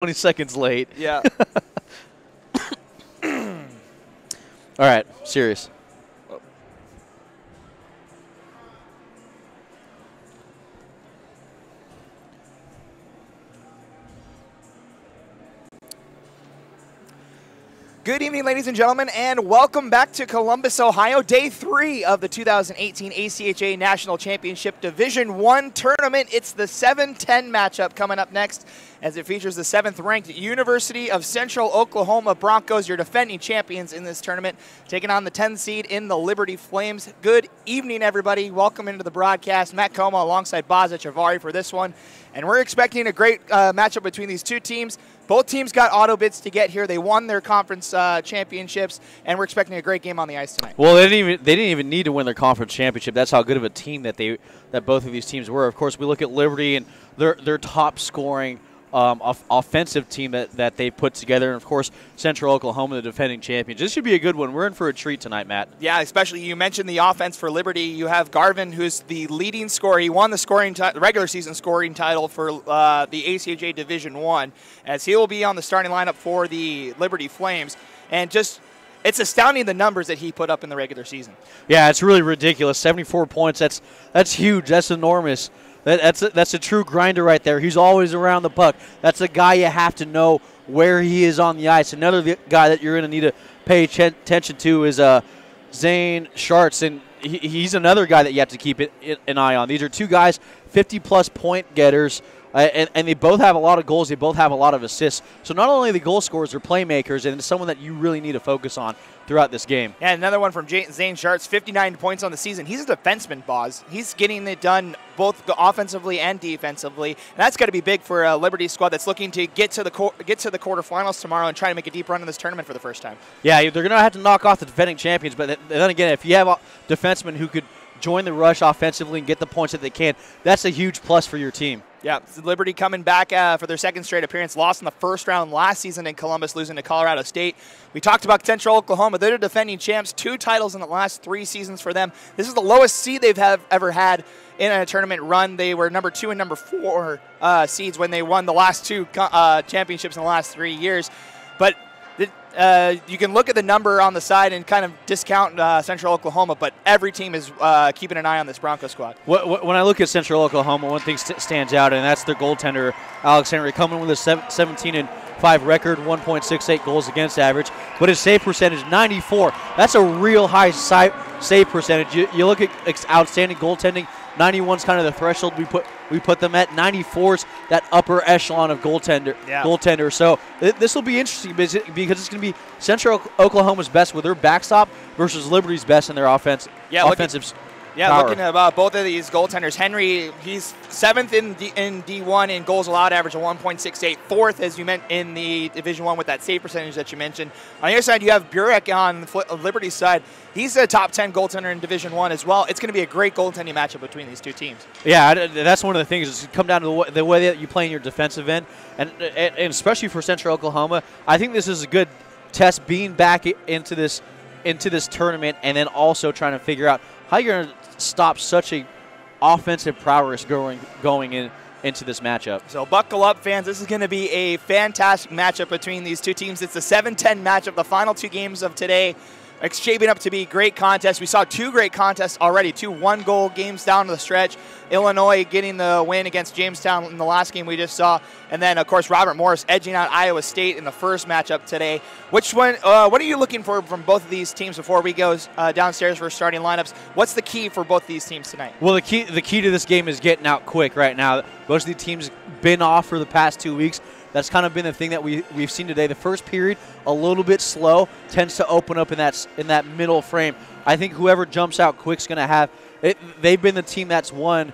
20 seconds late. Yeah. All right, serious. Good evening, ladies and gentlemen, and welcome back to Columbus, Ohio, Day 3 of the 2018 ACHA National Championship Division I Tournament. It's the 7-10 matchup coming up next, as it features the 7th-ranked University of Central Oklahoma Broncos, your defending champions in this tournament, taking on the 10 seed in the Liberty Flames. Good evening, everybody. Welcome into the broadcast. Matt Coma alongside Boz Echevarri for this one, and we're expecting a great matchup between these two teams. Both teams got auto bids to get here. They won their conference championships, and we're expecting a great game on the ice tonight. Well, they didn't even need to win their conference championship. That's how good of a team that both of these teams were. Of course, we look at Liberty and their top scoring offensive team that they put together, and of course Central Oklahoma, the defending champions. This should be a good one. We're in for a treat tonight, Matt. Yeah, especially you mentioned the offense for Liberty. You have Garvin, who's the leading scorer. He won the regular season scoring title for the ACHA Division I, as he will be on the starting lineup for the Liberty Flames. And just, it's astounding the numbers that he put up in the regular season. Yeah, it's really ridiculous. 74 points. That's huge. That's enormous. That's a true grinder right there. He's always around the puck. That's a guy you have to know where he is on the ice. Another guy that you're going to need to pay attention to is Zane Schartz, and he's another guy that you have to keep an eye on. These are two guys, 50-plus point getters, and they both have a lot of goals. They both have a lot of assists. So not only the goal scorers, they're playmakers, and it's someone that you really need to focus on throughout this game. Yeah, another one from Zane Schartz, 59 points on the season. He's a defenseman, Boz. He's getting it done both offensively and defensively, and that's got to be big for a Liberty squad that's looking to get to the quarterfinals tomorrow and try to make a deep run in this tournament for the first time. Yeah, they're going to have to knock off the defending champions, but then again, if you have defensemen who could join the rush offensively and get the points that they can, that's a huge plus for your team. Yeah, Liberty coming back for their second straight appearance. Lost in the first round last season in Columbus, losing to Colorado State. We talked about Central Oklahoma. They're the defending champs, 2 titles in the last 3 seasons for them. This is the lowest seed they've ever had in a tournament run. They were number 2 and number 4 seeds when they won the last 2 championships in the last 3 years. But you can look at the number on the side and kind of discount Central Oklahoma, but every team is keeping an eye on this Bronco squad. When I look at Central Oklahoma, one thing stands out, and that's their goaltender, Alex Henry, coming with a 17-5 record, 1.68 goals against average, but his save percentage, 94. That's a real high save percentage. You look at outstanding goaltending, 91's kind of the threshold we put them at. 94's that upper echelon of goaltender. Yeah. Goaltender. So this will be interesting because it's going to be Central Oklahoma's best with their backstop versus Liberty's best in their offensive. Yeah, looking at both of these goaltenders, Henry, he's 7th in D1 in goals allowed, average of 1.68. 4th, as you meant, in the Division I with that save percentage that you mentioned. On the other side, you have Burek on Liberty's side. He's a top 10 goaltender in Division I as well. It's going to be a great goaltending matchup between these two teams. Yeah, that's one of the things. It's come down to the way that you play in your defensive end, and especially for Central Oklahoma, I think this is a good test being back into this tournament, and then also trying to figure out how you're going to stop such a offensive prowess going into this matchup. So buckle up, fans. This is going to be a fantastic matchup between these two teams. It's a 7-10 matchup, the final 2 games of today. It's shaping up to be great contests. We saw 2 great contests already, 2 one-goal games down the stretch. Illinois getting the win against Jamestown in the last game we just saw. And then, of course, Robert Morris edging out Iowa State in the first matchup today. What are you looking for from both of these teams before we go downstairs for starting lineups? What's the key for both these teams tonight? Well, the key to this game is getting out quick right now. Most of the teams been off for the past 2 weeks. That's kind of been the thing that we've seen today. The first period, a little bit slow, tends to open up in that middle frame. I think whoever jumps out quick is going to have it. They've been the team that's won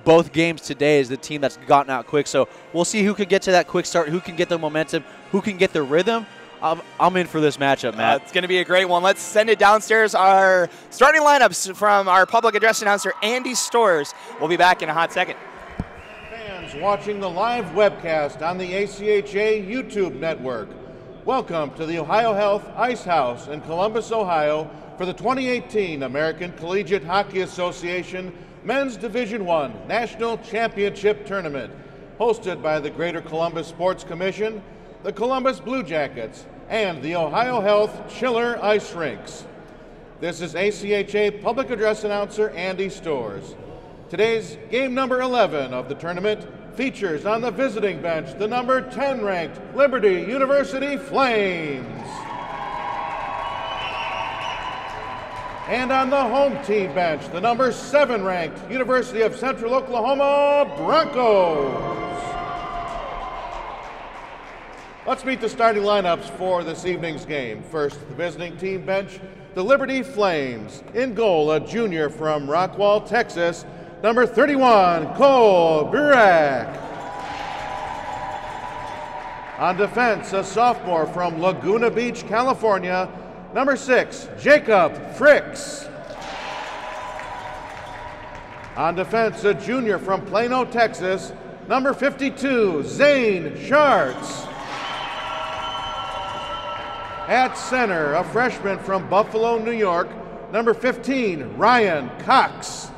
both games today, is the team that's gotten out quick. So we'll see who can get to that quick start, who can get their momentum, who can get their rhythm. I'm in for this matchup, Matt. It's going to be a great one. Let's send it downstairs. Our starting lineups from our public address announcer, Andy Storrs. We'll be back in a hot second. Watching the live webcast on the ACHA YouTube network. Welcome to the Ohio Health Ice House in Columbus, Ohio for the 2018 American Collegiate Hockey Association Men's Division I National Championship Tournament. hosted by the Greater Columbus Sports Commission, the Columbus Blue Jackets, and the Ohio Health Chiller Ice Rinks. This is ACHA Public Address Announcer Andy Storrs. Today's game number 11 of the tournament features on the visiting bench the number 10 ranked Liberty University Flames. And on the home team bench, the number 7 ranked University of Central Oklahoma Broncos. Let's meet the starting lineups for this evening's game. First, the visiting team bench, the Liberty Flames. In goal, a junior from Rockwall, Texas, number 31, Cole Burek. On defense, a sophomore from Laguna Beach, California, number 6, Jacob Fricks. On defense, a junior from Plano, Texas, number 52, Zane Schartz. At center, a freshman from Buffalo, New York, number 15, Ryan Cox.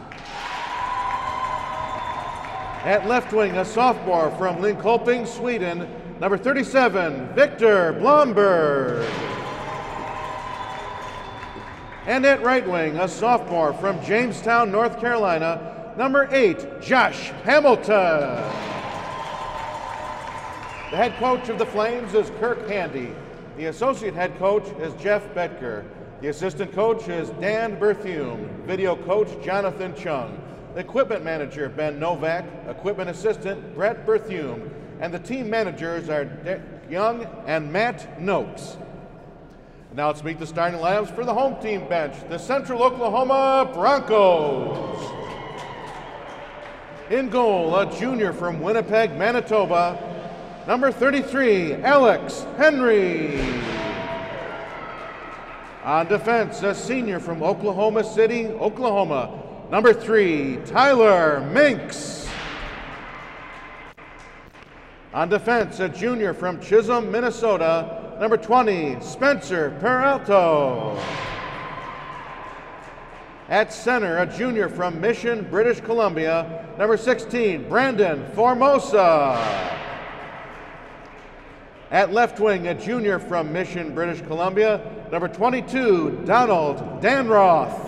At left wing, a sophomore from Linköping, Sweden, number 37, Victor Blomberg. And at right wing, a sophomore from Jamestown, North Carolina, number 8, Josh Hamilton. The head coach of the Flames is Kirk Handy. The associate head coach is Jeff Betker. The assistant coach is Dan Berthume. Video coach Jonathan Chung. The equipment manager Ben Novak. Equipment assistant Brett Berthume. And the team managers are Dick Young and Matt Noakes. Now let's meet the starting lineups for the home team bench, the Central Oklahoma Broncos. In goal, a junior from Winnipeg, Manitoba, number 33, Alex Henry. On defense, a senior from Oklahoma City, Oklahoma, number 3, Tyler Minks. On defense, a junior from Chisholm, Minnesota, number 20, Spencer Peralto. At center, a junior from Mission, British Columbia, number 16, Brandon Formosa. At left wing, a junior from Mission, British Columbia, number 22, Donald Danroth.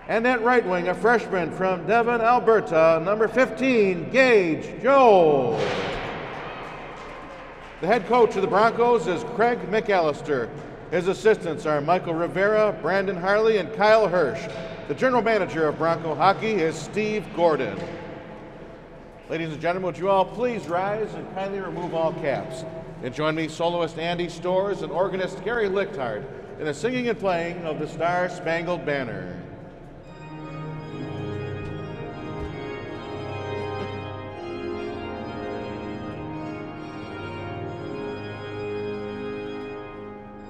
And at right wing, a freshman from Devon, Alberta, number 15, Gage Joel. The head coach of the Broncos is Craig McAllister. His assistants are Michael Rivera, Brandon Harley, and Kyle Hirsch. The general manager of Bronco hockey is Steve Gordon. Ladies and gentlemen, would you all please rise and kindly remove all caps. And join me, soloist Andy Storrs and organist Gary Lichthart, in the singing and playing of the Star Spangled Banner.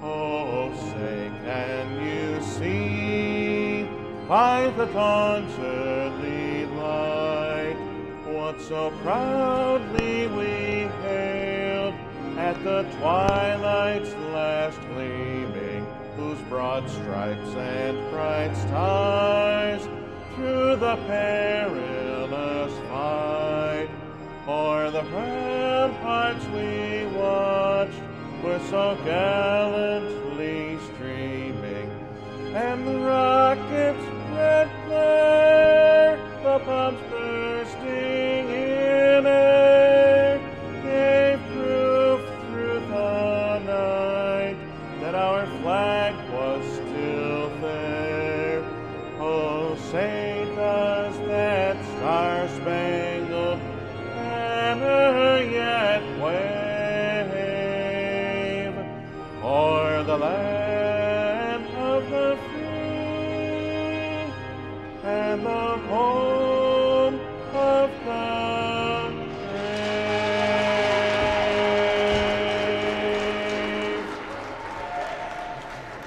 Oh, say, can you see by the dawn's early light what so proudly we hailed at the twilight's last gleaming, whose broad stripes and bright stars through the perilous fight o'er the ramparts we watched were so gallantly streaming, and the rockets' red glare, the pumps bursting in air, gave proof through the night that our flag was still there. Oh, say does that star-spangled banner yet wave o'er the land of the free and the home of the brave.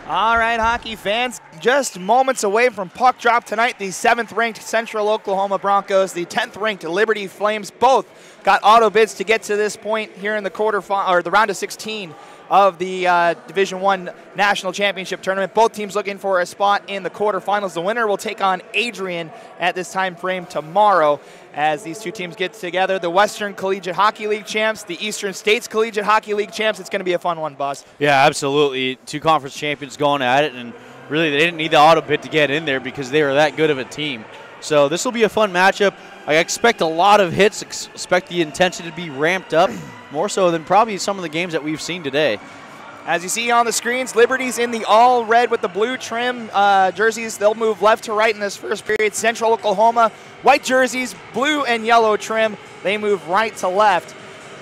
All right, hockey fans, just moments away from puck drop tonight. The 7th-ranked Central Oklahoma Broncos, the 10th-ranked Liberty Flames, both got auto bids to get to this point here in the the round of 16 of the Division I National Championship Tournament. Both teams looking for a spot in the quarterfinals. The winner will take on Adrian at this time frame tomorrow as these two teams get together. The Western Collegiate Hockey League champs, the Eastern States Collegiate Hockey League champs. It's going to be a fun one, boss. Yeah, absolutely. Two conference champions going at it, and really they didn't need the auto bid to get in there because they were that good of a team. So this will be a fun matchup. I expect a lot of hits, expect the intensity to be ramped up, more so than probably some of the games that we've seen today. As you see on the screens, Liberty's in the all red with the blue trim jerseys. They'll move left to right in this first period. Central Oklahoma, white jerseys, blue and yellow trim. They move right to left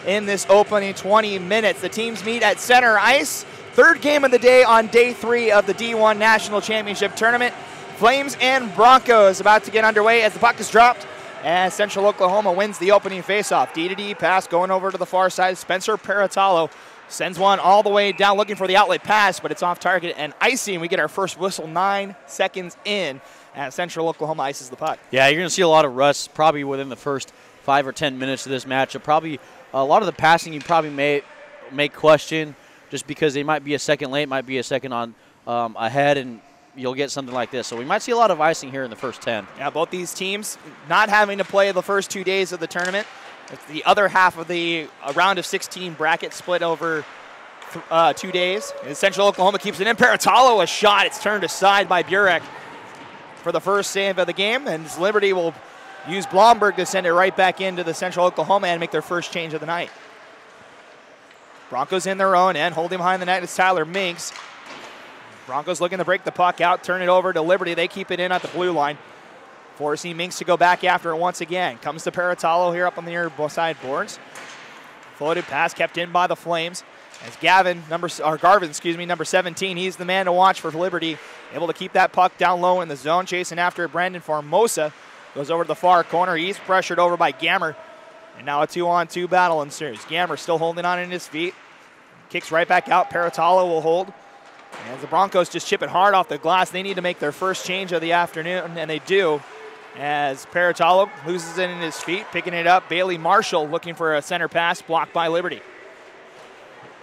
in this opening 20 minutes. The teams meet at center ice. Third game of the day on day 3 of the D1 National Championship Tournament. Flames and Broncos about to get underway as the puck is dropped. And Central Oklahoma wins the opening faceoff. D-to-D pass going over to the far side. Spencer Paratalo sends one all the way down looking for the outlet pass, but it's off target and icing. We get our first whistle 9 seconds in as Central Oklahoma ices the puck. Yeah, you're going to see a lot of rusts probably within the first 5 or 10 minutes of this matchup. Probably a lot of the passing you probably may question just because they might be a second late, might be a second on ahead, and you'll get something like this. So we might see a lot of icing here in the first 10. Yeah, both these teams not having to play the first 2 days of the tournament. It's the other half of the round of 16 bracket split over 2 days. And Central Oklahoma keeps it in. Paratalo, a shot. It's turned aside by Burek for the first save of the game. And Liberty will use Blomberg to send it right back into the Central Oklahoma and make their first change of the night. Broncos in their own end. Holding behind the net is Tyler Minks. Broncos looking to break the puck out, turn it over to Liberty. They keep it in at the blue line, forcing Minks to go back after it once again. Comes to Paratalo here up on the near side boards. Floated pass kept in by the Flames. As Garvin, number 17, he's the man to watch for Liberty. Able to keep that puck down low in the zone, chasing after it. Brandon Formosa goes over to the far corner. He's pressured over by Gammer. And now a 2-on-2 battle ensues. Gammer still holding on in his feet. Kicks right back out. Paratalo will hold. As the Broncos just chip it hard off the glass, they need to make their first change of the afternoon, and they do. As Paratalo loses it in his feet, picking it up. Bailey Marshall looking for a center pass, blocked by Liberty.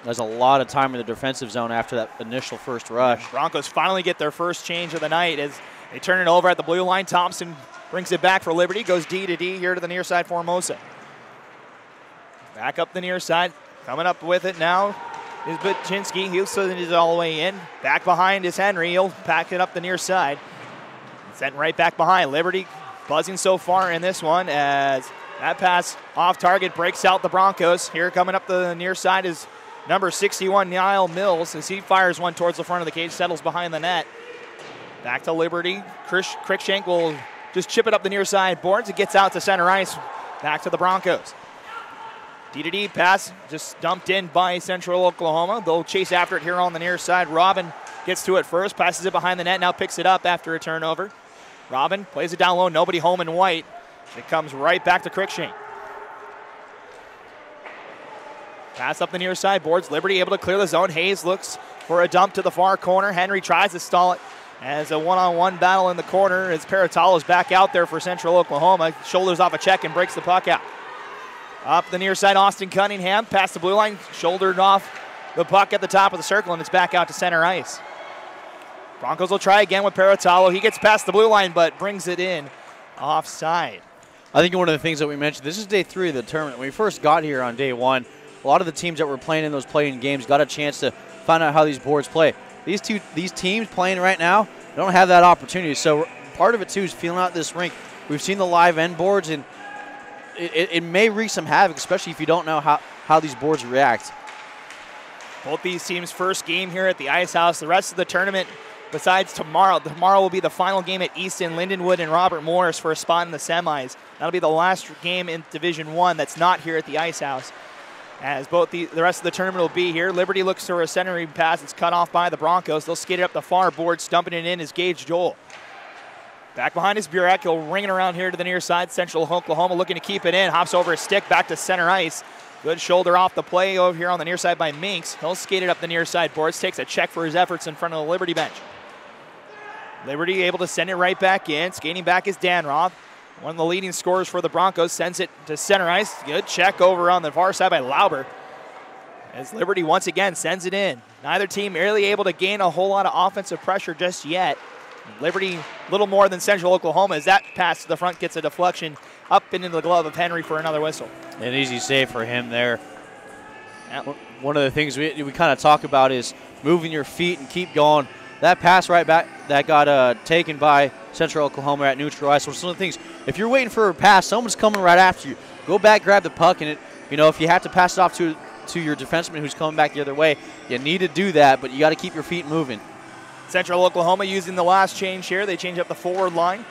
There's a lot of time in the defensive zone after that initial first rush. Broncos finally get their first change of the night as they turn it over at the blue line. Thompson brings it back for Liberty, goes D-to-D here to the near side for Formosa. Back up the near side, coming up with it now is Butchinski. He'll send it all the way in. Back behind is Henry. He'll pack it up the near side. Sent right back behind. Liberty buzzing so far in this one as that pass off target breaks out the Broncos. Here coming up the near side is number 61, Niall Mills, as he fires one towards the front of the cage, settles behind the net. Back to Liberty. Cruikshank will just chip it up the near side boards. It gets out to center ice. Back to the Broncos. D-to-D pass just dumped in by Central Oklahoma. They'll chase after it here on the near side. Robin gets to it first, passes it behind the net, now picks it up after a turnover. Robin plays it down low, nobody home in white. It comes right back to Cruikshank. Pass up the near side boards. Liberty able to clear the zone. Hayes looks for a dump to the far corner. Henry tries to stall it as a one-on-one battle in the corner as Paratalo's back out there for Central Oklahoma. Shoulders off a check and breaks the puck out. Up the near side, Austin Cunningham, past the blue line, shouldered off the puck at the top of the circle, and it's back out to center ice. Broncos will try again with Paratalo. He gets past the blue line, but brings it in offside. I think one of the things that we mentioned, this is day 3 of the tournament. When we first got here on day 1, a lot of the teams that were playing in those play-in games got a chance to find out how these boards play. These teams playing right now don't have that opportunity, so part of it, too, is feeling out this rink. We've seen the live end boards, and it may wreak some havoc, especially if you don't know how these boards react. Both these teams' first game here at the Ice House. The rest of the tournament, besides tomorrow will be the final game at Easton, Lindenwood, and Robert Morris for a spot in the semis. That'll be the last game in Division I that's not here at the Ice House. As both the rest of the tournament will be here. Liberty looks for a centering pass. It's cut off by the Broncos. They'll skate it up the far board. Stumping it in is Gage Joel. Back behind is Burek. He'll ring it around here to the near side. Central Oklahoma looking to keep it in. Hops over a stick back to center ice. Good shoulder off the play over here on the near side by Minks. He'll skate it up the near side boards. Takes a check for his efforts in front of the Liberty bench. Liberty able to send it right back in. Skating back is Danroth. One of the leading scorers for the Broncos, sends it to center ice. Good check over on the far side by Lauber. As Liberty once again sends it in. Neither team really able to gain a whole lot of offensive pressure just yet. Liberty a little more than Central Oklahoma as that pass to the front gets a deflection up into the glove of Henry for another whistle. An easy save for him there. Yep. One of the things we kind of talk about is moving your feet and keep going. That pass right back that got taken by Central Oklahoma at neutral ice. So some of the things, if you're waiting for a pass, someone's coming right after you. Go back, grab the puck, and if you have to pass it off to your defenseman who's coming back the other way, you need to do that, but you got to keep your feet moving. Central Oklahoma using the last change here. They change up the forward line.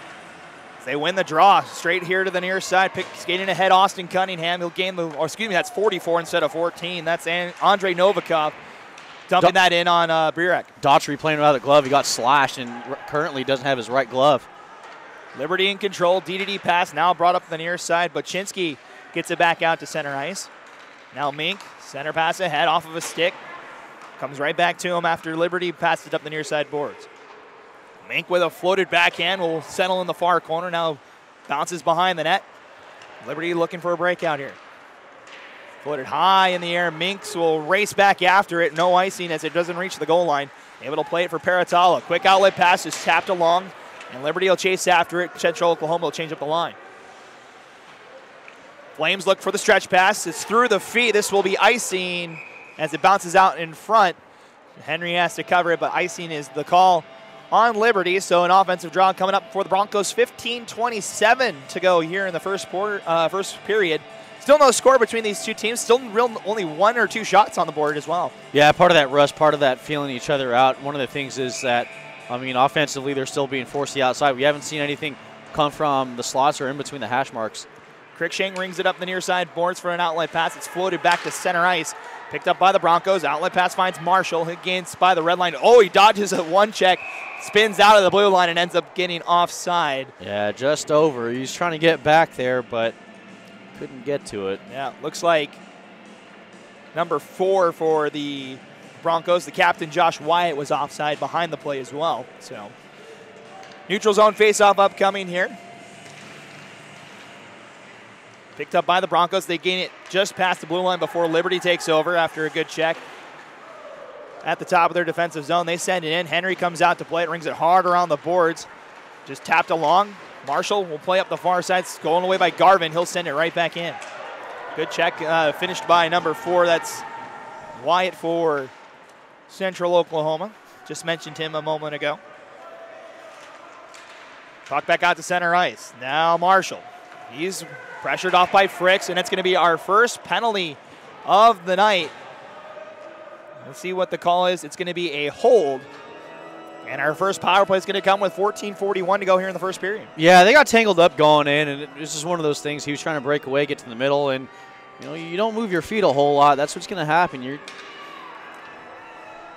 They win the draw straight here to the near side. Skating ahead, Austin Cunningham. He'll gain that's 44 instead of 14. That's Andrei Novikov dumping that in on Burek. Daughtry playing without a glove. He got slashed and currently doesn't have his right glove. Liberty in control. D-to-D pass now brought up the near side. Bochinski gets it back out to center ice. Now Mink, center pass ahead off of a stick. Comes right back to him after Liberty passed it up the near side boards. Mink with a floated backhand will settle in the far corner. Now bounces behind the net. Liberty looking for a breakout here. Floated high in the air. Minks will race back after it. No icing as it doesn't reach the goal line. Able to play it for Paratala. Quick outlet pass is tapped along, and Liberty will chase after it. Central Oklahoma will change up the line. Flames look for the stretch pass. It's through the feet. This will be icing as it bounces out in front. Henry has to cover it, but icing is the call on Liberty. So an offensive draw coming up for the Broncos. 15:27 to go here in the first period. Still no score between these two teams. Still only 1 or 2 shots on the board as well. Yeah, part of that rust, part of that feeling each other out. One of the things is that, offensively they're still being forced to the outside. We haven't seen anything come from the slots or in between the hash marks. Cruikshank rings it up the near side boards for an outlet pass. It's floated back to center ice. Picked up by the Broncos. Outlet pass finds Marshall. He gains by the red line. Oh, he dodges a one check. Spins out of the blue line and ends up getting offside. Yeah, just over. He's trying to get back there, but couldn't get to it. Yeah, looks like number 4 for the Broncos, the captain Josh Wyatt, was offside behind the play as well. So neutral zone faceoff upcoming here. Picked up by the Broncos. They gain it just past the blue line before Liberty takes over after a good check at the top of their defensive zone. They send it in. Henry comes out to play it, rings it hard around the boards. Just tapped along. Marshall will play up the far side. It's going away by Garvin. He'll send it right back in. Good check finished by number 4. That's Wyatt for Central Oklahoma. Just mentioned him a moment ago. Puck back out to center ice. Now Marshall. He's pressured off by Fricks, and it's going to be our first penalty of the night. Let's see what the call is. It's going to be a hold. And our first power play is going to come with 14:41 to go here in the first period. Yeah, they got tangled up going in, and it's just one of those things. He was trying to break away, get to the middle, and you don't move your feet a whole lot. That's what's going to happen.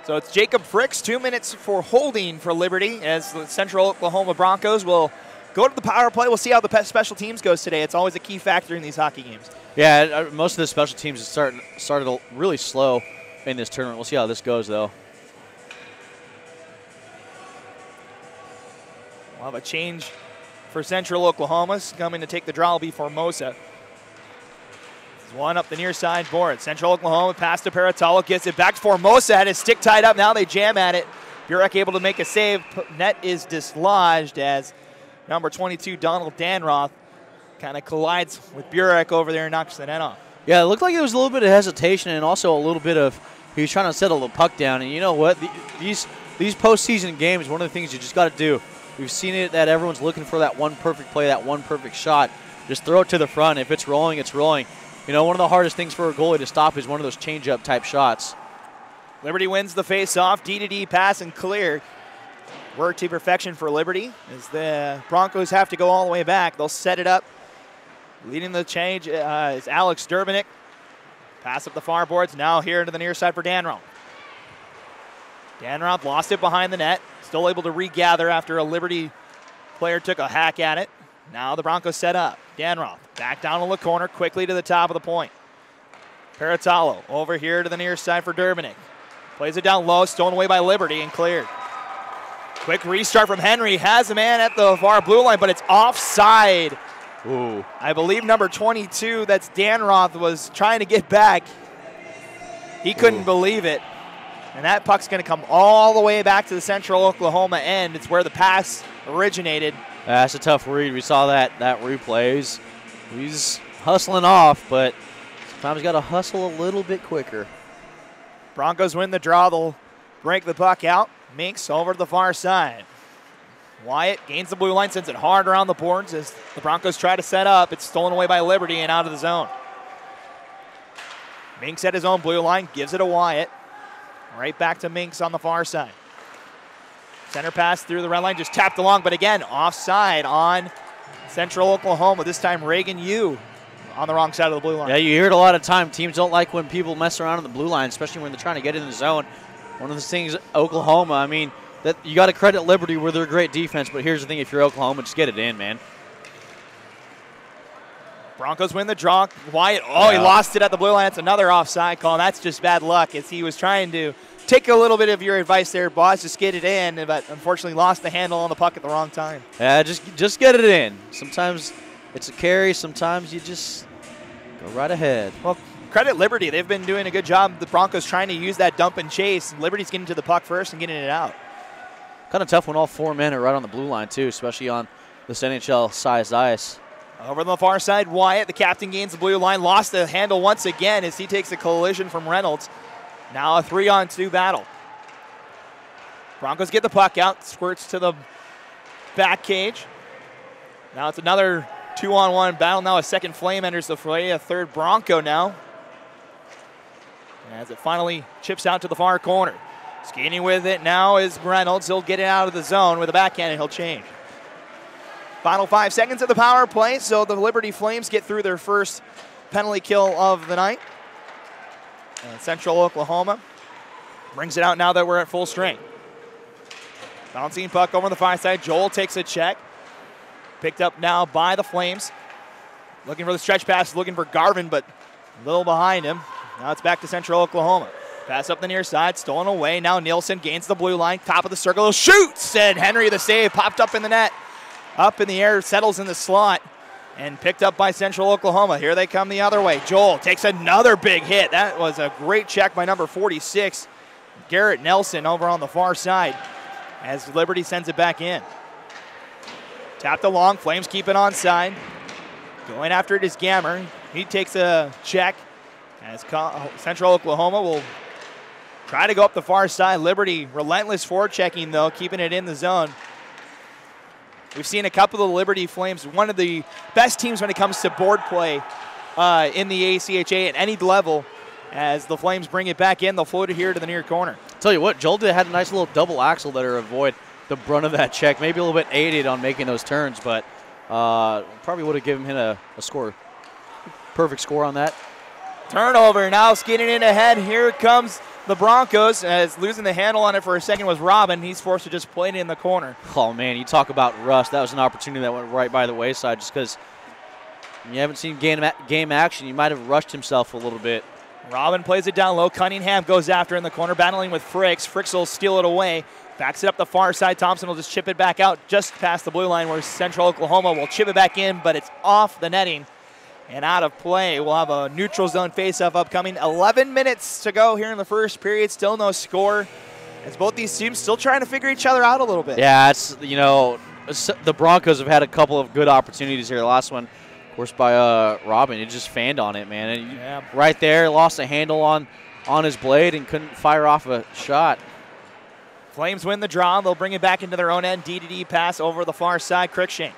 So it's Jacob Fricks, 2 minutes for holding for Liberty as the Central Oklahoma Broncos will go to the power play. We'll see how the special teams goes today. It's always a key factor in these hockey games. Yeah, most of the special teams have started really slow in this tournament. We'll see how this goes, though. We'll have a change for Central Oklahoma. Coming to take the draw will be Formosa. There's one up the near side board. Central Oklahoma pass to Paratalo. Gets it back to Formosa. Had his stick tied up. Now they jam at it. Burek able to make a save. Net is dislodged as number 22, Donald Danroth, kind of collides with Burek over there and knocks the net off. Yeah, it looked like there was a little bit of hesitation and also a little bit of he was trying to settle the puck down. And you know what? These postseason games, one of the things you just got to do. We've seen it that everyone's looking for that one perfect play, that one perfect shot. Just throw it to the front. If it's rolling, it's rolling. One of the hardest things for a goalie to stop is one of those change-up type shots. Liberty wins the face-off. D-to-D pass and clear. Work to perfection for Liberty as the Broncos have to go all the way back. They'll set it up. Leading the change is Alex Durbinick. Pass up the far boards. Now here to the near side for Danroth. Danroth lost it behind the net. Still able to regather after a Liberty player took a hack at it. Now the Broncos set up. Danroth back down to the corner, quickly to the top of the point. Paratalo over here to the near side for Durbinick. Plays it down low, stolen away by Liberty and cleared. Quick restart from Henry. Has a man at the far blue line, but it's offside. Ooh. I believe number 22, that's Danroth, was trying to get back. He couldn't believe it. And that puck's going to come all the way back to the Central Oklahoma end. It's where the pass originated. That's a tough read. We saw that replay. He's hustling off, but sometimes you got to hustle a little bit quicker. Broncos win the draw. They'll break the puck out. Minks over to the far side. Wyatt gains the blue line, sends it hard around the boards as the Broncos try to set up. It's stolen away by Liberty and out of the zone. Minks at his own blue line, gives it to Wyatt. Right back to Minks on the far side. Center pass through the red line, just tapped along, but again, offside on Central Oklahoma. This time Reagan Yu on the wrong side of the blue line. Yeah, you hear it a lot of time. Teams don't like when people mess around in the blue line, especially when they're trying to get in the zone. One of those things, Oklahoma, I mean, that you got to credit Liberty with their great defense, but here's the thing, if you're Oklahoma, just get it in, man. Broncos win the draw. Wyatt, he lost it at the blue line. It's another offside call, and that's just bad luck as he was trying to take a little bit of your advice there, boss, just get it in, but unfortunately lost the handle on the puck at the wrong time. Yeah, just get it in. Sometimes it's a carry. Sometimes you just go right ahead. Well, credit Liberty. They've been doing a good job. The Broncos trying to use that dump and chase. Liberty's getting to the puck first and getting it out. Kind of tough when all four men are right on the blue line, too, especially on this NHL-sized ice. Over on the far side, Wyatt, the captain, gains the blue line. Lost the handle once again as he takes a collision from Reynolds. Now a 3-on-2 battle. Broncos get the puck out, squirts to the back cage. Now it's another 2-on-1 battle. Now a second Flame enters the fray, a third Bronco now. As it finally chips out to the far corner. Skating with it now is Reynolds. He'll get it out of the zone with a backhand and he'll change. Final 5 seconds of the power play, so the Liberty Flames get through their first penalty kill of the night. And Central Oklahoma brings it out now that we're at full strength. Bouncing puck over on the far side. Joel takes a check. Picked up now by the Flames. Looking for the stretch pass, looking for Garvin, but a little behind him. Now it's back to Central Oklahoma. Pass up the near side, stolen away. Now Nielsen gains the blue line, top of the circle, shoots! And Henry, the save, popped up in the net. Up in the air, settles in the slot, and picked up by Central Oklahoma. Here they come the other way. Joel takes another big hit. That was a great check by number 46, Garrett Nelson, over on the far side, as Liberty sends it back in. Tapped along, Flames keep it onside. Going after it is Gammer. He takes a check, as Central Oklahoma will try to go up the far side. Liberty relentless forward checking, though, keeping it in the zone. We've seen a couple of the Liberty Flames, one of the best teams when it comes to board play in the ACHA at any level. As the Flames bring it back in, they'll float it here to the near corner. Tell you what, Joel had a nice little double axle there to avoid the brunt of that check. Maybe a little bit aided on making those turns, but probably would have given him a score. Perfect score on that. Turnover now, skating in ahead. Here comes the Broncos, as losing the handle on it for a second was Robin. He's forced to just play it in the corner. Oh, man, you talk about rust. That was an opportunity that went right by the wayside just because you haven't seen game action. You might have rushed himself a little bit. Robin plays it down low. Cunningham goes after in the corner, battling with Fricks. Fricks will steal it away. Backs it up the far side. Thompson will just chip it back out just past the blue line where Central Oklahoma will chip it back in, but it's off the netting and out of play. We'll have a neutral zone faceoff upcoming. 11 minutes to go here in the first period. Still no score, as both these teams still trying to figure each other out a little bit. Yeah, it's, the Broncos have had a couple of good opportunities here. The last one, of course, by Robin. He just fanned on it, man. And right there, lost a handle on his blade and couldn't fire off a shot. Flames win the draw. They'll bring it back into their own end. D-to-D pass over the far side. Cruikshank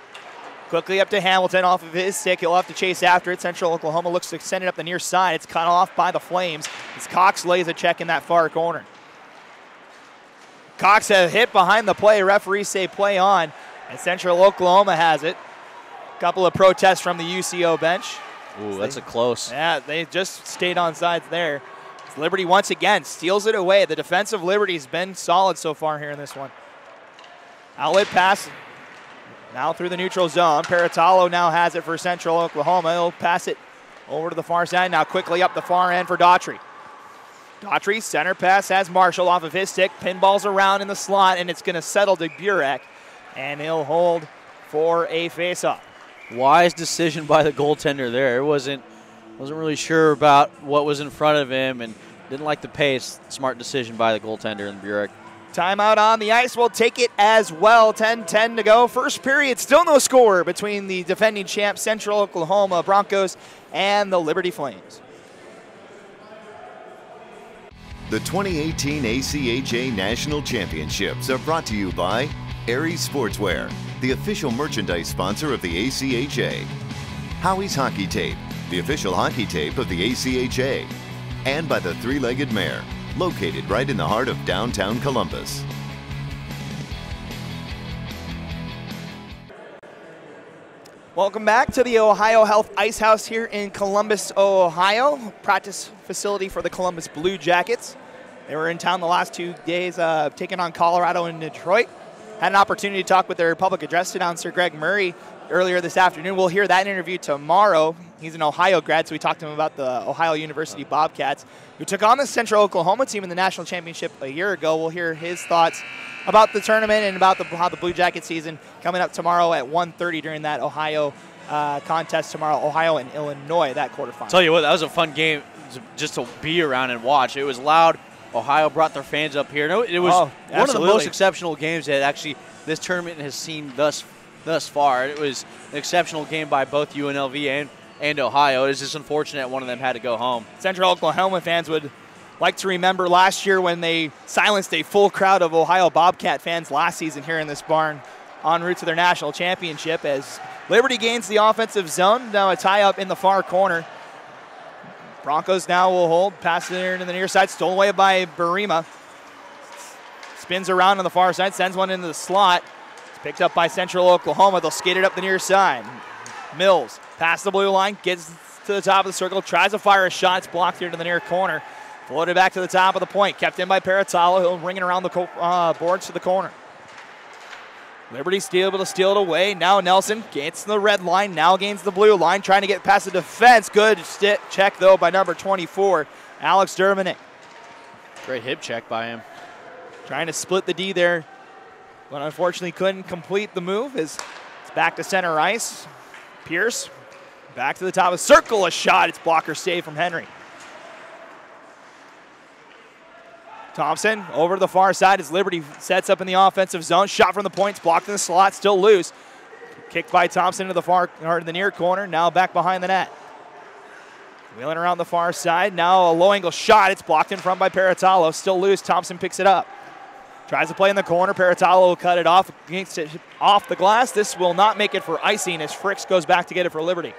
quickly up to Hamilton off of his stick. He'll have to chase after it. Central Oklahoma looks to send it up the near side. It's cut off by the Flames as Cox lays a check in that far corner. Cox a hit behind the play. Referees say play on, and Central Oklahoma has it. Couple of protests from the UCO bench. Ooh, that's a close. Yeah, they just stayed on sides there. Liberty once again steals it away. The defensive Liberty's been solid so far here in this one. Outlet pass now through the neutral zone. Paratalo now has it for Central Oklahoma. He'll pass it over to the far side. Now quickly up the far end for Daughtry. Daughtry, center pass has Marshall off of his stick. Pinballs around in the slot, and it's going to settle to Burek, and he'll hold for a faceoff. Wise decision by the goaltender there. It wasn't really sure about what was in front of him and didn't like the pace. Smart decision by the goaltender in Burek. Timeout on the ice. We'll take it as well. 10-10 to go. First period, still no score between the defending champ Central Oklahoma Broncos and the Liberty Flames. The 2018 ACHA National Championships are brought to you by Aries Sportswear, the official merchandise sponsor of the ACHA. Howie's Hockey Tape, the official hockey tape of the ACHA. And by the Three-Legged Mare, located right in the heart of downtown Columbus. Welcome back to the Ohio Health Ice House here in Columbus, Ohio. Practice facility for the Columbus Blue Jackets. They were in town the last 2 days, taking on Colorado and Detroit. Had an opportunity to talk with their public address announcer, Greg Murray, earlier this afternoon. We'll hear that interview tomorrow. He's an Ohio grad, so we talked to him about the Ohio University Bobcats, who took on the Central Oklahoma team in the national championship a year ago. We'll hear his thoughts about the tournament and about how the Blue Jacket season coming up tomorrow at 1:30 during that Ohio contest tomorrow, Ohio and Illinois, that quarterfinal. Tell you what, that was a fun game just to be around and watch. It was loud. Ohio brought their fans up here. It was one of the most exceptional games that actually this tournament has seen thus far. It was an exceptional game by both UNLV and Ohio. It is just unfortunate one of them had to go home. Central Oklahoma fans would like to remember last year when they silenced a full crowd of Ohio Bobcat fans last season here in this barn en route to their national championship as Liberty gains the offensive zone. Now a tie up in the far corner. Broncos now will hold, pass it into the near side, stolen away by Barima. Spins around on the far side, sends one into the slot. It's picked up by Central Oklahoma. They'll skate it up the near side. Mills, past the blue line, gets to the top of the circle, tries to fire a shot. It's blocked here to the near corner. Floated back to the top of the point, kept in by Paratalo. He'll ring it around the boards to the corner. Liberty still able to steal it away. Now Nelson gets the red line, now gains the blue line, trying to get past the defense. Good check, though, by number 24, Alex Dermanick. Great hip check by him. Trying to split the D there, but unfortunately couldn't complete the move. It's back to center ice. Pierce, back to the top of the circle, a shot. It's blocker save from Henry. Thompson over to the far side as Liberty sets up in the offensive zone. Shot from the point, blocked in the slot, still loose. Kicked by Thompson to the far or the near corner. Now back behind the net. Wheeling around the far side. Now a low angle shot. It's blocked in front by Paratalo. Still loose. Thompson picks it up. Tries to play in the corner. Paratalo will cut it off. Gets it off the glass. This will not make it for icing as Fricks goes back to get it for Liberty.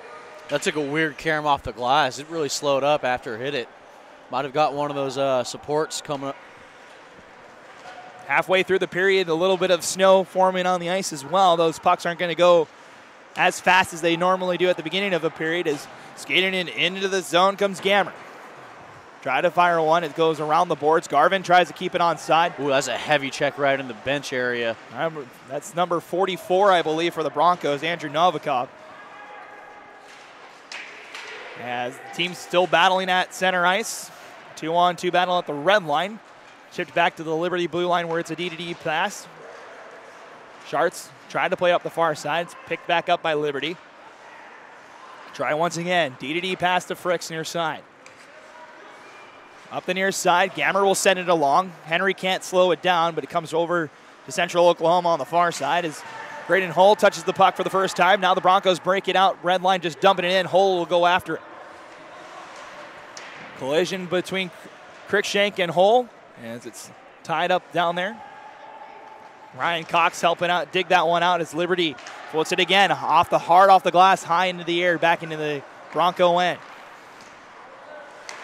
That took a weird carom off the glass. It really slowed up after it hit it. Might have got one of those supports coming up. Halfway through the period, a little bit of snow forming on the ice as well. Those pucks aren't going to go as fast as they normally do at the beginning of a period. As skating into the zone comes Gammer. Try to fire one. It goes around the boards. Garvin tries to keep it on side. Ooh, that's a heavy check right in the bench area. That's number 44, I believe, for the Broncos, Andrew Novikov. As the team's still battling at center ice. 2-on-2 battle at the red line. Shipped back to the Liberty blue line where it's a D-to-D pass. Schartz tried to play up the far side. It's picked back up by Liberty. Try once again. D-to-D pass to Fricks near side. Up the near side. Gammer will send it along. Henry can't slow it down, but it comes over to Central Oklahoma on the far side as Braden Hull touches the puck for the first time. Now the Broncos break it out. Red line just dumping it in. Hull will go after it. Collision between Cruikshank and Hull as it's tied up down there. Ryan Cox helping out, dig that one out as Liberty floats it again off the glass, high into the air, back into the Bronco end.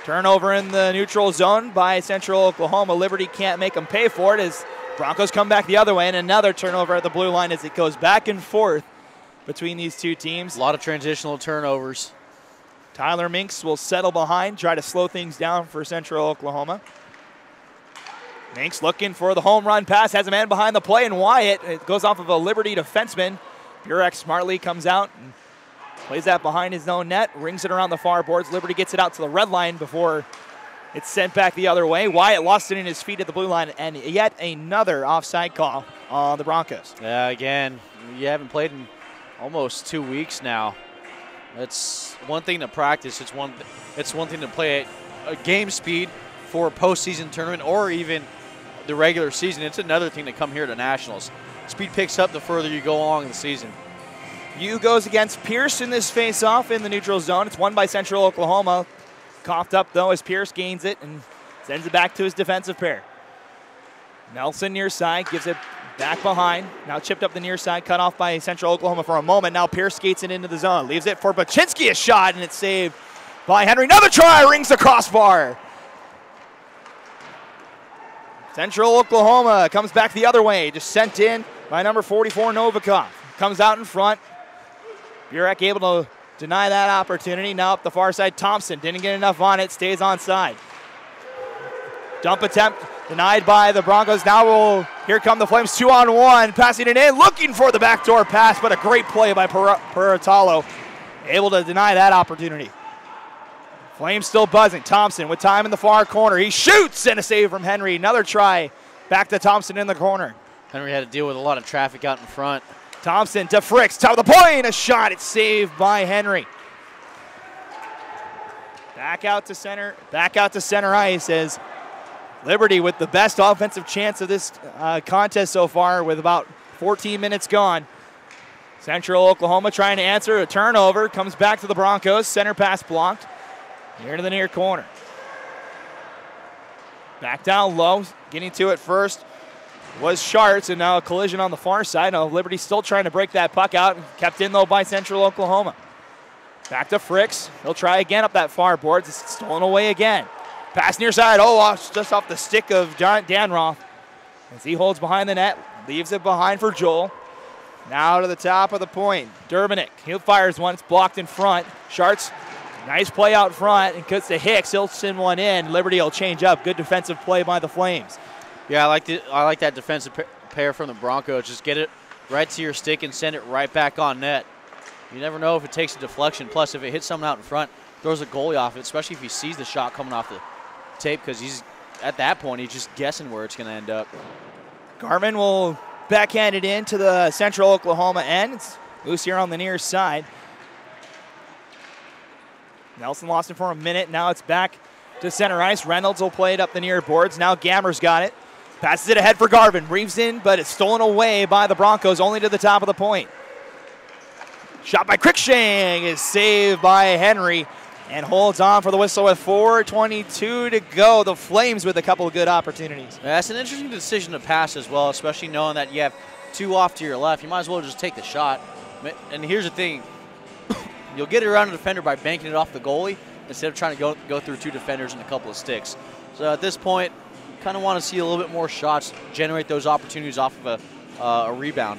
Turnover in the neutral zone by Central Oklahoma. Liberty can't make them pay for it as Broncos come back the other way, and another turnover at the blue line as it goes back and forth between these two teams. A lot of transitional turnovers. Tyler Minks will settle behind, try to slow things down for Central Oklahoma. Minks looking for the home run pass, has a man behind the play, and Wyatt, it goes off of a Liberty defenseman. Burek smartly comes out and plays that behind his own net, rings it around the far boards. Liberty gets it out to the red line before It's sent back the other way. Wyatt lost it in his feet at the blue line, and yet another offside call on the Broncos. Yeah, again, you haven't played in almost 2 weeks now. It's one thing to practice. It's one thing to play at a game speed for a postseason tournament or even the regular season. It's another thing to come here to nationals. Speed picks up the further you go along in the season. U goes against Pierce in this face-off in the neutral zone. It's won by Central Oklahoma. Coughed up, though, as Pierce gains it and sends it back to his defensive pair. Nelson near side, gives it back behind. Now chipped up the near side, cut off by Central Oklahoma for a moment. Now Pierce skates it into the zone. Leaves it for Baczynski, a shot, and it's saved by Henry. Another try, rings the crossbar. Central Oklahoma comes back the other way, just sent in by number 44, Novikov. Comes out in front. Burek able to deny that opportunity. Now up the far side, Thompson didn't get enough on it, stays onside. Dump attempt denied by the Broncos. Now here come the Flames, 2-on-1, passing it in, looking for the backdoor pass, but a great play by Peratalo, able to deny that opportunity. Flames still buzzing. Thompson with time in the far corner. He shoots, and a save from Henry. Another try back to Thompson in the corner. Henry had to deal with a lot of traffic out in front. Thompson to Fricks, top of the point, a shot. It's saved by Henry. Back out to center ice as Liberty with the best offensive chance of this contest so far with about 14 minutes gone. Central Oklahoma trying to answer a turnover, comes back to the Broncos. Center pass blocked. Here to the near corner. Back down low, getting to it first was Schartz, and now a collision on the far side. Now Liberty still trying to break that puck out, kept in though by Central Oklahoma. Back to Fricks. He'll try again up that far boards. It's stolen away again. Pass near side. Oh, just off the stick of Danroth. As he holds behind the net, leaves it behind for Joel. Now to the top of the point. Durbanek. He fires one. It's blocked in front. Schartz. Nice play out front, and cuts to Hicks. He'll send one in. Liberty will change up. Good defensive play by the Flames. Yeah, I like that defensive pair from the Broncos. Just get it right to your stick and send it right back on net. You never know if it takes a deflection. Plus, if it hits someone out in front, throws a goalie off it, especially if he sees the shot coming off the tape, because he's at that point, he's just guessing where it's going to end up. Garman will backhand it in to the Central Oklahoma end. It's loose here on the near side. Nelson lost it for a minute. Now it's back to center ice. Reynolds will play it up the near boards. Now Gammer's got it. Passes it ahead for Garvin. Reeves in, but it's stolen away by the Broncos, only to the top of the point. Shot by Cruikshank is saved by Henry and holds on for the whistle with 4:22 to go. The Flames with a couple of good opportunities. That's an interesting decision to pass as well, especially knowing that you have two off to your left. You might as well just take the shot. And here's the thing. You'll get it around the defender by banking it off the goalie instead of trying to go through two defenders and a couple of sticks. So at this point, you kind of want to see a little bit more shots, generate those opportunities off of a rebound.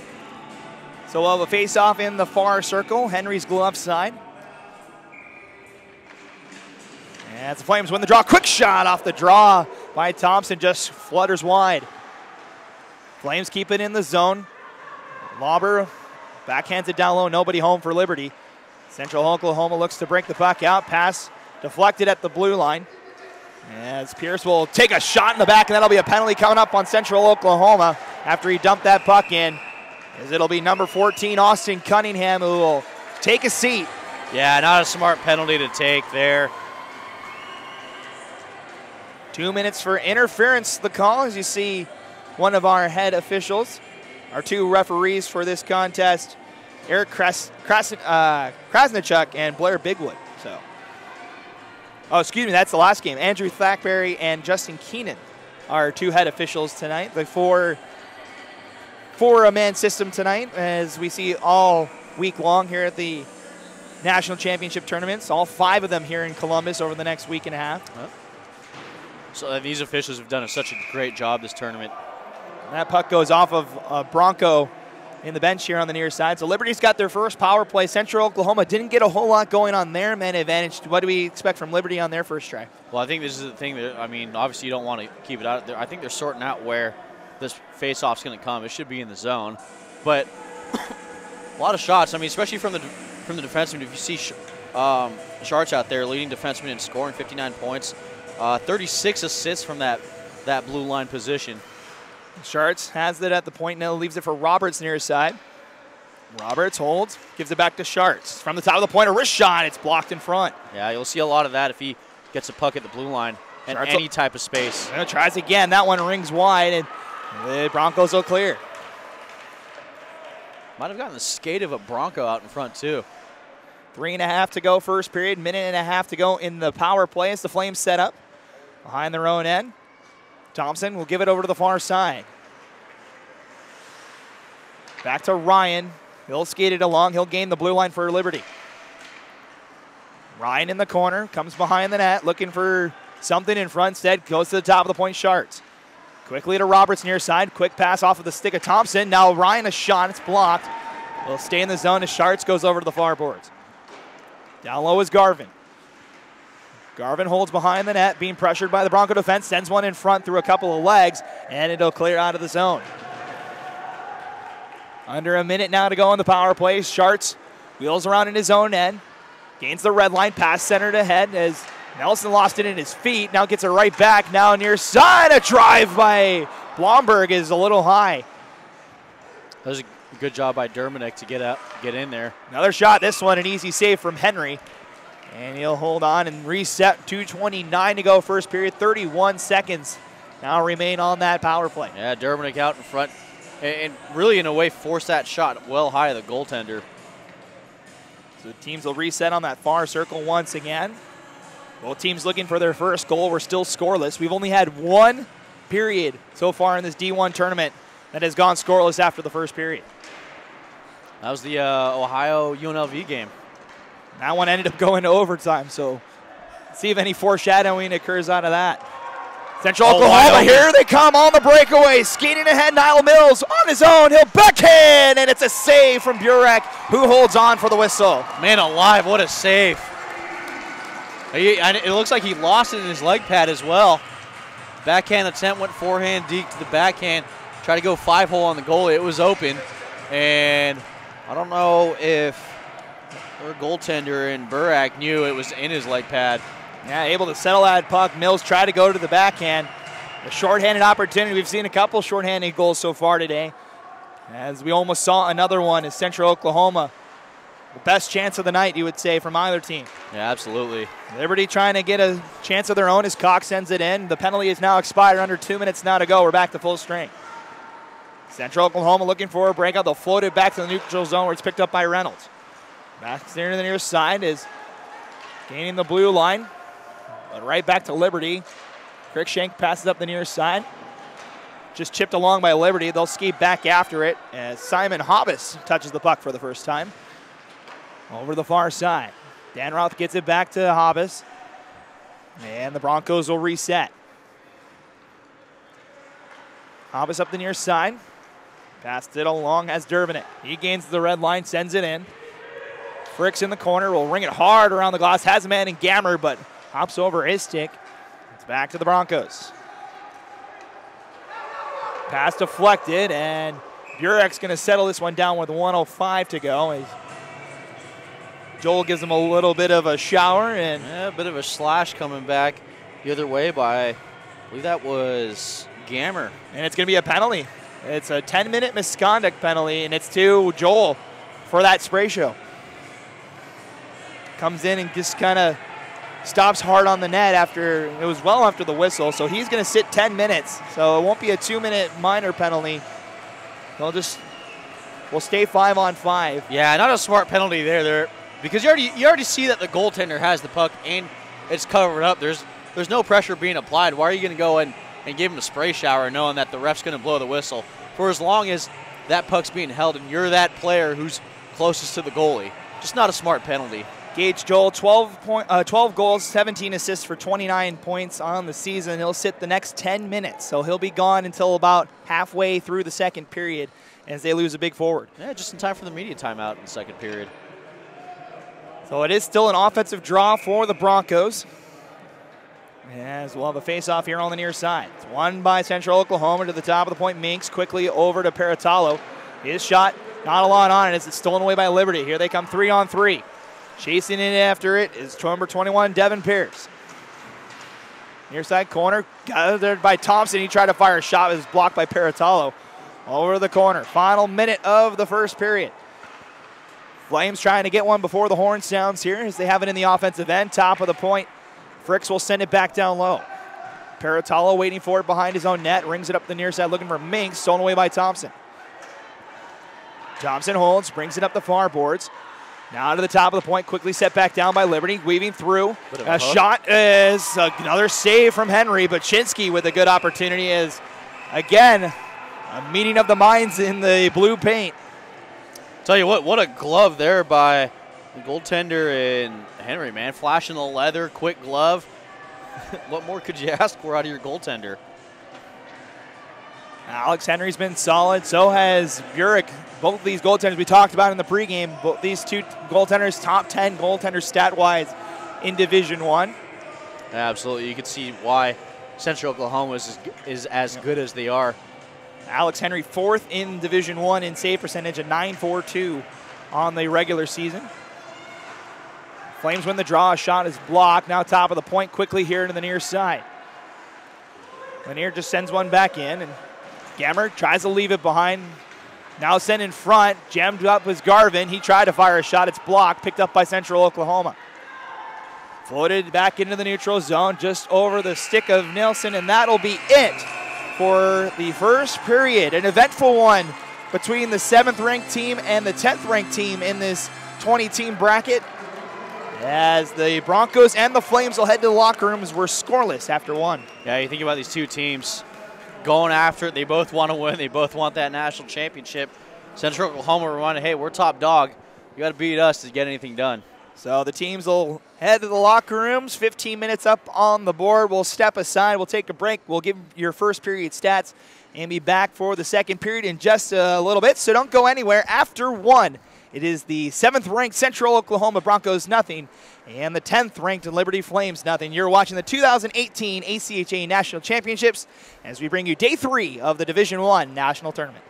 So we'll have a face-off in the far circle. Henry's glove side. And the Flames win the draw. Quick shot off the draw by Thompson, just flutters wide. Flames keep it in the zone. Lauber backhands it down low, nobody home for Liberty. Central Oklahoma looks to break the puck out. Pass deflected at the blue line. As Pierce will take a shot in the back, and that'll be a penalty coming up on Central Oklahoma after he dumped that puck in. As it'll be number 14, Austin Cunningham, who will take a seat. Yeah, not a smart penalty to take there. 2 minutes for interference, the call, as you see one of our head officials, our two referees for this contest, Eric Krasnichuk and Blair Bigwood. So, oh, excuse me, that's the last game. Andrew Thackberry and Justin Keenan are two head officials tonight. The four-man system tonight, as we see all week long here at the National Championship tournaments. All 5 of them here in Columbus over the next week and a half. So these officials have done such a great job this tournament. And that puck goes off of Bronco in the bench here on the near side. So Liberty's got their first power play. Central Oklahoma didn't get a whole lot going on their man advantage. What do we expect from Liberty on their first try? Well, I think this is the thing that, I mean, obviously you don't want to keep it out there. I think they're sorting out where this face-off's going to come. It should be in the zone. But a lot of shots, I mean, especially from the defenseman. If you see Schartz out there, leading defenseman in scoring, 59 points. 36 assists from that blue line position. Schartz has it at the point now, leaves it for Roberts near his side. Roberts holds, gives it back to Schartz. From the top of the point, a wrist shot. It's blocked in front. Yeah, you'll see a lot of that if he gets a puck at the blue line and any type of space. Tries again. That one rings wide, and the Broncos will clear. Might have gotten the skate of a Bronco out in front, too. 3.5 to go first period. 1.5 to go in the power play as the Flames set up behind their own end. Thompson will give it over to the far side. Back to Ryan. He'll skate it along. He'll gain the blue line for Liberty. Ryan in the corner. Comes behind the net. Looking for something in front. Instead, goes to the top of the point. Schartz. Quickly to Roberts near side. Quick pass off of the stick of Thompson. Now Ryan a shot. It's blocked. Will stay in the zone as Schartz goes over to the far boards. Down low is Garvin. Garvin holds behind the net, being pressured by the Bronco defense, sends one in front through a couple of legs, and it'll clear out of the zone. Under a minute now to go on the power play. Schartz wheels around in his own end, gains the red line, pass center to head as Nelson lost it in his feet, now gets it right back, now near side. A drive by Blomberg is a little high. That was a good job by Dermonic to get in there. Another shot, this one an easy save from Henry. And he'll hold on and reset. 2:29 to go first period. 31 seconds now remain on that power play. Yeah, Dermonic out in front and really in a way forced that shot well high of the goaltender. So the teams will reset on that far circle once again. Both teams looking for their first goal. We're still scoreless. We've only had one period so far in this D1 tournament that has gone scoreless after the first period. That was the Ohio UNLV game. That one ended up going to overtime, so let's see if any foreshadowing occurs out of that. Central Oklahoma, here they come on the breakaway. Skating ahead, Niall Mills on his own. He'll backhand, and it's a save from Burek, who holds on for the whistle. Man alive, what a save. It looks like he lost it in his leg pad as well. Backhand attempt went forehand deep to the backhand. Tried to go 5-hole on the goalie. It was open, and I don't know if our goaltender and Burek knew it was in his leg pad. Yeah, able to settle that puck. Mills tried to go to the backhand. A shorthanded opportunity. We've seen a couple shorthanded goals so far today. As we almost saw another one is Central Oklahoma. The best chance of the night, you would say, from either team. Yeah, absolutely. Liberty trying to get a chance of their own as Cox sends it in. The penalty is now expired. Under 2 minutes now to go. We're back to full strength. Central Oklahoma looking for a breakout. They'll float it back to the neutral zone where it's picked up by Reynolds. Back there to the near side is gaining the blue line. But right back to Liberty. Crickshank passes up the near side. Just chipped along by Liberty. They'll skate back after it as Simon Hobbs touches the puck for the first time. Over the far side. Dan Roth gets it back to Hobbs. And the Broncos will reset. Hobbs up the near side. Passed it along as Dervinick. He gains the red line, sends it in. Fricks in the corner, will ring it hard around the glass. Has a man in Gammer, but hops over his stick. It's back to the Broncos. Pass deflected, and Burek's going to settle this one down with 1:05 to go. As Joel gives him a little bit of a shower. And yeah, a bit of a slash coming back the other way by, I believe that was Gammer. And it's going to be a penalty. It's a 10-minute misconduct penalty, and it's to Joel for that spray show. Comes in and just kind of stops hard on the net after, it was well after the whistle, so he's going to sit 10 minutes. So it won't be a 2-minute minor penalty. We'll stay 5-on-5. Yeah, not a smart penalty there. Because you already see that the goaltender has the puck and it's covered up. There's no pressure being applied. Why are you going to go and give him a spray shower knowing that the ref's going to blow the whistle for as long as that puck's being held and you're that player who's closest to the goalie? Just not a smart penalty. Gage Joel, 12 goals, 17 assists for 29 points on the season. He'll sit the next 10 minutes, so he'll be gone until about halfway through the second period as they lose a big forward. Yeah, just in time for the media timeout in the second period. So it is still an offensive draw for the Broncos. As we'll have a face-off here on the near side. It's won by Central Oklahoma to the top of the point. Minks quickly over to Paratalo. His shot, not a lot on it as it's stolen away by Liberty. Here they come 3-on-3. Chasing in after it is number 21, Devin Pierce. Near side corner, gathered by Thompson. He tried to fire a shot. It was blocked by Paratalo. Over the corner. Final minute of the first period. Flames trying to get one before the horn sounds here as they have it in the offensive end. Top of the point. Fricks will send it back down low. Paratalo waiting for it behind his own net. Rings it up the near side looking for Minks. Stolen away by Thompson. Thompson holds, brings it up the far boards. Now to the top of the point, quickly set back down by Liberty, weaving through. A shot is another save from Henry, but Chinsky with a good opportunity is, again, a meeting of the minds in the blue paint. Tell you what a glove there by the goaltender and Henry, man. Flashing the leather, quick glove. What more could you ask for out of your goaltender? Alex Henry's been solid, so has Burek. Both of these goaltenders we talked about in the pregame, both these two goaltenders, top 10 goaltenders stat-wise in Division I. Absolutely. You can see why Central Oklahoma is as good as they are. Alex Henry, 4th in Division I in save percentage, a .942 on the regular season. Flames win the draw. A shot is blocked. Now top of the point quickly here to the near side. Lanier just sends one back in, and Gammer tries to leave it behind. Now sent in front. Jammed up was Garvin. He tried to fire a shot. It's blocked. Picked up by Central Oklahoma. Floated back into the neutral zone just over the stick of Nilsson, and that'll be it for the first period. An eventful one between the 7th ranked team and the 10th ranked team in this 20-team bracket, as the Broncos and the Flames will head to the locker rooms. We're scoreless after one. Yeah, you think about these two teams going after it. They both want to win. They both want that national championship. Central Oklahoma reminded, hey, we're top dog. You got to beat us to get anything done. So the teams will head to the locker rooms. 15 minutes up on the board. We'll step aside. We'll take a break. We'll give your first period stats and be back for the second period in just a little bit. So don't go anywhere. After one, it is the 7th-ranked Central Oklahoma Broncos nothing and the 10th-ranked Liberty Flames nothing. You're watching the 2018 ACHA National Championships as we bring you Day 3 of the Division I National Tournament.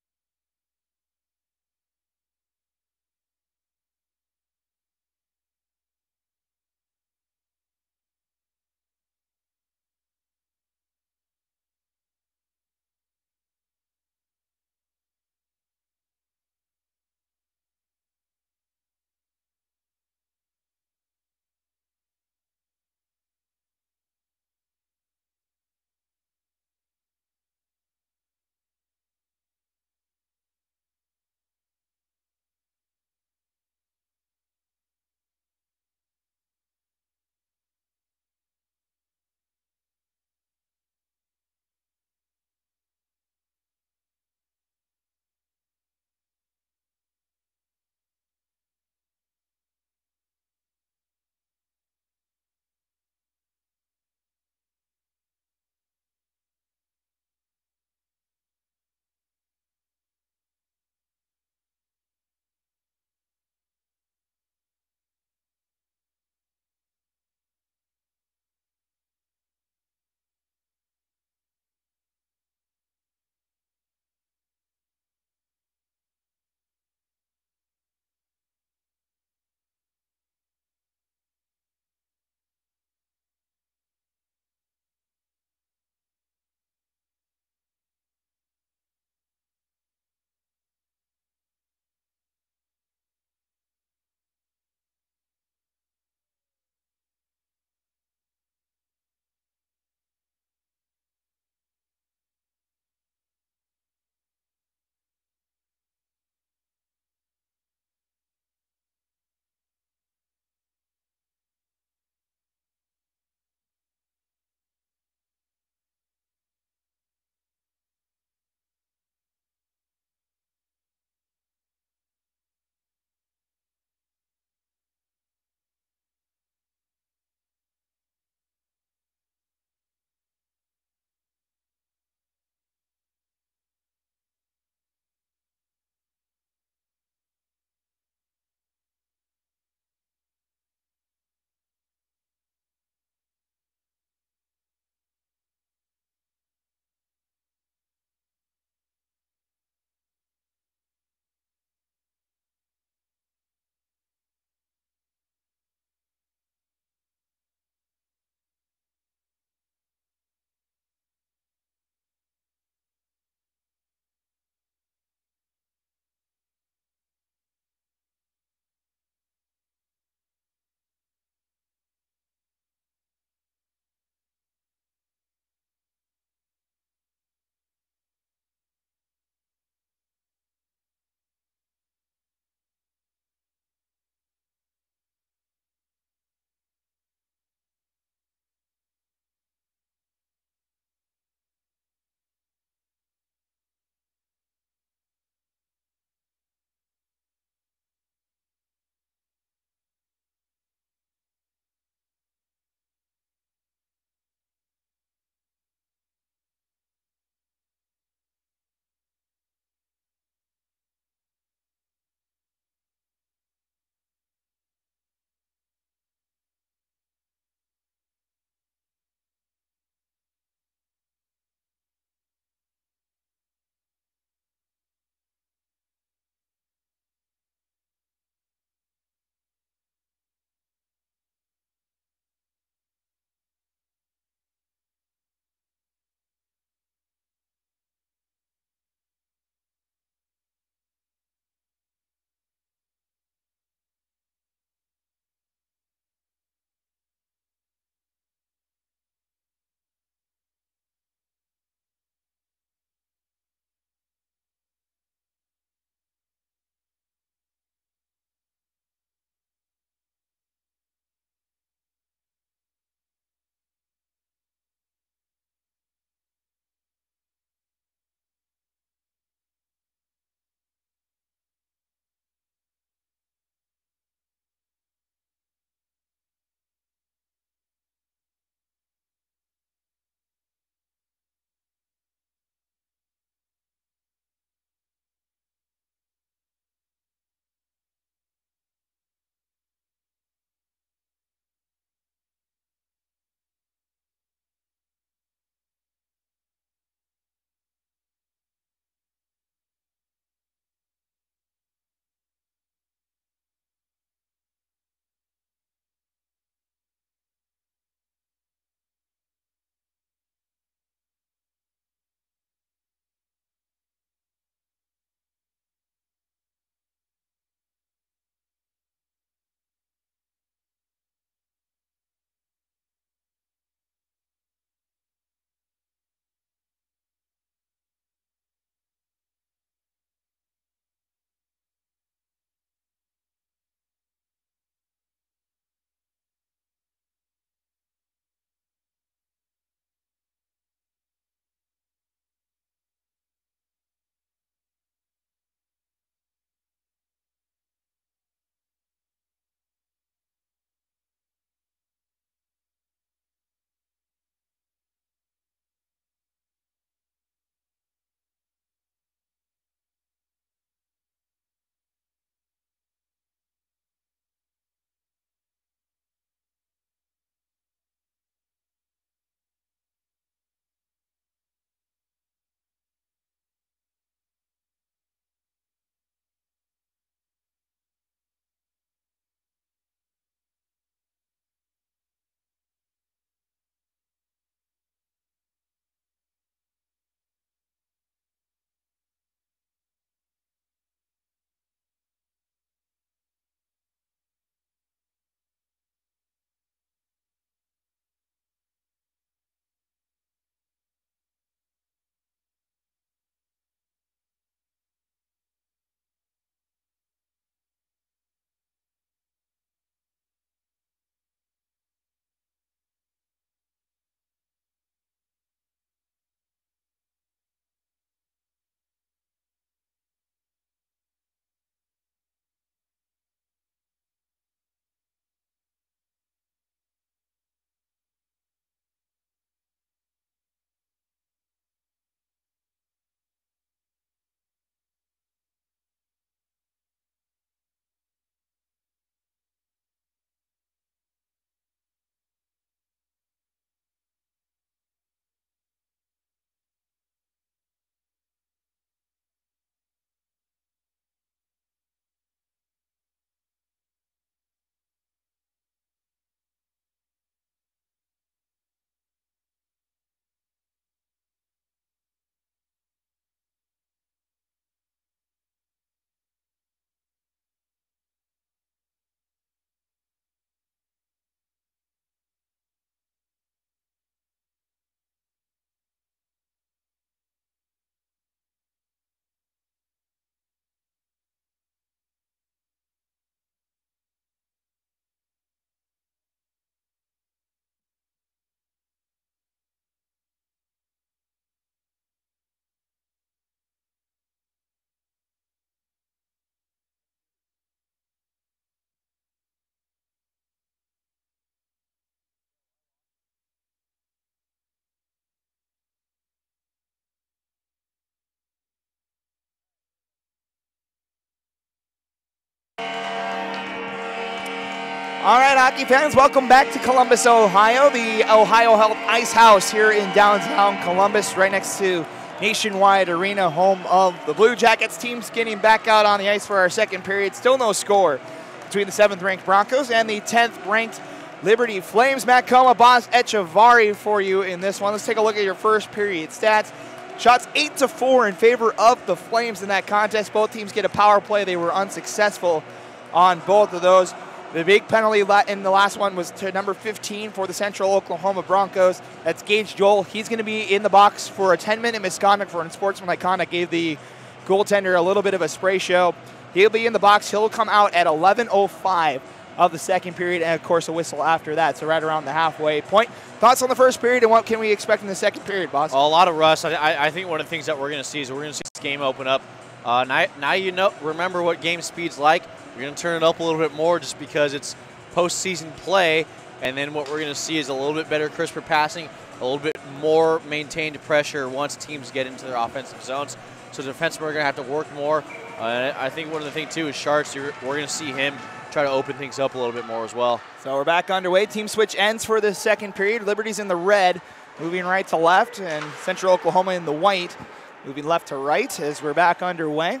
All right, hockey fans, welcome back to Columbus, Ohio, the Ohio Health Ice House here in downtown Columbus, right next to Nationwide Arena, home of the Blue Jackets. Teams getting back out on the ice for our second period. Still no score between the 7th-ranked Broncos and the 10th-ranked Liberty Flames. Matt Coma, Boss Echevarri for you in this one. Let's take a look at your first period stats. Shots 8-4 in favor of the Flames in that contest. Both teams get a power play. They were unsuccessful on both of those. The big penalty in the last one was to number 15 for the Central Oklahoma Broncos. That's Gage Joel. He's going to be in the box for a 10-minute misconduct for unsportsmanlike conduct. Gave the goaltender a little bit of a spray show. He'll be in the box. He'll come out at 11:05 of the second period, and of course a whistle after that, so right around the halfway point. Thoughts on the first period, and what can we expect in the second period, boss? A lot of rust. I think one of the things that we're going to see is we're going to see this game open up. Now you know. Remember what game speed's like. We're going to turn it up a little bit more just because it's postseason play, and then what we're going to see is a little bit better, crisper passing, a little bit more maintained pressure once teams get into their offensive zones. So the defensemen are going to have to work more. I think one of the things, too, is Sharts. We're going to see him try to open things up a little bit more as well. So we're back underway. Team switch ends for the second period. Liberty's in the red, moving right to left, and Central Oklahoma in the white, moving left to right as we're back underway.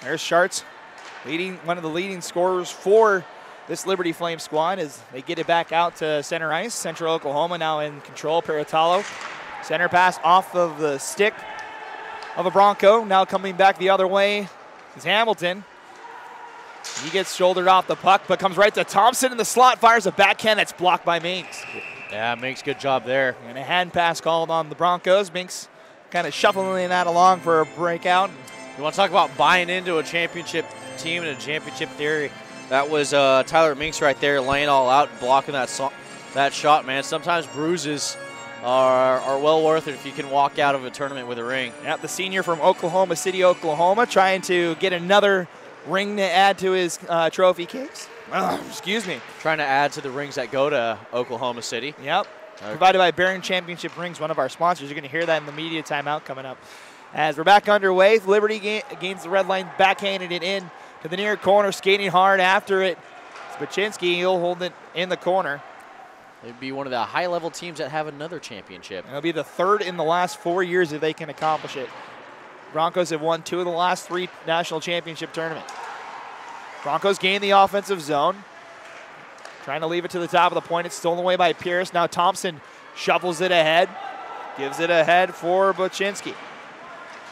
There's Sharts, one of the leading scorers for this Liberty Flame squad as they get it back out to center ice. Central Oklahoma now in control. Peritalo, center pass off of the stick of a Bronco. Now coming back the other way is Hamilton. He gets shouldered off the puck, but comes right to Thompson in the slot, fires a backhand that's blocked by Minks. Yeah, Minks, good job there. And a hand pass called on the Broncos. Minks kind of shuffling that along for a breakout. You want to talk about buying into a championship team and a championship theory? That was Tyler Minks right there laying all out and blocking that shot, man. Sometimes bruises are well worth it if you can walk out of a tournament with a ring. Yep, the senior from Oklahoma City, Oklahoma, trying to get another ring to add to his trophy case. Excuse me. Trying to add to the rings that go to Oklahoma City. Yep. Provided by Barron Championship Rings, one of our sponsors. You're going to hear that in the media timeout coming up. As we're back underway, Liberty gains the red line, backhanded it in to the near corner, skating hard after it. Spachinski, he'll hold it in the corner. They'd be one of the high-level teams that have another championship. It'll be the third in the last 4 years if they can accomplish it. Broncos have won 2 of the last 3 national championship tournaments. Broncos gain the offensive zone. Trying to leave it to the top of the point. It's stolen away by Pierce. Now Thompson shuffles it ahead. Gives it ahead for Bochinski.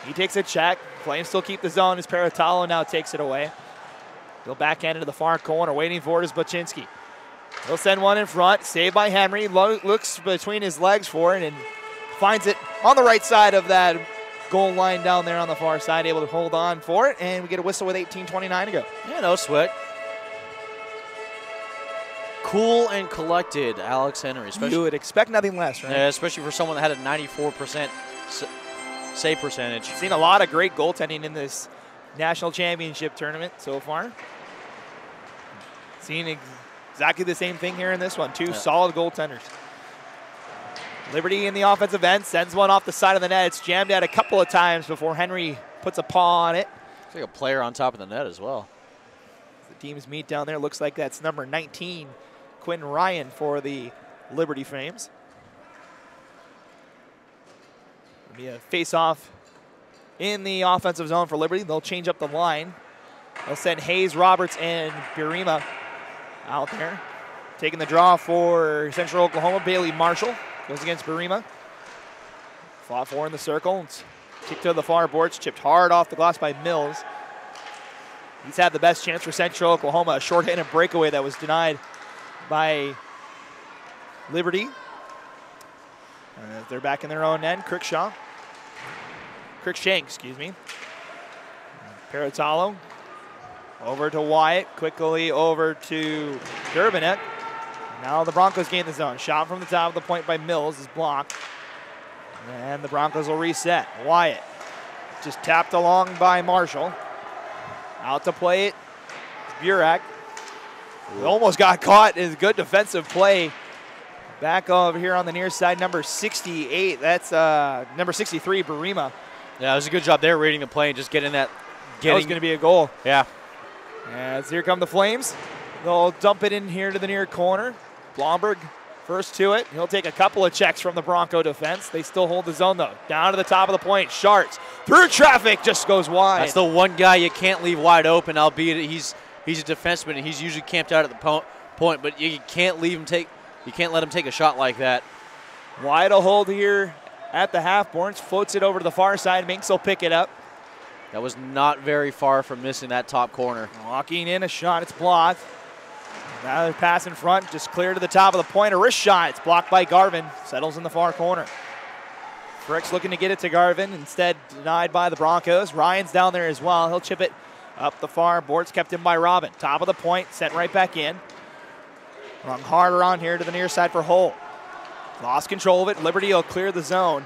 He takes a check. Flames still keep the zone as Peritalo now takes it away. He'll backhand into the far corner. Waiting for it is Bochinski. He'll send one in front. Saved by Henry. Looks between his legs for it and finds it on the right side of that goal line down there on the far side. Able to hold on for it. And we get a whistle with 18:29 to go. Yeah, no sweat. Cool and collected, Alex Henry. You would expect nothing less, right? Yeah, especially for someone that had a 94% save percentage. Seen a lot of great goaltending in this national championship tournament so far. Seen exactly the same thing here in this one. 2 solid goaltenders. Liberty in the offensive end sends one off the side of the net. It's jammed out a couple of times before Henry puts a paw on it. Looks like a player on top of the net as well. The teams meet down there. Looks like that's number 19, Quinn Ryan for the Liberty Flames. It'll be a face-off in the offensive zone for Liberty. They'll change up the line. They'll send Hayes, Roberts, and Burima out there. Taking the draw for Central Oklahoma, Bailey Marshall goes against Burima. Fought for in the circle. It's kicked to the far boards, chipped hard off the glass by Mills. He's had the best chance for Central Oklahoma, a short-handed breakaway that was denied by Liberty. They're back in their own end. Cruikshank, excuse me. Peritalo over to Wyatt, quickly over to Durbanek. Now the Broncos gain the zone. Shot from the top of the point by Mills is blocked. And the Broncos will reset. Wyatt just tapped along by Marshall. Out to play it, Burek. Almost got caught. Is good defensive play. Back over here on the near side, number 68. That's number 63, Burima. Yeah, it was a good job there reading the play and just getting that. That was going to be a goal. Yeah. As here come the Flames. They'll dump it in here to the near corner. Blomberg first to it. He'll take a couple of checks from the Bronco defense. They still hold the zone, though. Down to the top of the point. Sharts through traffic, just goes wide. That's the one guy you can't leave wide open, albeit he's a defenseman and he's usually camped out at the point, but you can't leave him you can't let him take a shot like that. Wide a hold here at the half boards. Floats it over to the far side. Minks will pick it up. That was not very far from missing that top corner. Walking in a shot, it's blocked. Another pass in front, just clear to the top of the point. A wrist shot, it's blocked by Garvin. Settles in the far corner. Frick's looking to get it to Garvin, instead denied by the Broncos. Ryan's down there as well. He'll chip it up the far boards, kept in by Robin. Top of the point, sent right back in. Rung hard around here to the near side for Holt. Lost control of it. Liberty will clear the zone.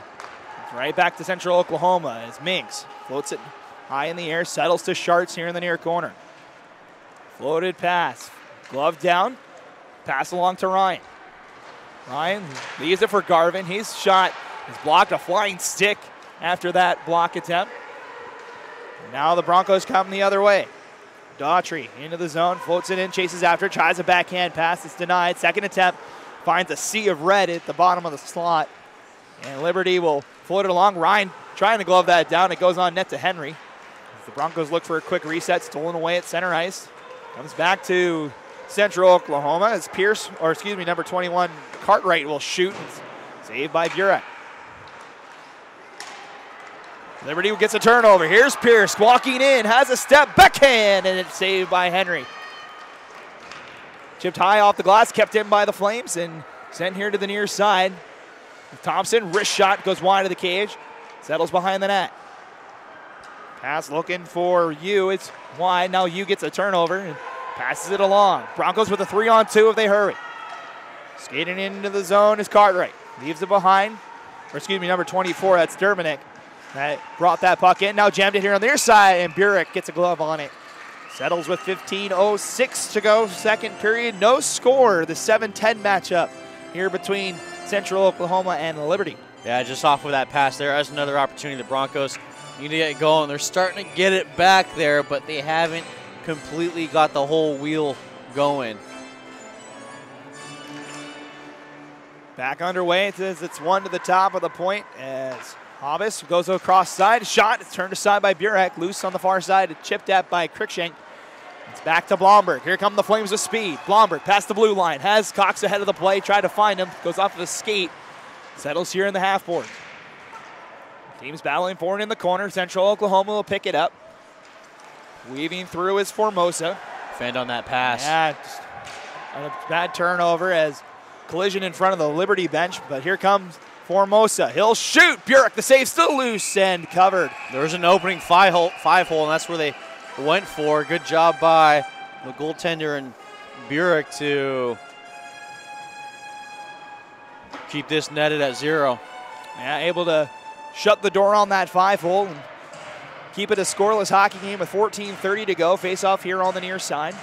It's right back to Central Oklahoma as Minks floats it high in the air, settles to Sharts here in the near corner. Floated pass. Glove down. Pass along to Ryan. Ryan leaves it for Garvin. His shot is blocked. A flying stick after that block attempt. And now the Broncos come the other way. Daughtry into the zone, floats it in, chases after, tries a backhand pass. It's denied. Second attempt. Finds a sea of red at the bottom of the slot. And Liberty will float it along. Ryan trying to glove that down. It goes on net to Henry. The Broncos look for a quick reset, stolen away at center ice. Comes back to Central Oklahoma as number 21, Cartwright will shoot. It's saved by Burek. Liberty gets a turnover. Here's Pierce walking in, has a step, backhand, and it's saved by Henry. Chipped high off the glass, kept in by the Flames, and sent here to the near side. Thompson, wrist shot, goes wide of the cage, settles behind the net. Pass looking for Yu, it's wide, now Yu gets a turnover and passes it along. Broncos with a 3-on-2 if they hurry. Skating into the zone is Cartwright, leaves it behind, number 24, that's Dermanick. That brought that puck in, now jammed it here on their side, and Burek gets a glove on it. Settles with 15:06 to go, second period, no score. The 7-10 matchup here between Central Oklahoma and Liberty. Yeah, just off of that pass there, that's another opportunity. The Broncos need to get going. They're starting to get it back there, but they haven't completely got the whole wheel going. Back underway, it says it's one to the top of the point as Hobbs goes across side, shot, it's turned aside by Burek, loose on the far side, chipped at by Cruikshank. It's back to Blomberg. Here come the Flames with speed. Blomberg past the blue line, has Cox ahead of the play, tried to find him, goes off of a skate, settles here in the half board. Team's battling for it in the corner. Central Oklahoma will pick it up. Weaving through is Formosa. Fend on that pass. Yeah, just a bad turnover as collision in front of the Liberty bench, but here comes Formosa. He'll shoot. Burek, the save still loose and covered. There's an opening five hole, and that's where they went for. Good job by the goaltender and Burek to keep this netted at 0. Yeah, able to shut the door on that 5-hole and keep it a scoreless hockey game with 14:30 to go. Face off here on the near side.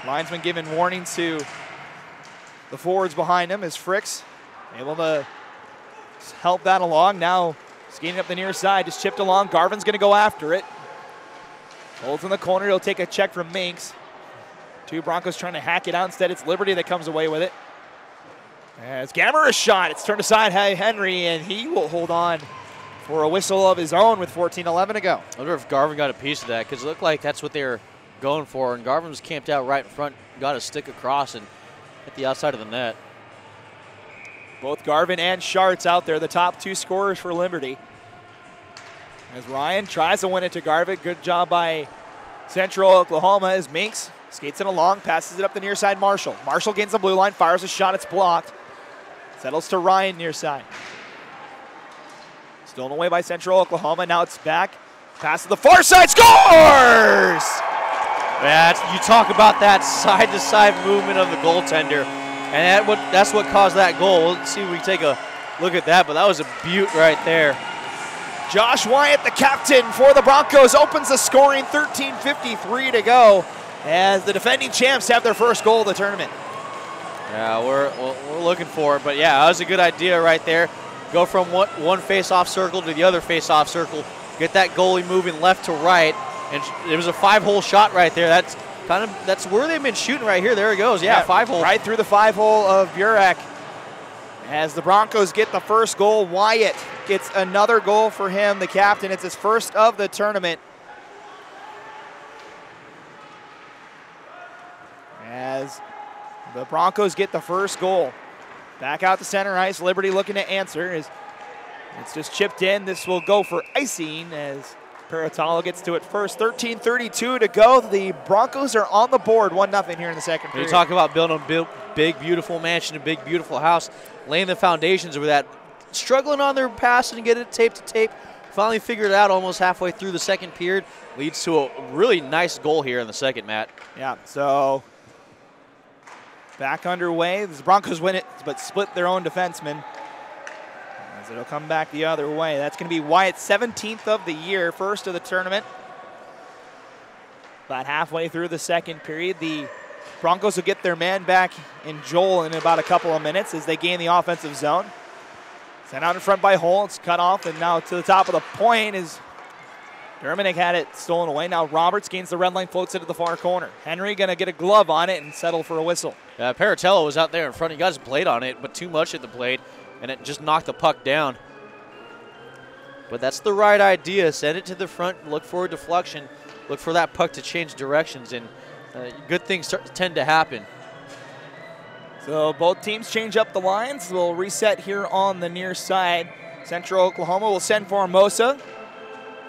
Linesman giving warnings to the forwards behind him as Fricks able to help that along. Now skating up the near side, just chipped along. Garvin's going to go after it. Holds in the corner. He'll take a check from Minks. Two Broncos trying to hack it out. Instead, it's Liberty that comes away with it. As Gamera's shot, it's turned aside by Henry, and he will hold on for a whistle of his own with 14:11 to go. I wonder if Garvin got a piece of that, because it looked like that's what they were going for, and Garvin was camped out right in front, got a stick across and hit the outside of the net. Both Garvin and Sharts out there, the top two scorers for Liberty. As Ryan tries to win it to Garvin, good job by Central Oklahoma as Minks skates it along, passes it up the near side. Marshall gains the blue line, fires a shot, it's blocked. Settles to Ryan near side. Stolen away by Central Oklahoma, now it's back. Pass to the far side, scores! Yeah, you talk about that side-to-side movement of the goaltender, and that's what caused that goal. Let's see if we take a look at that, but that was a beaut right there. Josh Wyatt, the captain for the Broncos, opens the scoring, 13:53 to go, as the defending champs have their first goal of the tournament. Yeah, we're looking for it, but yeah, that was a good idea right there. Go from one face-off circle to the other face-off circle, get that goalie moving left to right, And it was a 5-hole shot right there. That's where they've been shooting right here. There it goes. Yeah, 5-hole. Right through the 5-hole of Burek. As the Broncos get the first goal, Wyatt gets another goal for him, the captain. It's his first of the tournament. As the Broncos get the first goal. Back out to center ice. Liberty looking to answer. It's just chipped in. This will go for icing as Peratalo gets to it first. 13:32 to go. The Broncos are on the board, 1-0 here in the second period. You talk about building a big, beautiful mansion, a big, beautiful house, laying the foundations over that. Struggling on their pass and get it tape to tape. Finally figured it out almost halfway through the second period. Leads to a really nice goal here in the second, Matt. Yeah, so back underway. The Broncos win it, but split their own defenseman. As it'll come back the other way. That's going to be Wyatt's 17th of the year, first of the tournament. About halfway through the second period, the Broncos will get their man back in Joel in about a couple of minutes as they gain the offensive zone. Sent out in front by Hull. It's cut off, and now to the top of the point is Dermanick had it stolen away. Now Roberts gains the red line, floats it to the far corner. Henry going to get a glove on it and settle for a whistle. Paratello was out there in front. He got his blade on it, but too much at the blade, and it just knocked the puck down. But that's the right idea. Send it to the front, look for a deflection, look for that puck to change directions, and good things tend to happen. So both teams change up the lines. We'll reset here on the near side. Central Oklahoma will send Formosa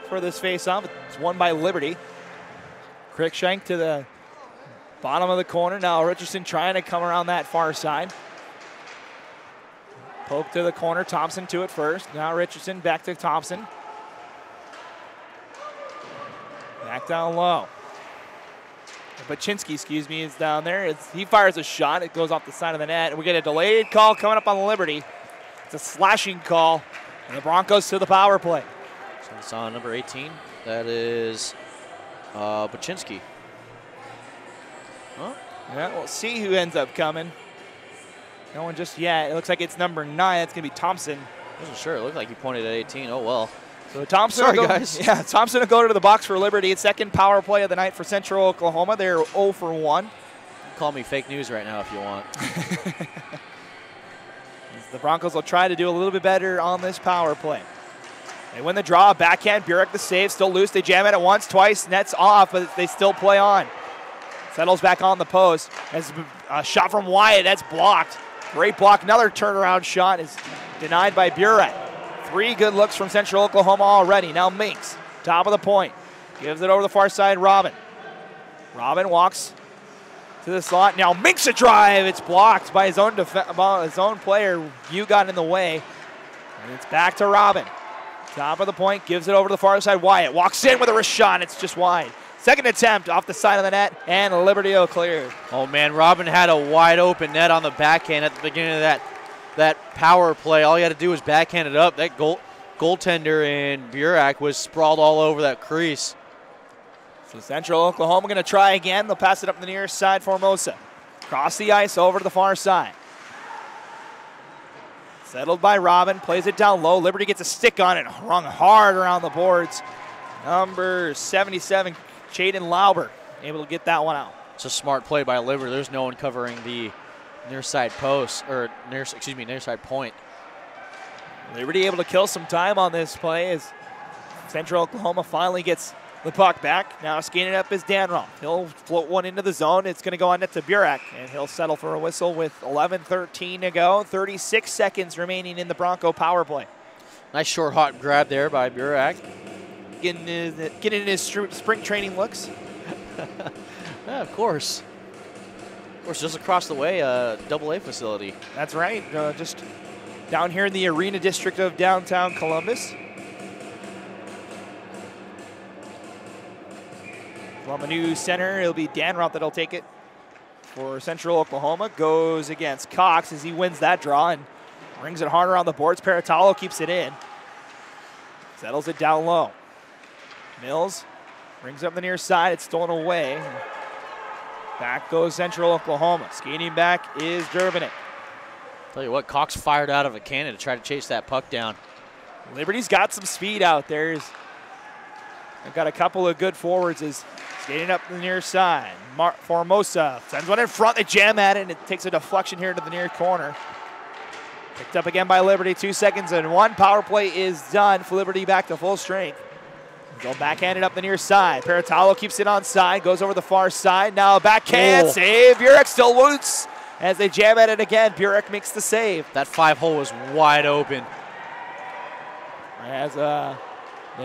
for this face-off. It's won by Liberty. Crickshank to the bottom of the corner. Now Richardson trying to come around that far side. Poke to the corner. Thompson to it first. Now Richardson back to Thompson. Back down low. Baczynski, is down there. He fires a shot. It goes off the side of the net. And we get a delayed call coming up on Liberty. It's a slashing call. And the Broncos to the power play. So it's on number 18. That is Baczynski. Huh? Yeah, we'll see who ends up coming. No one just yet. It looks like it's number 9. That's going to be Thompson. I wasn't sure. It looked like he pointed at 18. Oh, well. So Thompson Sorry, guys. Yeah, Thompson will go to the box for Liberty. It's second power play of the night for Central Oklahoma. They're 0 for 1. Call me fake news right now if you want. The Broncos will try to do a little bit better on this power play. They win the draw. Backhand. Burek the save. Still loose. They jam it once, twice. Nets off, but they still play on. Settles back on the post. As a shot from Wyatt. That's blocked. Great block. Another turnaround shot is denied by Burek. 3 good looks from Central Oklahoma already. Now Minks, top of the point. Gives it over the far side, Robin. Robin walks to the slot. Now Minks a drive. It's blocked by his own player. You got in the way. And it's back to Robin. Top of the point, gives it over to the far side. Wyatt walks in with a wrist shot. It's just wide. Second attempt off the side of the net, and Liberty will clear. Oh, man, Robin had a wide open net on the backhand at the beginning of that power play. All he had to do was backhand it up. That goaltender in Burek was sprawled all over that crease. So Central Oklahoma going to try again. They'll pass it up the near side, Formosa. Cross the ice over to the far side. Settled by Robin, plays it down low. Liberty gets a stick on it, rung hard around the boards. Number 77, Chaden Lauber, able to get that one out. It's a smart play by Liberty. There's no one covering the near side post, or near side point. Liberty able to kill some time on this play as Central Oklahoma finally gets the puck back. Now skating up is Danroth. He'll float one into the zone. It's going to go on net to Burek, and he'll settle for a whistle with 11:13 to go. 36 seconds remaining in the Bronco power play. Nice short hot grab there by Burek. Getting his spring training looks. Yeah, of course. Of course, just across the way, AA facility. That's right. Just down here in the arena district of downtown Columbus. From a new center, it'll be Danroth that'll take it for Central Oklahoma. Goes against Cox as he wins that draw and brings it harder on the boards. Peratalo keeps it in. Settles it down low. Mills brings up the near side. It's stolen away. Back goes Central Oklahoma. Skating back is Dermanick. Tell you what, Cox fired out of a cannon to try to chase that puck down. Liberty's got some speed out there. They've got a couple of good forwards as skating up the near side. Formosa sends one in front. They jam at it, and it takes a deflection here to the near corner. Picked up again by Liberty. 2 seconds and 1. Power play is done for Liberty back to full strength. Go backhanded up the near side. Peratalo keeps it on side, goes over the far side. Now a backhand save. Burek still loose as they jam at it again. Burek makes the save. That 5-hole was wide open. As the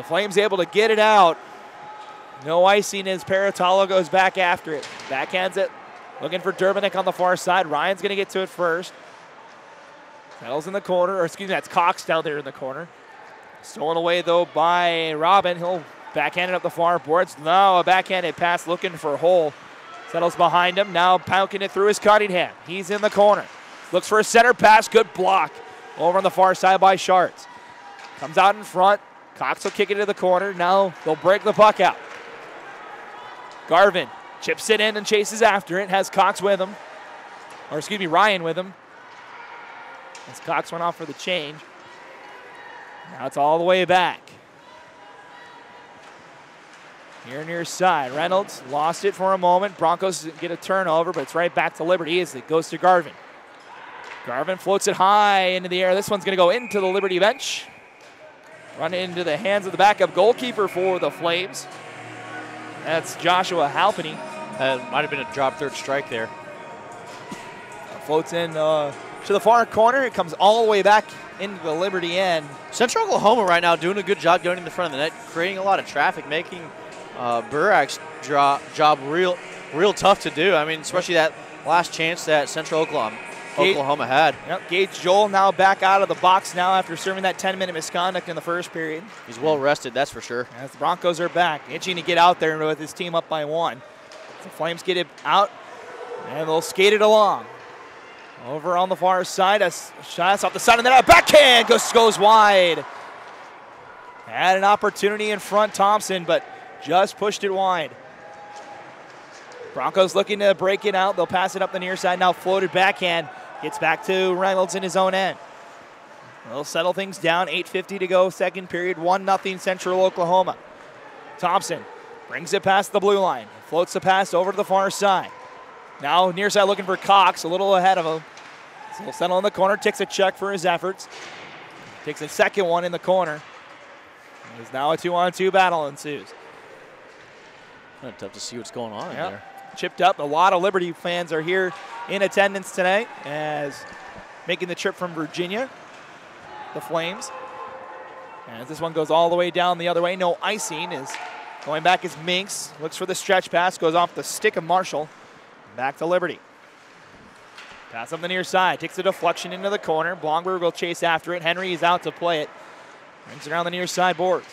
Flames able to get it out. No icing as Peratalo goes back after it. Backhands it. Looking for Durbanek on the far side. Ryan's going to get to it first. Settles in the corner, or excuse me, that's Cox down there in the corner. Stolen away, though, by Robin. He'll backhand it up the far boards. Now a backhanded pass looking for Hull. Settles behind him. Now pounding it through his Cunningham. He's in the corner. Looks for a center pass. Good block. Over on the far side by Sharts. Comes out in front. Cox will kick it to the corner. Now they'll break the puck out. Garvin chips it in and chases after it. Has Cox with him. Or excuse me, Ryan with him. As Cox went off for the change. Now it's all the way back. Here near side. Reynolds lost it for a moment. Broncos get a turnover, but it's right back to Liberty as it goes to Garvin. Garvin floats it high into the air. This one's going to go into the Liberty bench. Run into the hands of the backup goalkeeper for the Flames. That's Joshua Halpenny. That might have been a drop third strike there. Floats in to the far corner. It comes all the way back into the Liberty end. Central Oklahoma right now doing a good job going in the front of the net, creating a lot of traffic, making Burak's job real tough to do. I mean, especially that last chance that Central Oklahoma had. Yep, Gage Joel now back out of the box now after serving that 10-minute misconduct in the first period. He's well rested, that's for sure. As the Broncos are back, itching to get out there with his team up by 1. The Flames get it out, and they'll skate it along. Over on the far side, a shot off the side, and then a backhand goes wide. Had an opportunity in front, Thompson, but just pushed it wide. Broncos looking to break it out. They'll pass it up the near side. Now floated backhand. Gets back to Reynolds in his own end. They'll settle things down. 8:50 to go, second period. 1-0 Central Oklahoma. Thompson brings it past the blue line. Floats the pass over to the far side. Now near side looking for Cox, a little ahead of him. So he'll settle in the corner, takes a check for his efforts. Takes a second one in the corner. There's now a 2-on-2 battle ensues. Kind of tough to see what's going on in there. Chipped up. A lot of Liberty fans are here in attendance tonight as making the trip from Virginia, the Flames. As this one goes all the way down the other way. No icing. Is going back is Minks. Looks for the stretch pass. Goes off the stick of Marshall. Back to Liberty. Pass on the near side. Takes a deflection into the corner. Blomberg will chase after it. Henry is out to play it. Brings it around the near side boards.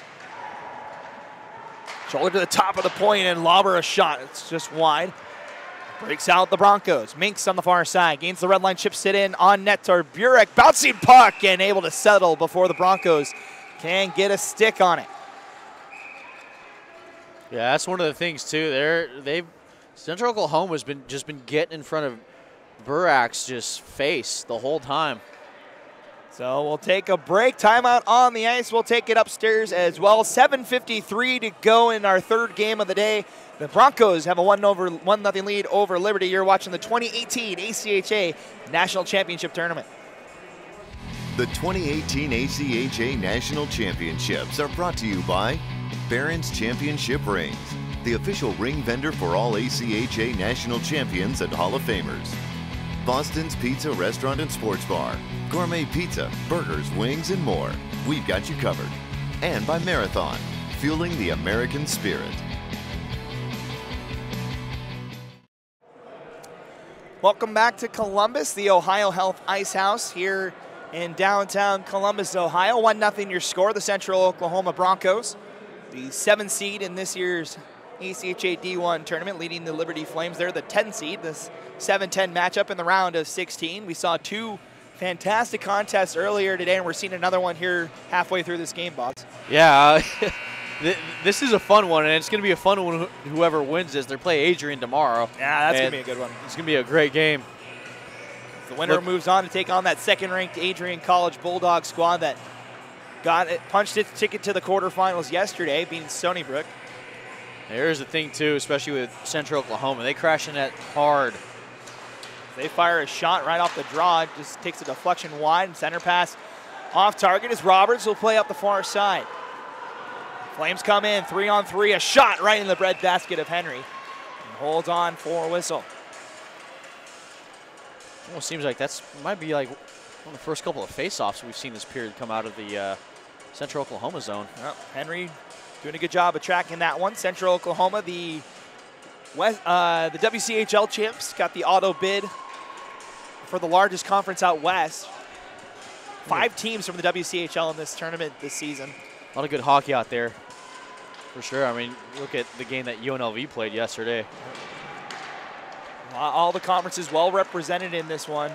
Shoulder to the top of the point and lobber a shot. It's just wide. Breaks out the Broncos. Minks on the far side. Gains the red line. Chips it in on net to Burek. Bouncing puck and able to settle before the Broncos can get a stick on it. Yeah, that's one of the things too. Central Oklahoma's been getting in front of Burak's just face the whole time. So we'll take a break. Timeout on the ice. We'll take it upstairs as well. 7:53 to go in our third game of the day. The Broncos have a 1-0 lead over Liberty. You're watching the 2018 ACHA National Championship Tournament. The 2018 ACHA National Championships are brought to you by Barron's Championship Rings, the official ring vendor for all ACHA National Champions and Hall of Famers. Boston's Pizza Restaurant and Sports Bar. Gourmet pizza, burgers, wings, and more. We've got you covered. And by Marathon, fueling the American spirit. Welcome back to Columbus, the Ohio Health Ice House here in downtown Columbus, Ohio. 1-0 your score, the Central Oklahoma Broncos. The 7th seed in this year's ACHA D1 tournament, leading the Liberty Flames. They're the 10 seed, this 7-10 matchup in the round of 16. We saw 2 fantastic contests earlier today, and we're seeing another one here halfway through this game, Boss. Yeah, this is a fun one, and it's going to be a fun one whoever wins this. They play Adrian tomorrow. Yeah, that's going to be a good one. It's going to be a great game. The winner moves on to take on that second-ranked Adrian College Bulldog squad that punched its ticket to the quarterfinals yesterday, beating Stony Brook. Here's the thing, too, especially with Central Oklahoma. They crash in that hard. They fire a shot right off the draw. It just takes a deflection wide, and center pass off target as Roberts will play up the far side. Flames come in, 3-on-3, a shot right in the breadbasket of Henry. And holds on for a whistle. Almost seems like might be like one of the first couple of face-offs we've seen this period come out of the Central Oklahoma zone. Well, Henry doing a good job of tracking that one. Central Oklahoma, the WCHL champs, got the auto bid for the largest conference out west. 5 teams from the WCHL in this tournament this season. A lot of good hockey out there, for sure. I mean, look at the game that UNLV played yesterday. All the conferences well represented in this one,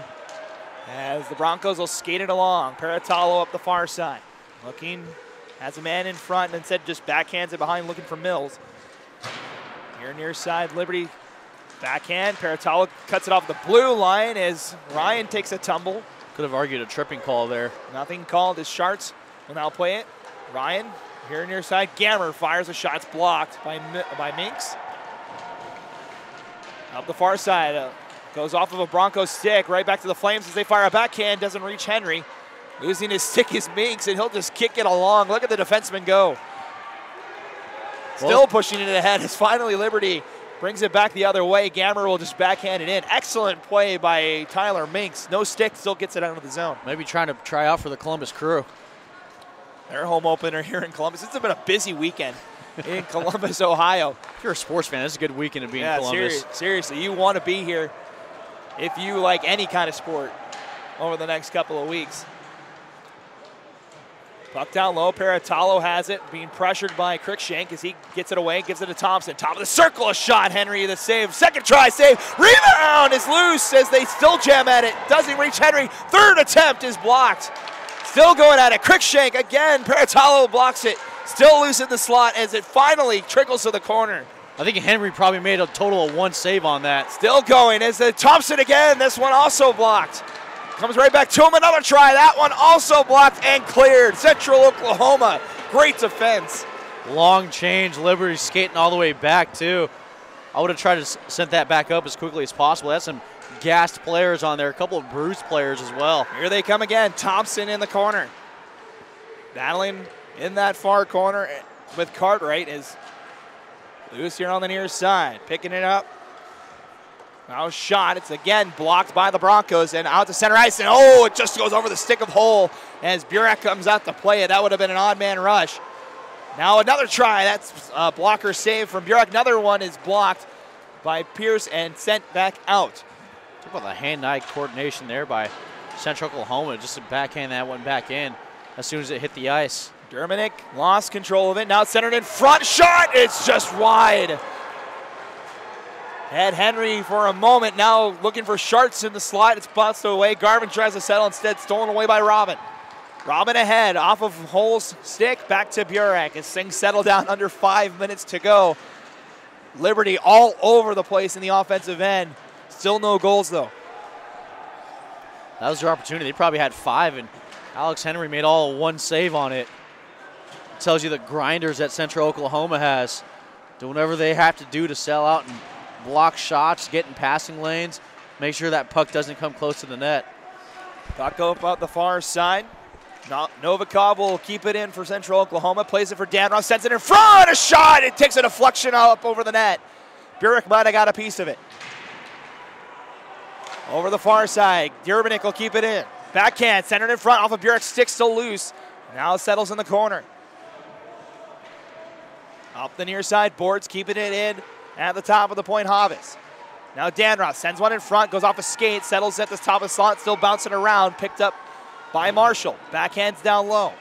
as the Broncos will skate it along. Peratalo up the far side. Looking, has a man in front, and instead just backhands it behind, looking for Mills. Here near side, Liberty backhand. Peratalo cuts it off the blue line as Ryan takes a tumble. Could have argued a tripping call there. Nothing called as Schartz will now play it. Ryan, here near side, Gammer fires a shot. It's blocked by Minks. Up the far side, goes off of a Bronco stick, right back to the Flames as they fire a backhand, doesn't reach Henry. Losing his stick is Minks, and he'll just kick it along. Look at the defenseman go. Still pushing it ahead as finally Liberty brings it back the other way. Gammer will just backhand it in. Excellent play by Tyler Minks. No stick, still gets it out of the zone. Maybe trying to try out for the Columbus Crew. Their home opener here in Columbus. It's been a busy weekend in Columbus, Ohio. If you're a sports fan, this is a good weekend to be in Columbus. Seriously, you want to be here if you like any kind of sport over the next couple of weeks. Puck down low, Peratalo has it, being pressured by Cruikshank as he gets it away, gives it to Thompson. Top of the circle, a shot, Henry the save. Second try, save, rebound is loose as they still jam at it. Doesn't reach Henry, third attempt is blocked. Still going at it, Cruikshank again, Peratalo blocks it. Still loose in the slot as it finally trickles to the corner. I think Henry probably made a total of 1 save on that. Still going as Thompson again, this one also blocked. Comes right back to him, another try. That one also blocked and cleared. Central Oklahoma, great defense. Long change, Liberty skating all the way back too. I would have tried to send that back up as quickly as possible. That's some gassed players on there, a couple of bruised players as well. Here they come again, Thompson in the corner. Battling in that far corner with Cartwright is loose here on the near side. Picking it up. Now shot, it's again blocked by the Broncos and out to center ice, and oh, it just goes over the stick of Hull as Burek comes out to play it. That would have been an odd man rush. Now another try, that's a blocker save from Burek. Another one is blocked by Pierce and sent back out. Talk about the hand-eye coordination there by Central Oklahoma, just to backhand that one back in as soon as it hit the ice. Dermanick lost control of it, now it's centered in front, shot, it's just wide. Had Henry for a moment, now looking for Schartz in the slot. It's bounced away. Garvin tries to settle, instead stolen away by Robin. Robin ahead, off of Hull's stick, back to Burek as things settle down under 5 minutes to go. Liberty all over the place in the offensive end. Still no goals though. That was their opportunity. They probably had 5, and Alex Henry made all 1 save on it. It tells you the grinders that Central Oklahoma has. Do whatever they have to do to sell out and block shots, get in passing lanes, make sure that puck doesn't come close to the net. Puck up out the far side. Novikov will keep it in for Central Oklahoma, plays it for Danross, sends it in front, a shot, it takes a deflection up over the net. Burek might have got a piece of it. Over the far side, Dermanick will keep it in. Backhand, centered in front, off of Burek's stick, still loose. Now it settles in the corner. Up the near side, Boards keeping it in. At the top of the point, Havis. Now Danross sends one in front, goes off a skate, settles at the top of the slot, still bouncing around, picked up by Marshall. Backhands down low.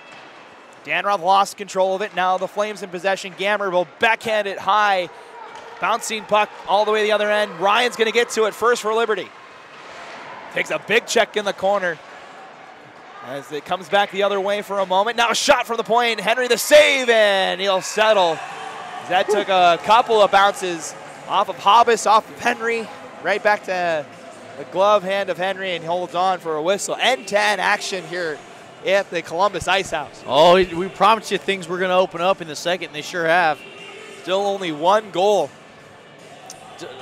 Danroth lost control of it. Now the Flames in possession. Gammer will backhand it high. Bouncing puck all the way to the other end. Ryan's going to get to it first for Liberty. Takes a big check in the corner as it comes back the other way for a moment. Now a shot from the point. Henry the save, and he'll settle. That took a couple of bounces off of Hobbs, off of Henry, right back to the glove hand of Henry, and holds on for a whistle. End-to-end action here at the Columbus Ice House. Oh, we promised you things were going to open up in the second, and they sure have. Still only one goal.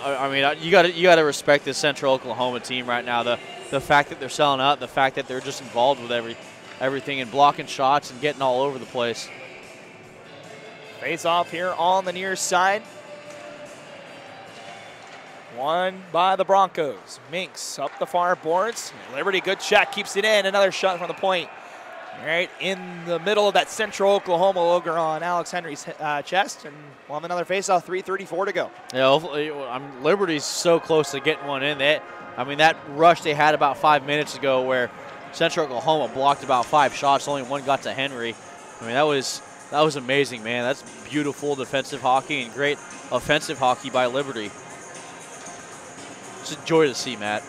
I mean, you got to respect this Central Oklahoma team right now. The fact that they're selling out, the fact that they're just involved with everything and blocking shots and getting all over the place. Face off here on the near side. Won by the Broncos. Minks up the far boards. Liberty, good check, keeps it in. Another shot from the point. Right in the middle of that Central Oklahoma logo on Alex Henry's chest. And we'll have another face-off, 3:34 to go. Yeah, Liberty's so close to getting one in. That rush they had about 5 minutes ago where Central Oklahoma blocked about 5 shots, only one got to Henry. I mean, that was amazing, man. That's beautiful defensive hockey and great offensive hockey by Liberty. It's a joy to see, Matt.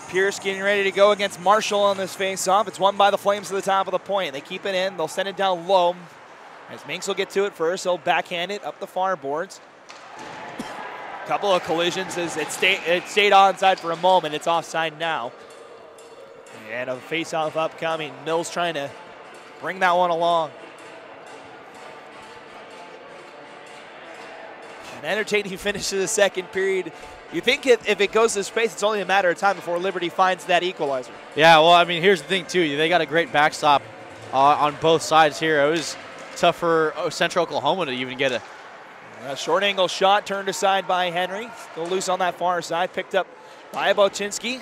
Pierce getting ready to go against Marshall on this face-off. It's won by the Flames to the top of the point. They keep it in. They'll send it down low. As Minks will get to it first, he'll backhand it up the far boards. Couple of collisions as it stayed onside for a moment. It's offside now. And a face-off upcoming. Mills trying to bring that one along. An entertaining finish to the second period. You think if it goes to space, it's only a matter of time before Liberty finds that equalizer. Yeah, well, I mean, here's the thing, too. They got a great backstop on both sides here. It was tough for Central Oklahoma to even get a short angle shot turned aside by Henry. Still loose on that far side. Picked up by Botinski.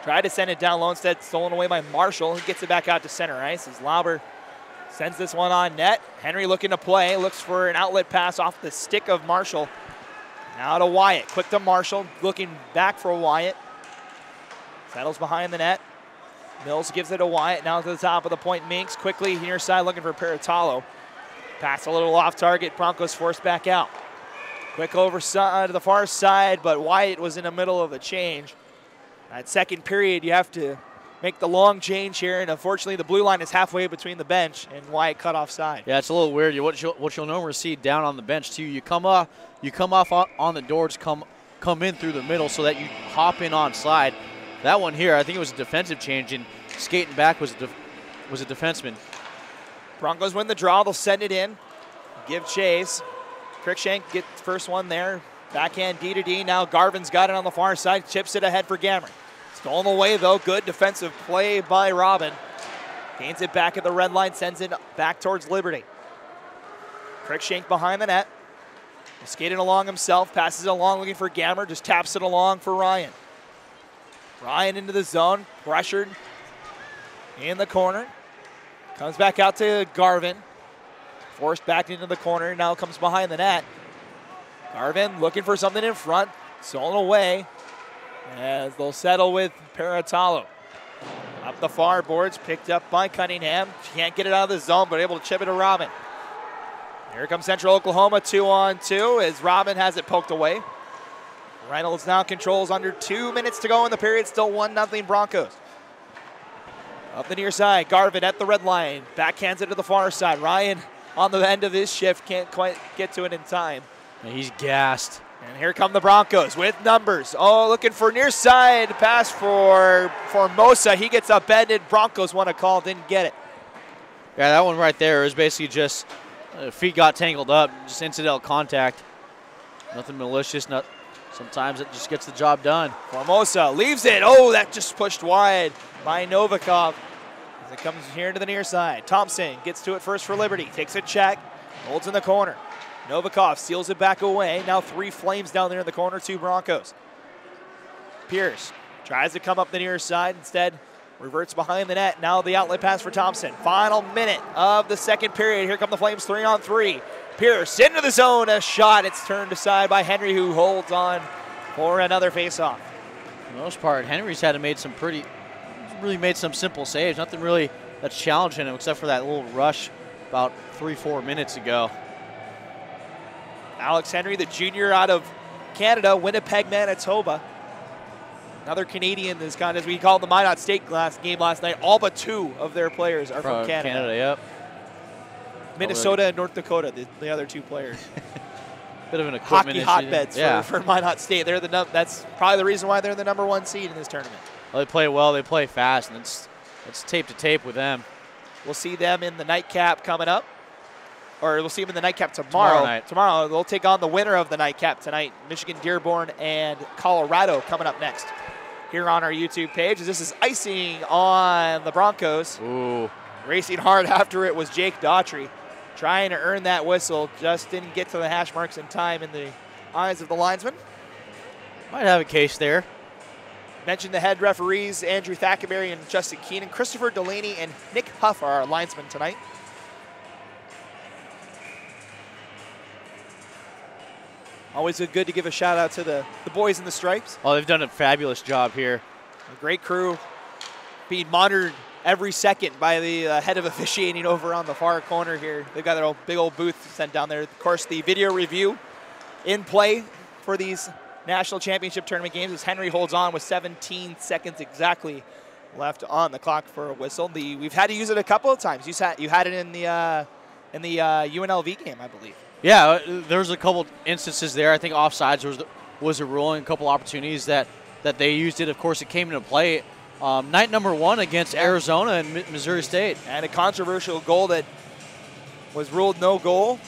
Tried to send it down low, instead stolen away by Marshall. He gets it back out to center ice as Lauber sends this one on net. Henry looking to play. Looks for an outlet pass off the stick of Marshall. Now to Wyatt. Quick to Marshall. Looking back for Wyatt. Settles behind the net. Mills gives it to Wyatt. Now to the top of the point. Minks quickly near side looking for Peratalo. Pass a little off target. Broncos forced back out. Quick over to the far side, but Wyatt was in the middle of the change. That second period, you have to make the long change here, and unfortunately the blue line is halfway between the bench and Wyatt cut offside. Yeah, it's a little weird. What you'll normally see down on the bench too, you come off on the doors, come in through the middle so that you hop in onside. That one here, I think it was a defensive change, and skating back was a defenseman. Broncos win the draw. They'll send it in, give chase. Cruikshank gets the first one there. Backhand D to D. Now Garvin's got it on the far side. Chips it ahead for Gammon. Stolen away though. Good defensive play by Robin. Gains it back at the red line. Sends it back towards Liberty. Cruikshank behind the net. Skating along himself. Passes it along looking for Gammer. Just taps it along for Ryan. Ryan into the zone. Pressured in the corner. Comes back out to Garvin. Forced back into the corner. Now comes behind the net. Garvin looking for something in front. Stolen away as they'll settle with Peratalo. Up the far boards, picked up by Cunningham. She can't get it out of the zone, but able to chip it to Robin. Here comes Central Oklahoma, 2-on-2 as Robin has it poked away. Reynolds now controls under 2 minutes to go in the period. Still 1-0 Broncos. Up the near side, Garvin at the red line. Backhands it to the far side. Ryan on the end of his shift, can't quite get to it in time. And he's gassed. And here come the Broncos with numbers. Oh, looking for near side pass for Mosa. He gets upended. Broncos want a call, didn't get it. Yeah, that one right there is basically just feet got tangled up, just incidental contact. Nothing malicious. Sometimes it just gets the job done. Formosa leaves it. Oh, that just pushed wide by Novikov as it comes here to the near side. Thompson gets to it first for Liberty. Takes a check. Holds in the corner. Novikov seals it back away. Now 3 Flames down there in the corner, 2 Broncos. Pierce tries to come up the near side. Instead, reverts behind the net. Now the outlet pass for Thompson. Final minute of the second period. Here come the Flames 3-on-3. Pierce into the zone. A shot. It's turned aside by Henry, who holds on for another faceoff. For the most part, Henry's had made some really made some simple saves. Nothing really that's challenging him except for that little rush about 3-4 minutes ago. Alex Henry, the junior out of Canada, Winnipeg, Manitoba. Another Canadian that's gone, as we called the Minot State game last night. All but 2 of their players are from Canada. Canada, yep. Minnesota and North Dakota, the other 2 players. Bit of an equipment issue. Hotbeds for Minot State. That's probably the reason why they're the #1 seed in this tournament. Well, they play well, they play fast, and It's tape to tape with them. We'll see them in the nightcap coming up. Or we'll see them in the nightcap tomorrow. Tomorrow they'll take on the winner of the nightcap tonight, Michigan Dearborn and Colorado coming up next. Here on our YouTube page, as this is icing on the Broncos. Ooh. Racing hard after it was Jake Daughtry, trying to earn that whistle. Just didn't get to the hash marks in time in the eyes of the linesman. Might have a case there. Mentioned the head referees, Andrew Thackerberry and Justin Keenan. Christopher Delaney and Nick Huff are our linesmen tonight. Always good to give a shout out to the boys in the stripes. Oh, they've done a fabulous job here. A great crew being monitored every second by the head of officiating over on the far corner here. They've got their big old booth sent down there. Of course, the video review in play for these national championship tournament games as Henry holds on with 17 seconds exactly left on the clock for a whistle. We've had to use it a couple of times. You had it in the UNLV game, I believe. Yeah, there's a couple instances there. I think offsides was a ruling, a couple opportunities that they used it. Of course, it came into play night number 1 against Arizona and Missouri State. And a controversial goal that was ruled no goal.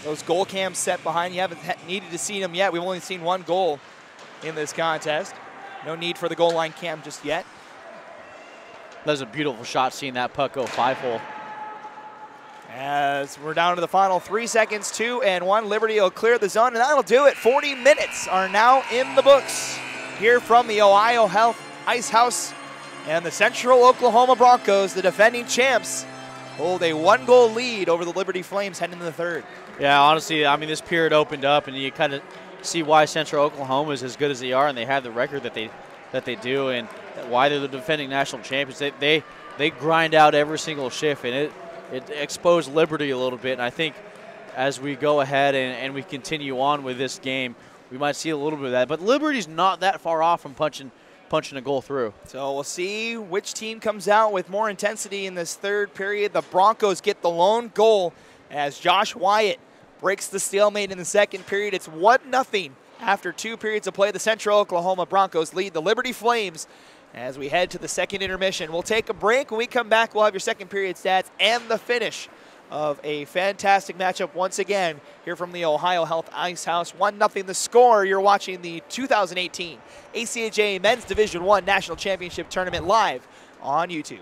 Those goal cams set behind. You haven't needed to see them yet. We've only seen 1 goal in this contest. No need for the goal line cam just yet. That was a beautiful shot, seeing that puck go 5-hole. As we're down to the final 3 seconds, 2 and 1. Liberty will clear the zone, and that'll do it. 40 minutes are now in the books here from the Ohio Health Ice House. And the Central Oklahoma Broncos, the defending champs, hold a 1-goal lead over the Liberty Flames heading into the third. Yeah, honestly, I mean, this period opened up, and you kind of see why Central Oklahoma is as good as they are, and they have the record that they do, and why they're the defending national champions. They grind out every single shift, and it exposed Liberty a little bit. And I think as we go ahead and we continue on with this game, we might see a little bit of that. But Liberty's not that far off from punching a goal through. So we'll see which team comes out with more intensity in this third period. The Broncos get the lone goal as Josh Wyatt breaks the stalemate in the second period. It's 1-0 after 2 periods of play. The Central Oklahoma Broncos lead the Liberty Flames as we head to the second intermission. We'll take a break. When we come back, we'll have your second period stats and the finish of a fantastic matchup once again here from the Ohio Health Ice House. 1-0 the score. You're watching the 2018 ACHA Men's Division I National Championship Tournament live on YouTube.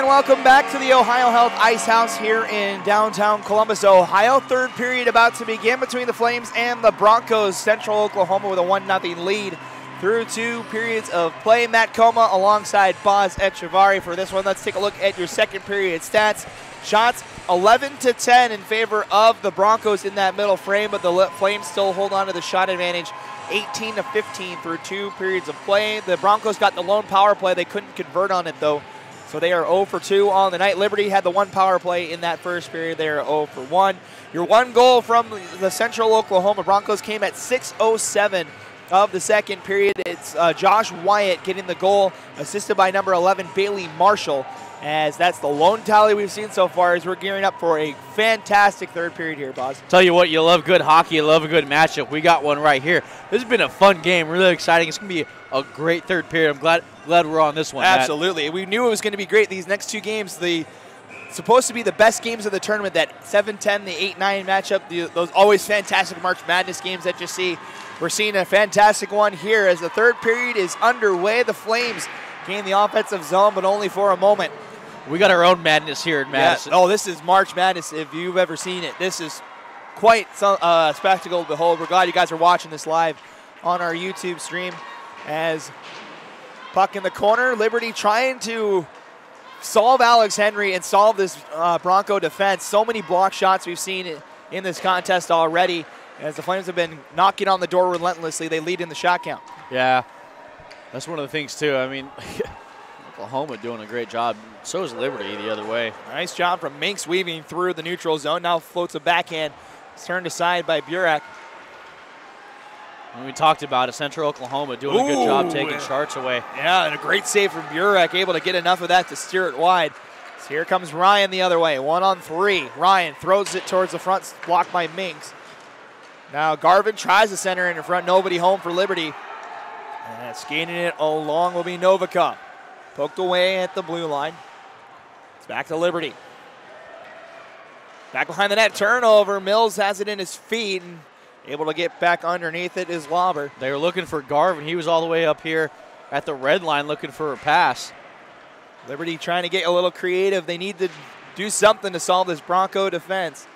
And welcome back to the Ohio Health Ice House here in downtown Columbus, Ohio. Third period about to begin between the Flames and the Broncos. Central Oklahoma with a 1-0 lead through 2 periods of play. Matt Coma alongside Boz Echevarri for this one. Let's take a look at your second period stats. Shots 11-10 in favor of the Broncos in that middle frame, but the Flames still hold on to the shot advantage 18-15 through 2 periods of play. The Broncos got the lone power play. They couldn't convert on it, though. So they are 0 for 2 on the night. Liberty had the 1 power play in that first period. They are 0 for 1. Your 1 goal from the Central Oklahoma Broncos came at 6:07 of the second period. It's Josh Wyatt getting the goal, assisted by number 11, Bailey Marshall, as that's the lone tally we've seen so far as we're gearing up for a fantastic third period here, Boz. Tell you what, you love good hockey, you love a good matchup. We got one right here. This has been a fun game, really exciting. It's going to be a great third period. I'm glad we're on this one, Absolutely. Matt. We knew it was going to be great. These next 2 games, supposed to be the best games of the tournament, that 7-10, the 8-9 matchup, those always fantastic March Madness games that you see. We're seeing a fantastic one here as the third period is underway. The Flames gain the offensive zone, but only for a moment. We got our own madness here in Madison. Yeah. Oh, this is March Madness if you've ever seen it. This is quite a spectacle to behold. We're glad you guys are watching this live on our YouTube stream. As puck in the corner, Liberty trying to solve Alex Henry and solve this Bronco defense. So many block shots we've seen in this contest already. As the Flames have been knocking on the door relentlessly, they lead in the shot count. Yeah, that's one of the things, too. I mean, Oklahoma doing a great job. So is Liberty the other way. Nice job from Minks weaving through the neutral zone. Now floats a backhand. It's turned aside by Burek. And we talked about it, Central Oklahoma doing a good job taking shots away. Yeah, and a great save from Burek, able to get enough of that to steer it wide. So here comes Ryan the other way, 1-on-3. Ryan throws it towards the front, blocked by Minks. Now Garvin tries to center in front, nobody home for Liberty. And skating it along will be Novikov. Poked away at the blue line. It's back to Liberty. Back behind the net, turnover. Mills has it in his feet and able to get back underneath it is Lauber. They were looking for Garvin. He was all the way up here at the red line looking for a pass. Liberty trying to get a little creative. They need to do something to solve this Bronco defense.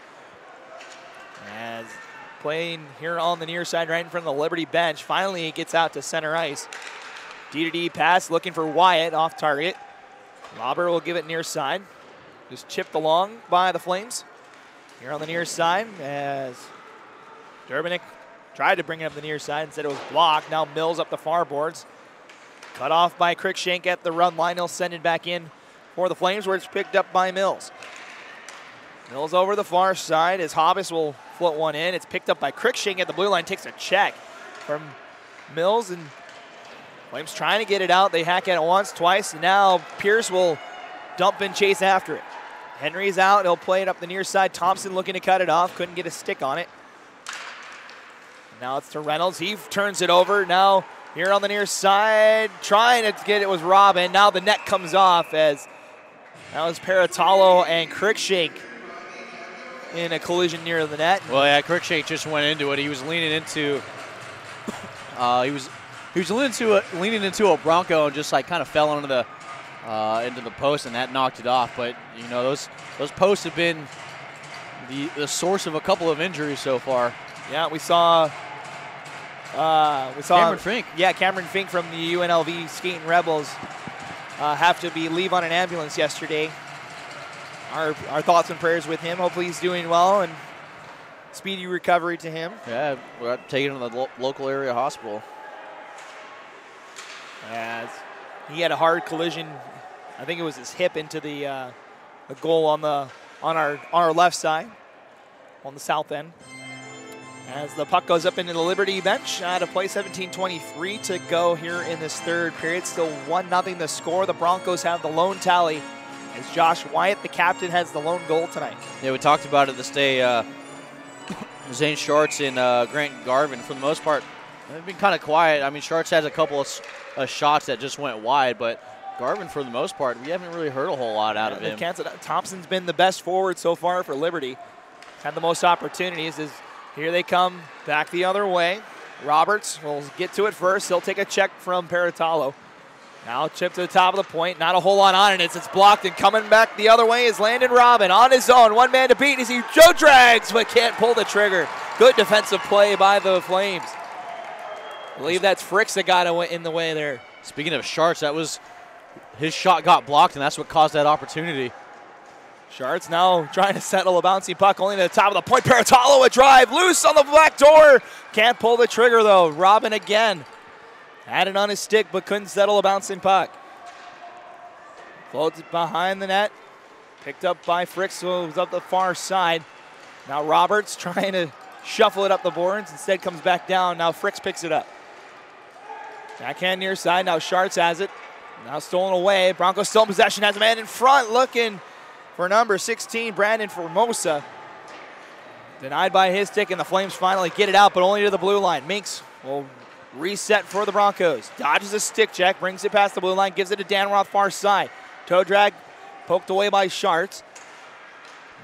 As playing here on the near side right in front of the Liberty bench. Finally, he gets out to center ice. D-to-D pass looking for Wyatt off target. Lauber will give it near side. Just chipped along by the Flames. Here on the near side as Durbanek tried to bring it up the near side. Instead it was blocked. Now Mills up the far boards. Cut off by Cruikshank at the run line. He'll send it back in for the Flames where it's picked up by Mills. Mills over the far side as Hobbs will float one in. It's picked up by Cruikshank at the blue line. Takes a check from Mills, and Flames trying to get it out. They hack at it once, twice, and now Pierce will dump and chase after it. Henry's out. He'll play it up the near side. Thompson looking to cut it off. Couldn't get a stick on it. Now it's to Reynolds. He turns it over. Now here on the near side, trying to get it was Robin. Now the net comes off as that was Paratalo and Cruikshank in a collision near the net. Well, yeah, Cruikshank just went into it. He was leaning into he was leaning into a Bronco and just like kind of fell into the post, and that knocked it off. But you know, those posts have been the source of a couple of injuries so far. Yeah, we saw Cameron Fink. Yeah, Cameron Fink from the UNLV Skating Rebels have to leave on an ambulance yesterday. Our thoughts and prayers with him. Hopefully he's doing well and speedy recovery to him. Yeah, we're taking him to the local area hospital. As he had a hard collision, I think it was his hip into the goal on our left side, on the south end. As the puck goes up into the Liberty bench, out of play, 17:23 to go here in this third period. Still 1-0 the score. The Broncos have the lone tally as Josh Wyatt, the captain, has the lone goal tonight. Yeah, we talked about it this day. Zane Schartz and Grant Garvin, for the most part, they've been kind of quiet. I mean, Schartz has a couple of shots that just went wide, but Garvin, for the most part, we haven't really heard a whole lot out of him. Thompson's been the best forward so far for Liberty. Had the most opportunities. Here they come back the other way. Roberts will get to it first. He'll take a check from Paratalo. Now chip to the top of the point. Not a whole lot on it. It's blocked, and coming back the other way is Landon Robin on his own. One man to beat as he Joe drags, but can't pull the trigger. Good defensive play by the Flames. I believe that's Fricks that got in the way there. Speaking of Sharts, that was his shot got blocked, and that's what caused that opportunity. Sharts now trying to settle a bouncy puck, only to the top of the point. Paratalo a drive, loose on the back door. Can't pull the trigger though. Robin again. Had it on his stick, but couldn't settle a bouncing puck. Floats behind the net. Picked up by Fricks, who was up the far side. Now Roberts trying to shuffle it up the boards. Instead comes back down. Now Fricks picks it up. Backhand near side. Now Sharts has it. Now stolen away. Broncos still in possession. Has a man in front looking for number 16, Brandon Formosa. Denied by his stick, and the Flames finally get it out, but only to the blue line. Minks will reset for the Broncos. Dodges a stick check, brings it past the blue line, gives it to Dan Roth far side. Toe drag poked away by Sharts.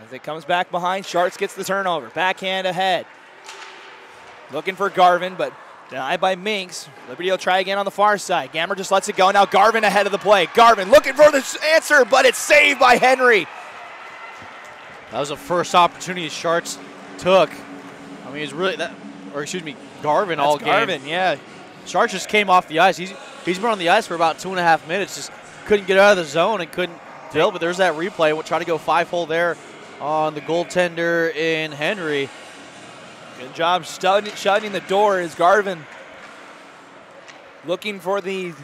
As it comes back behind, Sharts gets the turnover. Backhand ahead. Looking for Garvin, but denied by Minks. Liberty will try again on the far side. Gammer just lets it go. Now Garvin ahead of the play. Garvin looking for the answer, but it's saved by Henry. That was the first opportunity Sharts took. I mean, it's really Garvin all game. Garvin, yeah. Sharts just came off the ice. He's been on the ice for about 2.5 minutes. Just couldn't get out of the zone and couldn't deal. But there's that replay. We'll try to go 5-hole there on the goaltender in Henry. Good job shutting the door as Garvin looking for the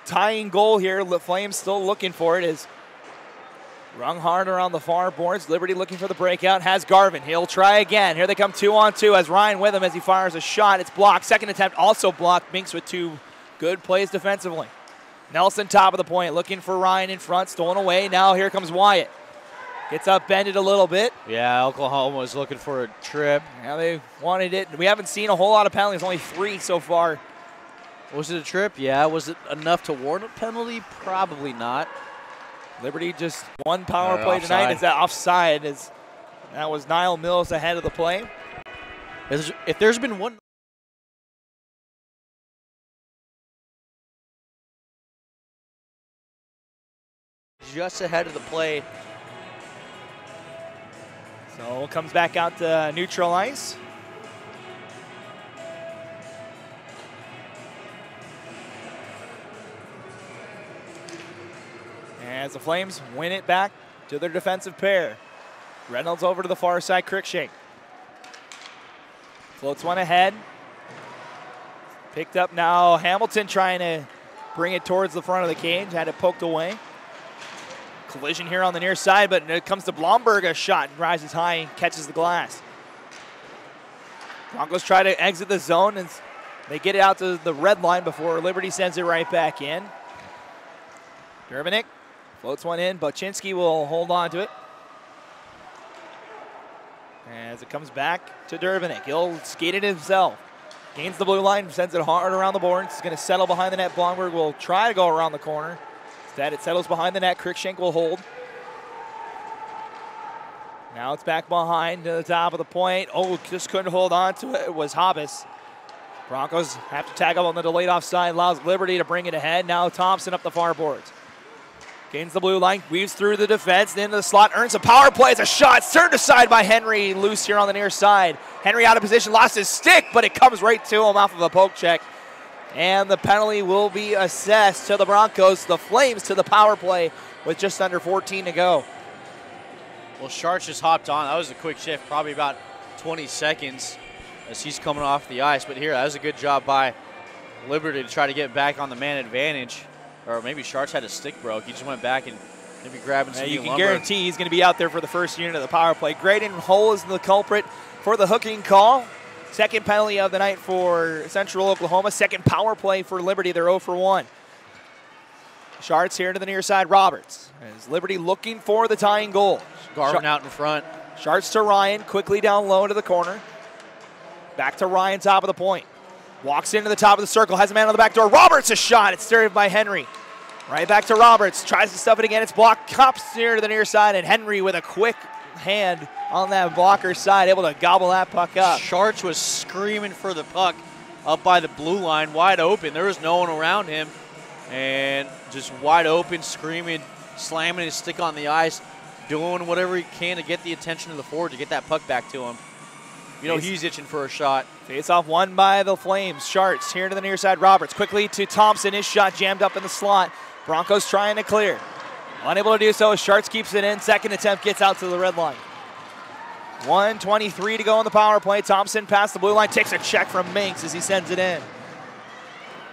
tying goal here. The Flames still looking for it as rung hard around the far boards. Liberty looking for the breakout. Has Garvin. He'll try again. Here they come 2-on-2 as Ryan with him as he fires a shot. It's blocked. Second attempt also blocked. Minks with 2 good plays defensively. Nelson top of the point looking for Ryan in front. Stolen away. Now here comes Wyatt. Gets upended a little bit. Yeah, Oklahoma was looking for a trip. Now they wanted it. We haven't seen a whole lot of penalties. Only 3 so far. Was it a trip? Yeah. Was it enough to warrant a penalty? Probably not. Liberty just one power play tonight. Is that offside? That was Niall Mills ahead of the play. If there's been one. Just ahead of the play. So comes back out to neutral ice. As the Flames win it back to their defensive pair. Reynolds over to the far side, Cruikshank. Floats one ahead. Picked up now, Hamilton trying to bring it towards the front of the cage. Had it poked away. Collision here on the near side, but it comes to Blomberg, a shot, rises high and catches the glass. Broncos try to exit the zone, and they get it out to the red line before Liberty sends it right back in. Dermanick floats one in. Boczynski will hold on to it. As it comes back to Dermanick, he'll skate it himself. Gains the blue line, sends it hard around the boards. He's going to settle behind the net. Blomberg will try to go around the corner. Instead, it settles behind the net. Cruikshank will hold. Now it's back behind to the top of the point. Oh, just couldn't hold on to it. It was Hobbs. Broncos have to tag up on the delayed offside. Allows Liberty to bring it ahead. Now Thompson up the far boards. Gains the blue line, weaves through the defense, into the slot, earns a power play. It's a shot, turned aside by Henry. Loose here on the near side. Henry out of position, lost his stick, but it comes right to him off of a poke check. And the penalty will be assessed to the Broncos. The Flames to the power play with just under 14 to go. Well, Sharts just hopped on. That was a quick shift, probably about 20 seconds as he's coming off the ice. But here, that was a good job by Liberty to try to get back on the man advantage. Or maybe Sharts had a stick broke. He just went back and maybe grabbing some You can lumber. guarantee he's going to be out there for the first unit of the power play. Graydon Hull is the culprit for the hooking call. Second penalty of the night for Central Oklahoma. Second power play for Liberty. They're 0 for 1. Sharts here to the near side. Roberts. As Liberty looking for the tying goal. Garvin out in front. Sharts to Ryan. Quickly down low to the corner. Back to Ryan, top of the point. Walks into the top of the circle. Has a man on the back door. Roberts a shot. It's served by Henry. Right back to Roberts. Tries to stuff it again. It's blocked. Cops near to the near side. And Henry with a quick hand on that blocker side, able to gobble that puck up. Sharts was screaming for the puck up by the blue line, wide open. There was no one around him. and just wide open, screaming, slamming his stick on the ice, doing whatever he can to get the attention of the forward to get that puck back to him. You know, he's itching for a shot. Face-off won by the Flames. Sharts here to the near side. Roberts quickly to Thompson. His shot jammed up in the slot. Broncos trying to clear. Unable to do so. Sharts keeps it in. Second attempt gets out to the red line. 1:23 to go on the power play. Thompson past the blue line. Takes a check from Minks as he sends it in.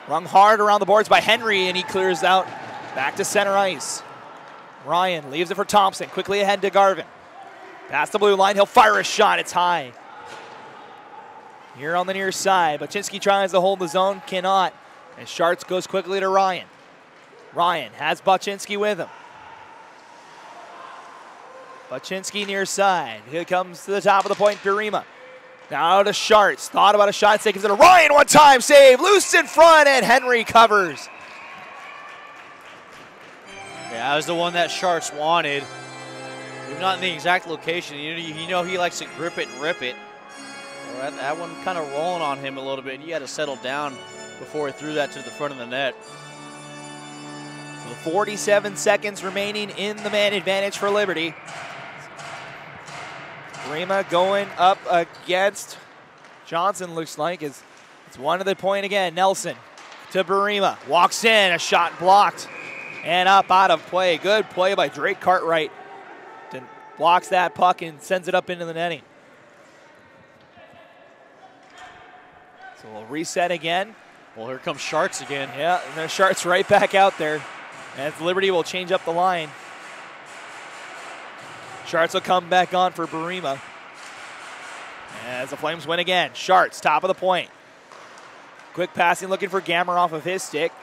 Rung hard around the boards by Henry, and he clears out back to center ice. Ryan leaves it for Thompson. Quickly ahead to Garvin. Past the blue line. He'll fire a shot. It's high. Here on the near side, Baczynski tries to hold the zone, cannot. And Sharts goes quickly to Ryan. Ryan has Baczynski with him. Baczynski near side. Here comes to the top of the point, Birima. Now to Sharts. Thought about a shot, gives it to Ryan, one time save. Loose in front, and Henry covers. Yeah, that was the one that Sharts wanted. Maybe not in the exact location. You know he likes to grip it and rip it. That one kind of rolling on him a little bit. He had to settle down before he threw that to the front of the net. So 47 seconds remaining in the man advantage for Liberty. Rima going up against Johnson, looks like. It's one to the point again. Nelson to Barima. Walks in, a shot blocked. And up out of play. Good play by Drake Cartwright. Blocks that puck and sends it up into the netting. So we'll reset again. Well, here comes Sharts again. Yeah, and there's Sharts right back out there. As Liberty will change up the line. Sharts will come back on for Barima. As the Flames win again. Sharts, top of the point. Quick passing, looking for Gammer off of his stick.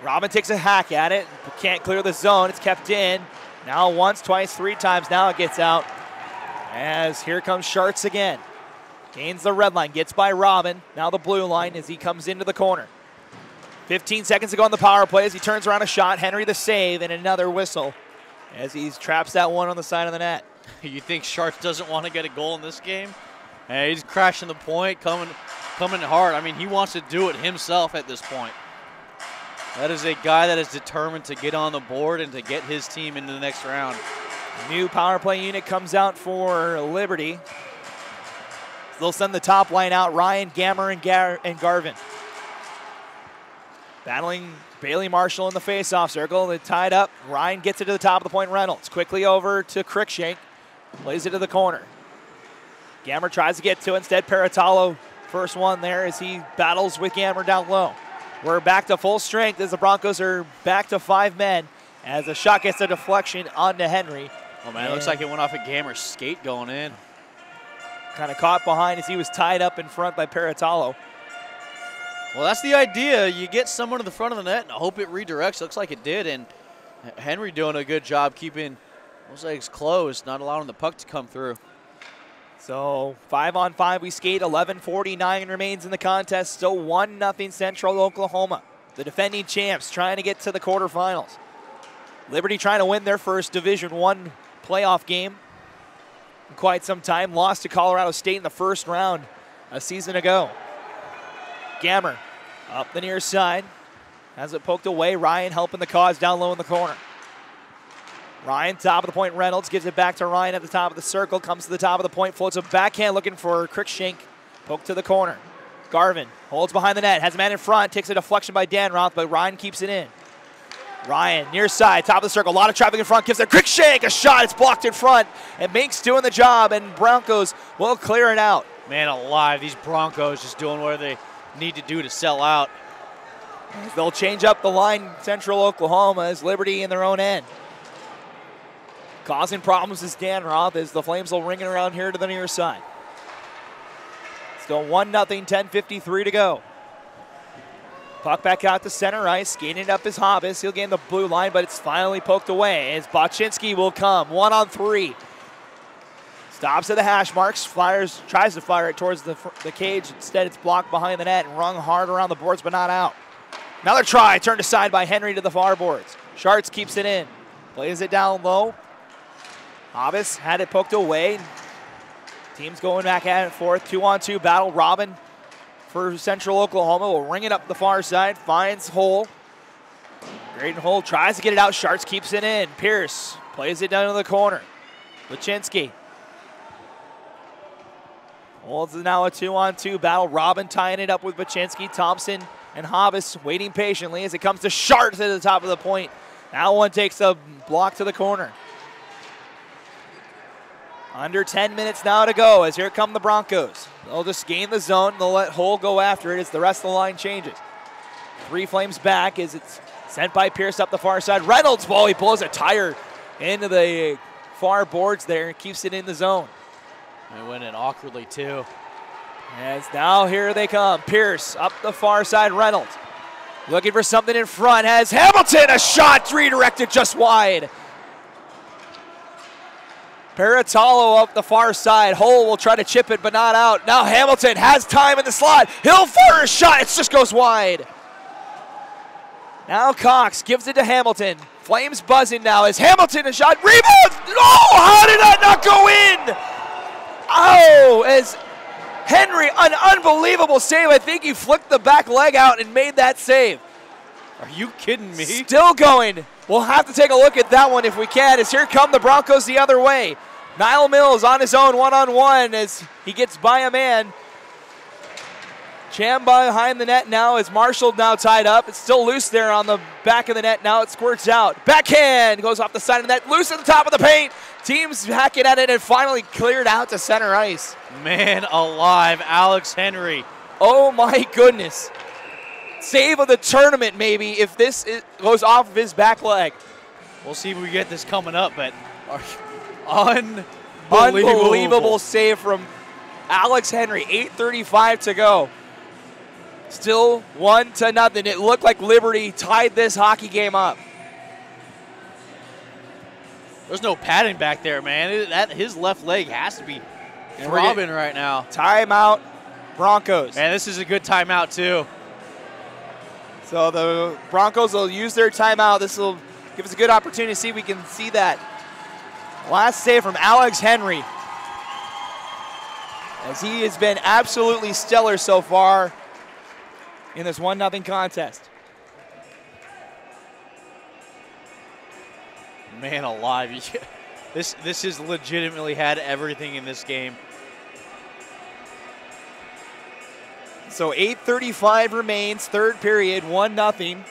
Robin takes a hack at it. Can't clear the zone. It's kept in. Now once, twice, three times. Now it gets out. As here comes Sharts again. Gains the red line, gets by Robin. Now the blue line as he comes into the corner. 15 seconds to go on the power play as he turns around a shot. Henry the save and another whistle as he traps that one on the side of the net. You think Sharks doesn't want to get a goal in this game? Hey, he's crashing the point, coming hard. I mean, he wants to do it himself at this point. That is a guy that is determined to get on the board and to get his team into the next round. New power play unit comes out for Liberty. They'll send the top line out, Ryan, Gammer, and Garvin. Battling Bailey Marshall in the face-off circle. They tied up. Ryan gets it to the top of the point. Reynolds quickly over to Cruikshank. Plays it to the corner. Gammer tries to get to it. Instead, Paratalo first one there as he battles with Gammer down low. We're back to full strength as the Broncos are back to 5 men as the shot gets a deflection onto Henry. Oh, man, it looks like it went off a Gammer's skate going in. Kind of caught behind as he was tied up in front by Paratalo. Well, that's the idea. You get someone to the front of the net and hope it redirects. Looks like it did, and Henry doing a good job keeping those legs closed, not allowing the puck to come through. So 5-on-5 we skate. 11:49 remains in the contest. Still 1-0 Central Oklahoma. The defending champs trying to get to the quarterfinals. Liberty trying to win their first Division I playoff game in quite some time. Lost to Colorado State in the first round a season ago. Gammer up the near side. Has it poked away. Ryan helping the cause down low in the corner. Ryan, top of the point. Reynolds gives it back to Ryan at the top of the circle. Comes to the top of the point. Floats a backhand looking for Cruikshank. Poke to the corner. Garvin holds behind the net. Has a man in front. Takes a deflection by Danroth, but Ryan keeps it in. Ryan near side, top of the circle. A lot of traffic in front. Gives it Cruikshank. A shot. It's blocked in front. And Mink's doing the job, and Broncos will clear it out. Man alive, these Broncos just doing what they need to do to sell out. They'll change up the line. Central Oklahoma is Liberty in their own end. Causing problems is Danroth as the Flames will ring it around here to the near side. Still 1-0, 10:53 to go. Puck back out to center ice, skating it up is Hobbs. He'll gain the blue line, but it's finally poked away as Baczynski will come. 1-on-3. Stops at the hash marks, tries to fire it towards the cage. Instead, it's blocked behind the net and rung hard around the boards, but not out. Another try, turned aside by Henry to the far boards. Sharts keeps it in, plays it down low. Hobbs had it poked away. Teams going back at it forth. 2-on-2 battle. Robin for Central Oklahoma will ring it up the far side. Finds hole. Straight and hold, tries to get it out. Sharts keeps it in. Pierce plays it down to the corner. Lachinsky holds it now a 2-on-2 battle. Robin tying it up with Baczynski. Thompson and Hobbs waiting patiently as it comes to Sharts at the top of the point. Now one takes a block to the corner. Under 10 minutes now to go as here come the Broncos. They'll just gain the zone. They'll let Hull go after it as the rest of the line changes. Three Flames back as it's sent by Pierce up the far side. Reynolds ball, he pulls a tire into the far boards there and keeps it in the zone. They went in awkwardly too. As now here they come. Pierce up the far side. Reynolds looking for something in front. Has Hamilton, a shot redirected just wide. Paratalo up the far side. Hull will try to chip it, but not out. Now Hamilton has time in the slot. He'll fire a shot. It just goes wide. Now Cox gives it to Hamilton. Flames buzzing now as Hamilton a shot. Rebound! Oh, how did that not go in? Oh, as Henry, an unbelievable save. I think he flicked the back leg out and made that save. Are you kidding me? Still going. We'll have to take a look at that one if we can, as here come the Broncos the other way. Niall Mills on his own one-on-one as he gets by a man. Cham behind the net now as Marshall now tied up. It's still loose there on the back of the net. Now it squirts out. Backhand goes off the side of the net. Loose at the top of the paint. Teams hacking at it and finally cleared out to center ice. Man alive, Alex Henry. Oh my goodness. Save of the tournament maybe if this goes off of his back leg. We'll see if we get this coming up, but unbelievable save from Alex Henry. 8:35 to go. Still 1-0. It looked like Liberty tied this hockey game up. There's no padding back there, man. His left leg has to be throbbing right now. Timeout, Broncos. Man, this is a good timeout too. So the Broncos will use their timeout. This will give us a good opportunity to see if we can see that last save from Alex Henry, as he has been absolutely stellar so far in this 1-0 contest. Man alive. This has legitimately had everything in this game. So 8:35 remains, third period, 1-0.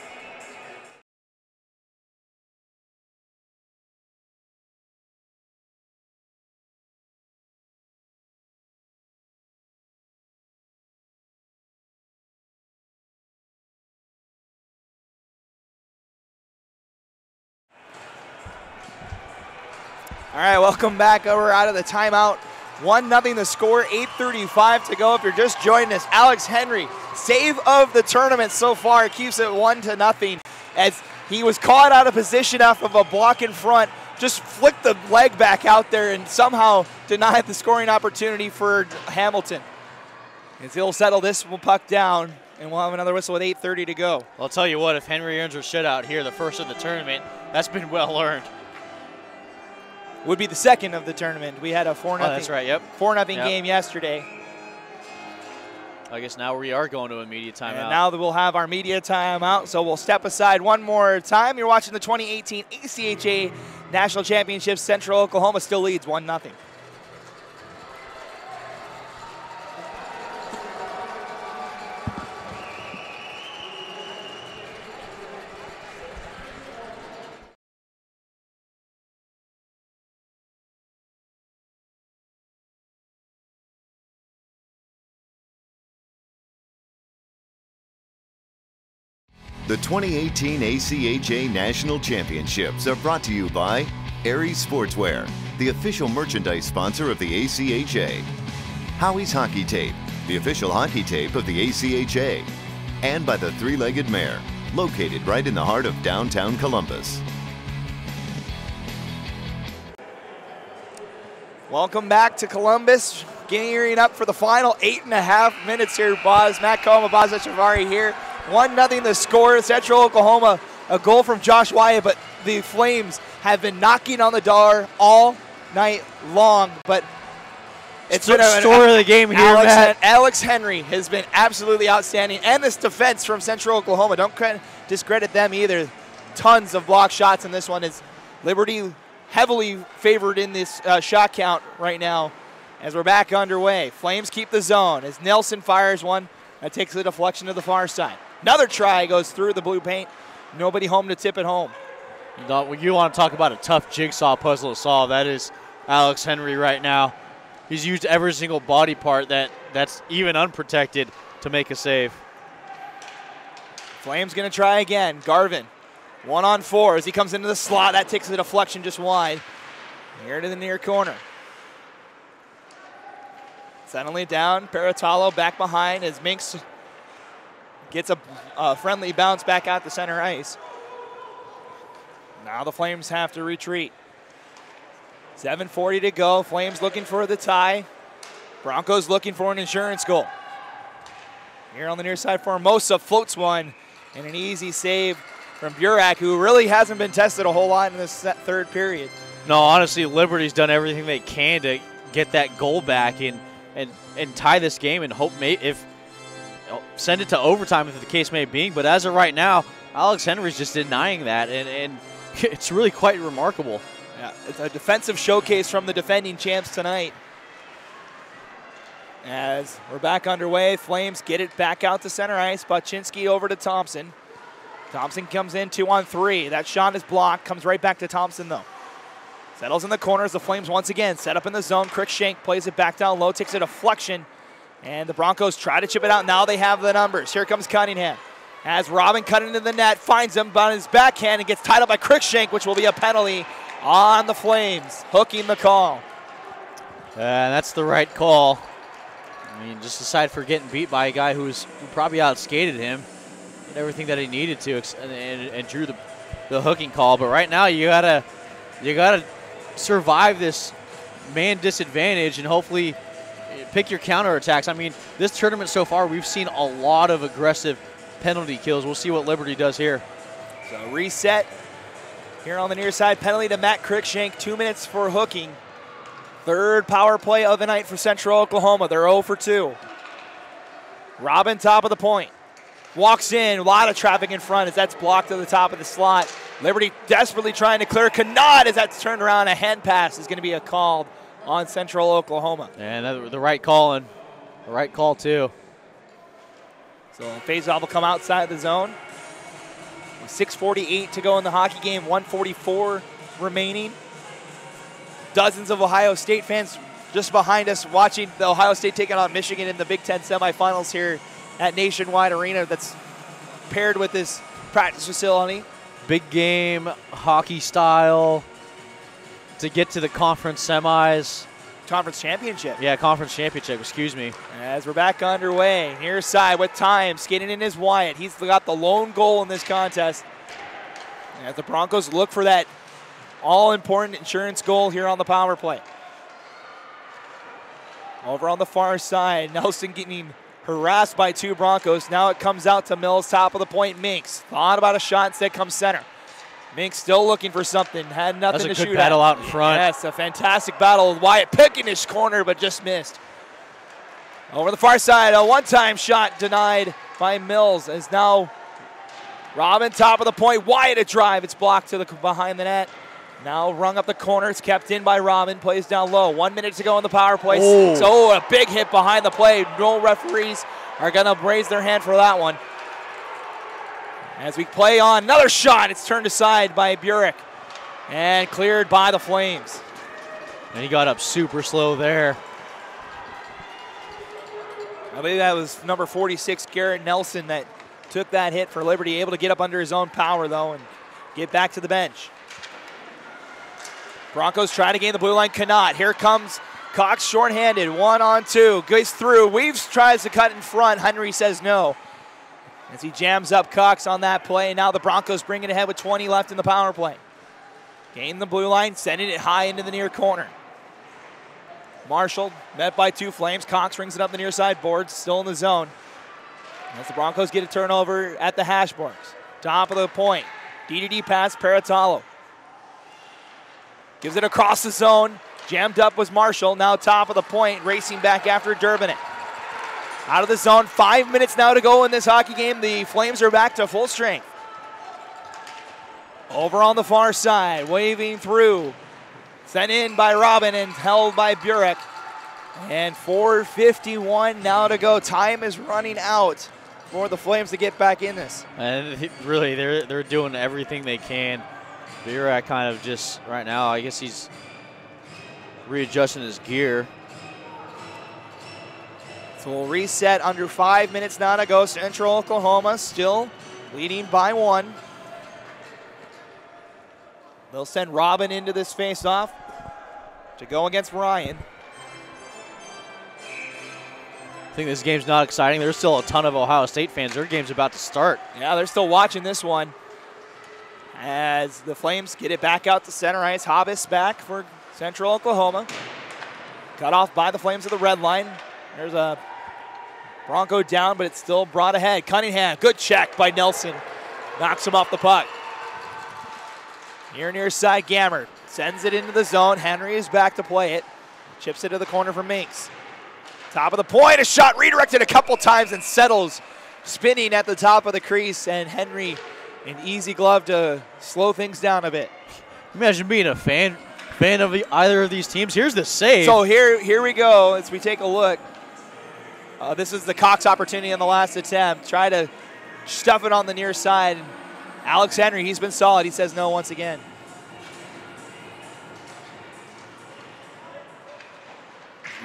All right, welcome back. We're out of the timeout. 1-0 the score, 8:35 to go. If you're just joining us, Alex Henry, save of the tournament so far, keeps it 1-0 as he was caught out of position off of a block in front, just flicked the leg back out there and somehow denied the scoring opportunity for Hamilton. As he'll settle this puck down, and we'll have another whistle with 8:30 to go. I'll tell you what, if Henry earns a shutout here, the first of the tournament, that's been well earned. Would be the second of the tournament. We had a 4-0. Oh, that's right, yep. 4-0 game yesterday. I guess now we are going to a media timeout. And now that we'll have our media timeout, so we'll step aside one more time. You're watching the 2018 ACHA National Championship. Central Oklahoma still leads 1-0. The 2018 ACHA National Championships are brought to you by Aries Sportswear, the official merchandise sponsor of the ACHA. Howie's Hockey Tape, the official hockey tape of the ACHA. And by the Three-Legged Mare, located right in the heart of downtown Columbus. Welcome back to Columbus. Gearing up for the final 8.5 minutes here, Boz. Matt Coma, Boz Echevarri here. 1-0 the score. Central Oklahoma, a goal from Josh Wyatt, but the Flames have been knocking on the door all night long. But it's been a story of the game here, Matt. Alex Henry has been absolutely outstanding, and this defense from Central Oklahoma. Don't discredit them either. tons of block shots in this one. As Liberty heavily favored in this shot count right now as we're back underway. Flames keep the zone as Nelson fires one that takes the deflection to the far side. Another try goes through the blue paint. Nobody home to tip it home. You want to talk about a tough jigsaw puzzle to solve. That is Alex Henry right now. He's used every single body part that's even unprotected to make a save. Flames going to try again. Garvin, 1-on-4 as he comes into the slot. That takes the deflection just wide. Here to the near corner. Settling it down. Peratalo back behind as Minks gets a friendly bounce back out to center ice. Now the Flames have to retreat. 7:40 to go. Flames looking for the tie. Broncos looking for an insurance goal. Here on the near side, Formosa floats one, and an easy save from Burak, who really hasn't been tested a whole lot in this third period. No, honestly, Liberty's done everything they can to get that goal back and tie this game and hope send it to overtime if the case may be. But as of right now, Alex Henry's just denying that, and it's really quite remarkable. Yeah, it's a defensive showcase from the defending champs tonight. As we're back underway, Flames get it back out to center ice. Baczynski over to Thompson. Thompson comes in 2-on-3. That shot is blocked. Comes right back to Thompson, though. Settles in the corners. The Flames once again set up in the zone. Cruikshank plays it back down low, takes a deflection. And the Broncos try to chip it out. Now they have the numbers. Here comes Cunningham. As Robin cut into the net, finds him on his backhand and gets tied up by Cruikshank, which will be a penalty on the Flames. Hooking the call. That's the right call. I mean, just aside for getting beat by a guy who probably outskated him, did everything that he needed to, and drew the hooking call. But right now, you gotta survive this man disadvantage and hopefully pick your counterattacks. I mean, this tournament so far, we've seen a lot of aggressive penalty kills. We'll see what Liberty does here. So reset here on the near side. Penalty to Matt Cruikshank. 2 minutes for hooking. Third power play of the night for Central Oklahoma. They're 0 for 2. Robin, top of the point. Walks in. A lot of traffic in front as that's blocked to the top of the slot. Liberty desperately trying to clear. Cannot as that's turned around. A hand pass is going to be called on Central Oklahoma. And the right call, and the right call, too. So faceoff will come outside the zone. 6:48 to go in the hockey game. 1:44 remaining. Dozens of Ohio State fans just behind us watching the Ohio State taking on Michigan in the Big Ten semifinals here at Nationwide Arena that's paired with this practice facility. Big game, hockey style, to get to the conference semis. Conference championship. Yeah, conference championship, excuse me. As we're back underway, near side with time, skating in is Wyatt. He's got the lone goal in this contest. As the Broncos look for that all-important insurance goal here on the power play. Over on the far side, Nelson getting harassed by two Broncos. Now it comes out to Mills, top of the point. Minks thought about a shot, instead comes center. Minks still looking for something, had nothing to shoot at. That's a good battle out in front. Yes, a fantastic battle. Wyatt picking his corner, but just missed. Over the far side, a one-time shot denied by Mills. As now Robin, top of the point. Wyatt a drive. It's blocked to the behind the net. Now rung up the corner. It's kept in by Robin. Plays down low. 1 minute to go in the power play. Oh. So a big hit behind the play. No referees are going to raise their hand for that one. As we play on, another shot. It's turned aside by Burak and cleared by the Flames. And he got up super slow there. I believe that was number 46, Garrett Nelson, that took that hit for Liberty. Able to get up under his own power, though, and get back to the bench. Broncos trying to gain the blue line, cannot. Here comes Cox shorthanded, 1-on-2, goes through, Weaves tries to cut in front. Henry says no. As he jams up Cox on that play. Now the Broncos bring it ahead with 20 left in the power play. Gain the blue line, sending it high into the near corner. Marshall met by two Flames. Cox rings it up the near side boards, still in the zone. As the Broncos get a turnover at the hash marks. Top of the point. D-to-D pass, Peratalo. Gives it across the zone. Jammed up was Marshall. Now top of the point, racing back after Durbin. Out of the zone, 5 minutes now to go in this hockey game. The Flames are back to full strength. Over on the far side, waving through. Sent in by Robin and held by Burek. And 4:51 now to go. Time is running out for the Flames to get back in this. And really, they're doing everything they can. Burek kind of just right now, I guess he's readjusting his gear. So we'll reset under 5 minutes now to go. Central Oklahoma still leading by 1. They'll send Robin into this face-off to go against Ryan. I think this game's not exciting. There's still a ton of Ohio State fans. Their game's about to start. Yeah, they're still watching this one as the Flames get it back out to center ice. Hobbs back for Central Oklahoma. Cut off by the Flames of the red line. There's a Bronco down, but it's still brought ahead. Cunningham, good check by Nelson. Knocks him off the puck. Near side, Gammer sends it into the zone. Henry is back to play it. Chips it to the corner for Minks. Top of the point, a shot redirected a couple times and settles, spinning at the top of the crease. And Henry, an easy glove to slow things down a bit. Imagine being a fan of either of these teams. Here's the save. So here we go as we take a look. This is the Cox opportunity on the last attempt. Try to stuff it on the near side. Alex Henry, he's been solid. He says no once again.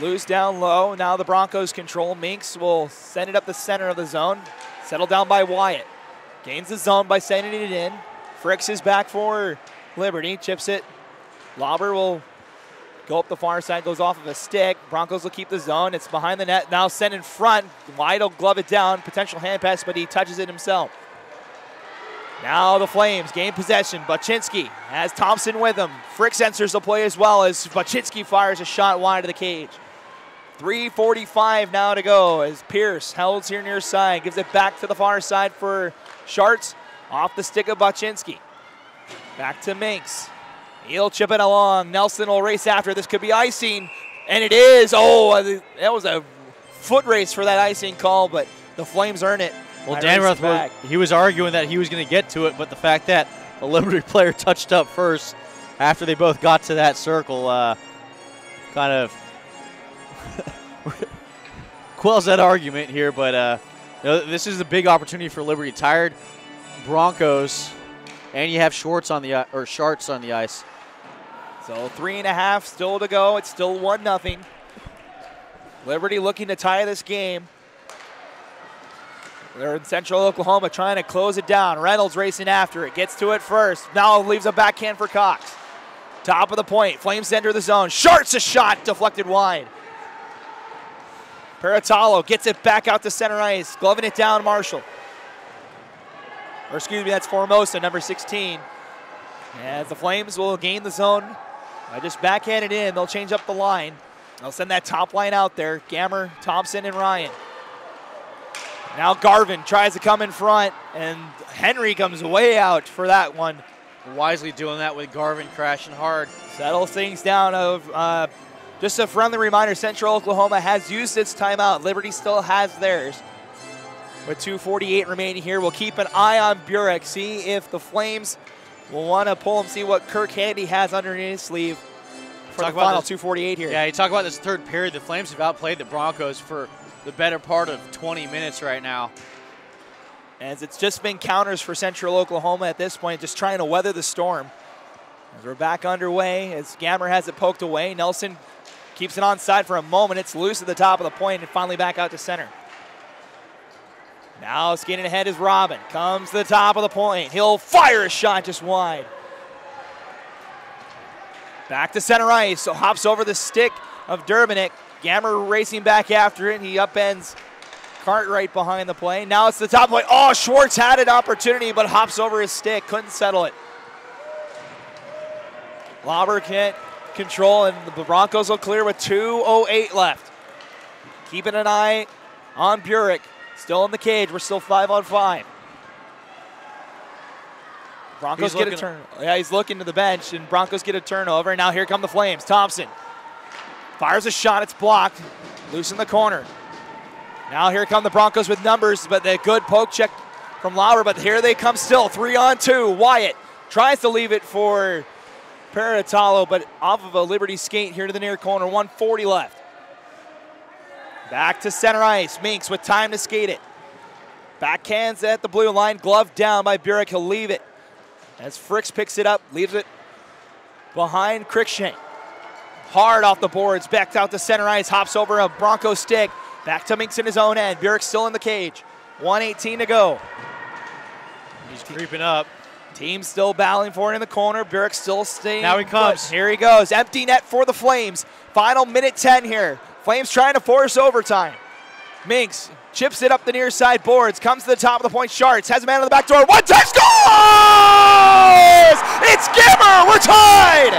Loose down low. Now the Broncos control. Minks will send it up the center of the zone. Settled down by Wyatt. Gains the zone by sending it in. Fricks is back for Liberty. Chips it. Lauber will go up the far side. Goes off of a stick. Broncos will keep the zone. It's behind the net. Now sent in front. Wyatt will glove it down. Potential hand pass, but he touches it himself. Now the Flames gain possession. Baczynski has Thompson with him. Fricks enters the play as well as Baczynski fires a shot wide of the cage. 3:45 now to go as Pierce holds here near side. Gives it back to the far side for Schartz. Off the stick of Baczynski. Back to Minks. He'll chip it along. Nelson will race after. This could be icing, and it is. Oh, that was a foot race for that icing call, but the Flames earn it. Well, Danroth, he was arguing that he was going to get to it, but the fact that a Liberty player touched up first after they both got to that circle kind of quells that argument here. But this is a big opportunity for Liberty. Tired Broncos, and you have Schartz on the ice. So 3.5 still to go. It's still 1-0. Liberty looking to tie this game. They're in Central Oklahoma trying to close it down. Reynolds racing after it. Gets to it first. Now leaves a backhand for Cox. Top of the point. Flames enter the zone. Schartz a shot deflected wide. Peratalo gets it back out to center ice. Gloving it down, Marshall. Or excuse me, that's Formosa, number 16. As the Flames will gain the zone. I just backhanded in. They'll change up the line. They'll send that top line out there. Gammer, Thompson, and Ryan. Now Garvin tries to come in front, and Henry comes way out for that one. Wisely doing that with Garvin crashing hard. Settles things down. Just a friendly reminder, Central Oklahoma has used its timeout. Liberty still has theirs. With 2:48 remaining here, we'll keep an eye on Burek, see if the Flames will want to pull him, see what Kirk Handy has underneath his sleeve for the final 2:48 here. Yeah, you talk about this third period. The Flames have outplayed the Broncos for the better part of 20 minutes right now. As it's just been counters for Central Oklahoma at this point, just trying to weather the storm. As we're back underway, as Gammer has it poked away, Nelson keeps it onside for a moment. It's loose at the top of the point and finally back out to center. Now skating ahead is Robin. Comes to the top of the point. He'll fire a shot just wide. Back to center ice. So hops over the stick of Durbinick. Gammer racing back after it. He upends Cartwright behind the play. Now it's the top point. Oh, Schwartz had an opportunity, but hops over his stick. Couldn't settle it. Lauber can't control, and the Broncos will clear with 2:08 left. Keeping an eye on Burek. Still in the cage. We're still 5-on-5. Broncos get a turn. Yeah, he's looking to the bench, and Broncos get a turnover. And now here come the Flames. Thompson fires a shot. It's blocked. Loose in the corner. Now here come the Broncos with numbers, but a good poke check from Lauber. But here they come still. 3-on-2. Wyatt Tries to leave it for Peratalo, but off of a Liberty skate here to the near corner. 1:40 left. Back to center ice. Minks with time to skate it. Backhands at the blue line. Glove down by Burek. He'll leave it as Fricks picks it up. Leaves it behind Cruikshank. Hard off the boards. Back out to center ice. Hops over a Bronco stick. Back to Minks in his own end. Burek still in the cage. 1:18 to go. He's creeping up. Team still battling for it in the corner. Burek still staying. Now he comes. Here he goes. Empty net for the Flames. Final minute 10 here. Flames trying to force overtime. Minks chips it up the near side boards. Comes to the top of the point. Sharts has a man on the back door. One-time scores! It's Gimmer. We're tied.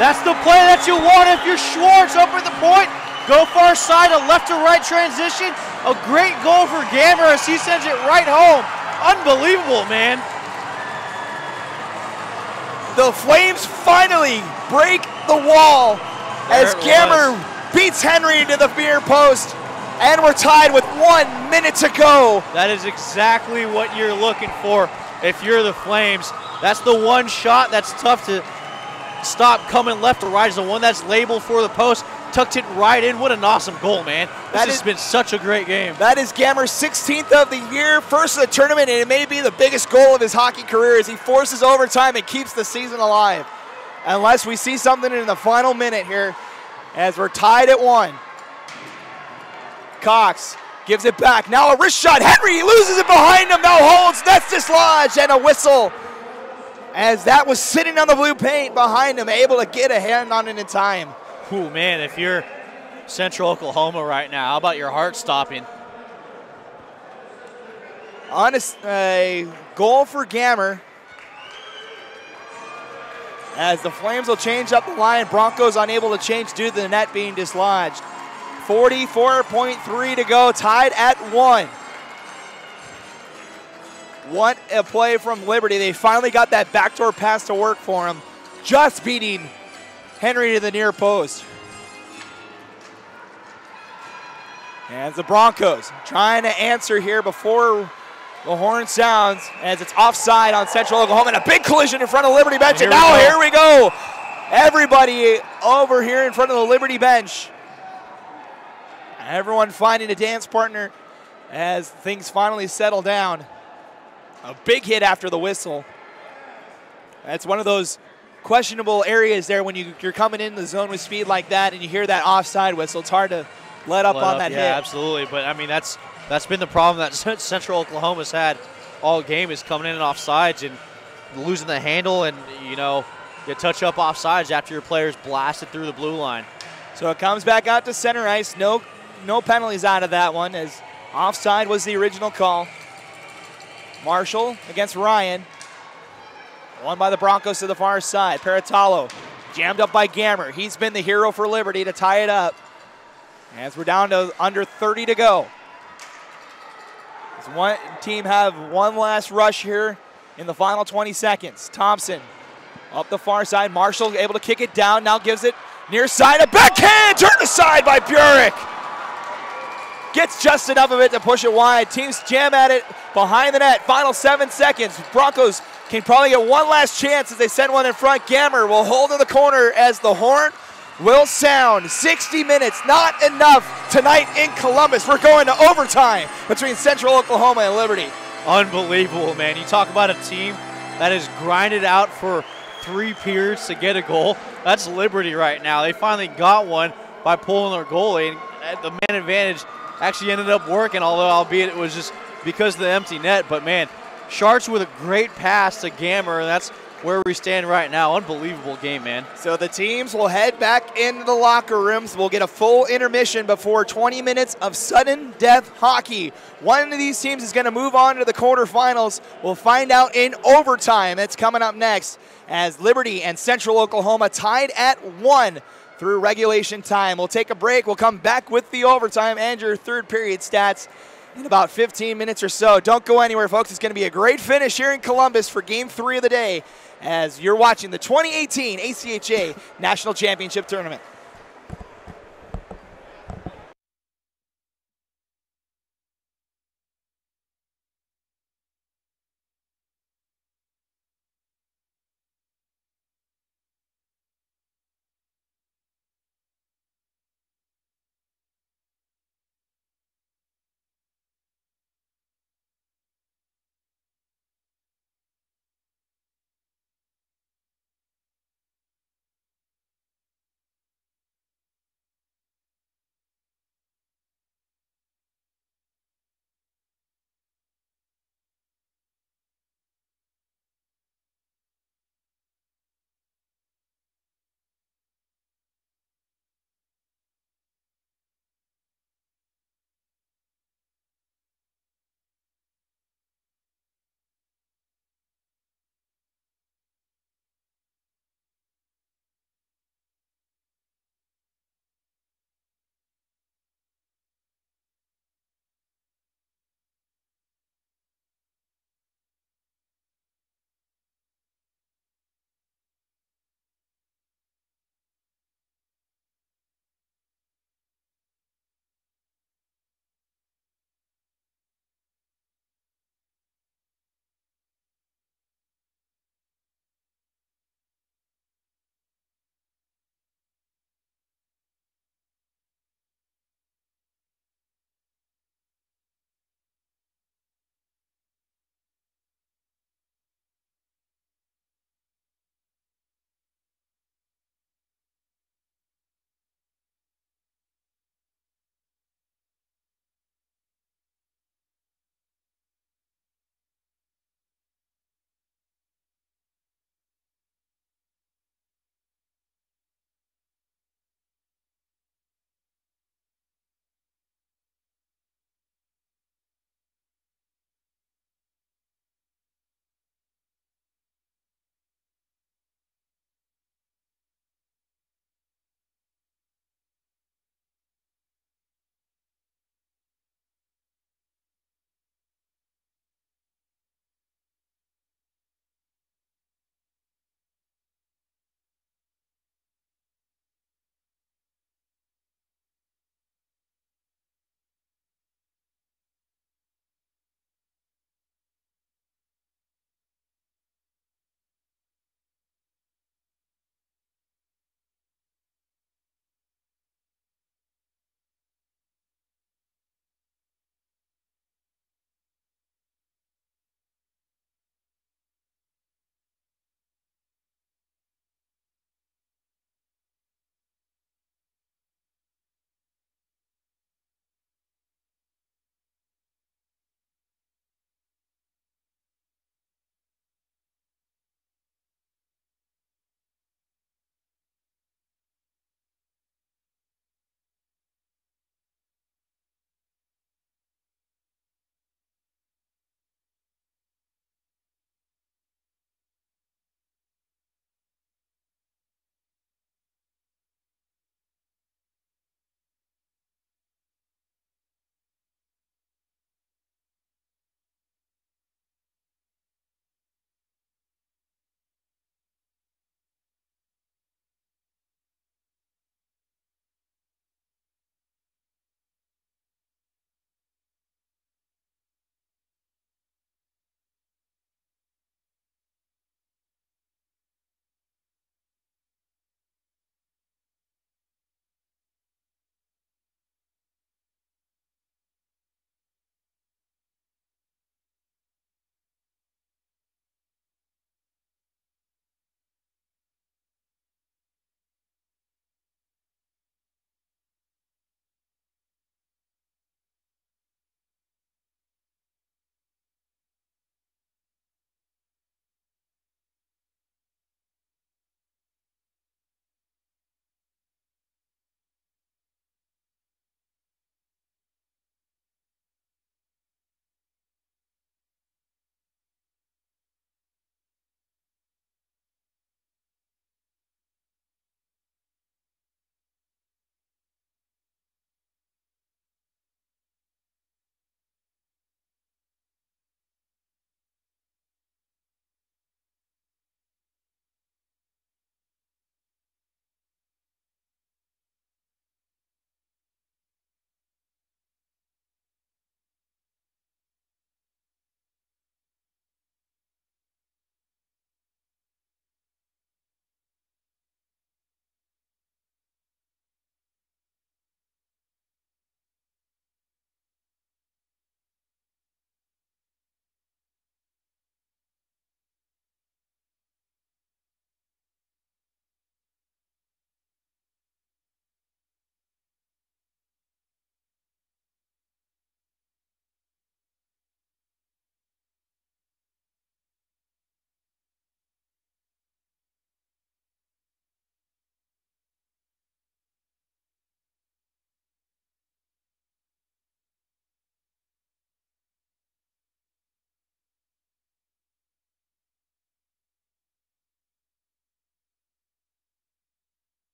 That's the play that you want if you're Schwartz over the point. Go far side, a left to right transition. A great goal for Gammer as he sends it right home. Unbelievable, man. The Flames finally break the wall as Gammer beats Henry into the near post, and we're tied with 1 minute to go. That is exactly what you're looking for if you're the Flames. That's the one shot that's tough to stop coming left or right. Is the one that's labeled for the post. Tucked it right in. What an awesome goal, man. This has been such a great game. That is Gammer's 16th of the year, first of the tournament, and it may be the biggest goal of his hockey career as he forces overtime and keeps the season alive. Unless we see something in the final minute here as we're tied at 1. Cox gives it back. Now a wrist shot. Henry loses it behind him. Now holds. That's dislodged and a whistle as that was sitting on the blue paint behind him, able to get a hand on it in time. Ooh, man, if you're Central Oklahoma right now, how about your heart stopping? A goal for Gammer as the Flames will change up the line. Broncos unable to change due to the net being dislodged. 44.3 to go, tied at 1. What a play from Liberty. They finally got that backdoor pass to work for him, just beating Henry to the near post. And the Broncos trying to answer here before the horn sounds as it's offside on Central Oklahoma and a big collision in front of the Liberty bench. And now here we go. Everybody over here in front of the Liberty bench. Everyone finding a dance partner as things finally settle down. A big hit after the whistle. That's one of those questionable areas there when you're coming in the zone with speed like that and you hear that offside whistle. It's hard to let up on that hit. Yeah, absolutely. But, I mean, that's been the problem that Central Oklahoma's had all game is coming in and offsides and losing the handle and, you know, you touch up offsides after your players blasted through the blue line. So it comes back out to center ice. No penalties out of that one as offside was the original call. Marshall against Ryan. Won by the Broncos to the far side. Peratalo jammed up by Gammer. He's been the hero for Liberty to tie it up. As we're down to under 30 to go. Does one team have one last rush here in the final 20 seconds? Thompson up the far side. Marshall able to kick it down. Now gives it near side. A backhand turned aside by Burek. Gets just enough of it to push it wide. Teams jam at it behind the net. Final 7 seconds. Broncos can probably get one last chance as they send one in front. Gammer will hold in the corner as the horn will sound. 60 minutes, not enough tonight in Columbus. We're going to overtime between Central Oklahoma and Liberty. Unbelievable, man. You talk about a team that has grinded out for 3 periods to get a goal. That's Liberty right now. They finally got one by pulling their goalie, and the man advantage actually ended up working, although albeit it was just because of the empty net. But, man, Sharks with a great pass to Gammer, and that's where we stand right now. Unbelievable game, man. So the teams will head back into the locker rooms. We'll get a full intermission before 20 minutes of sudden death hockey. One of these teams is going to move on to the quarterfinals. We'll find out in overtime. That's coming up next as Liberty and Central Oklahoma tied at 1 through regulation time. We'll take a break. We'll come back with the overtime and your third period stats in about 15 minutes or so. Don't go anywhere, folks. It's going to be a great finish here in Columbus for Game 3 of the day as you're watching the 2018 ACHA National Championship Tournament.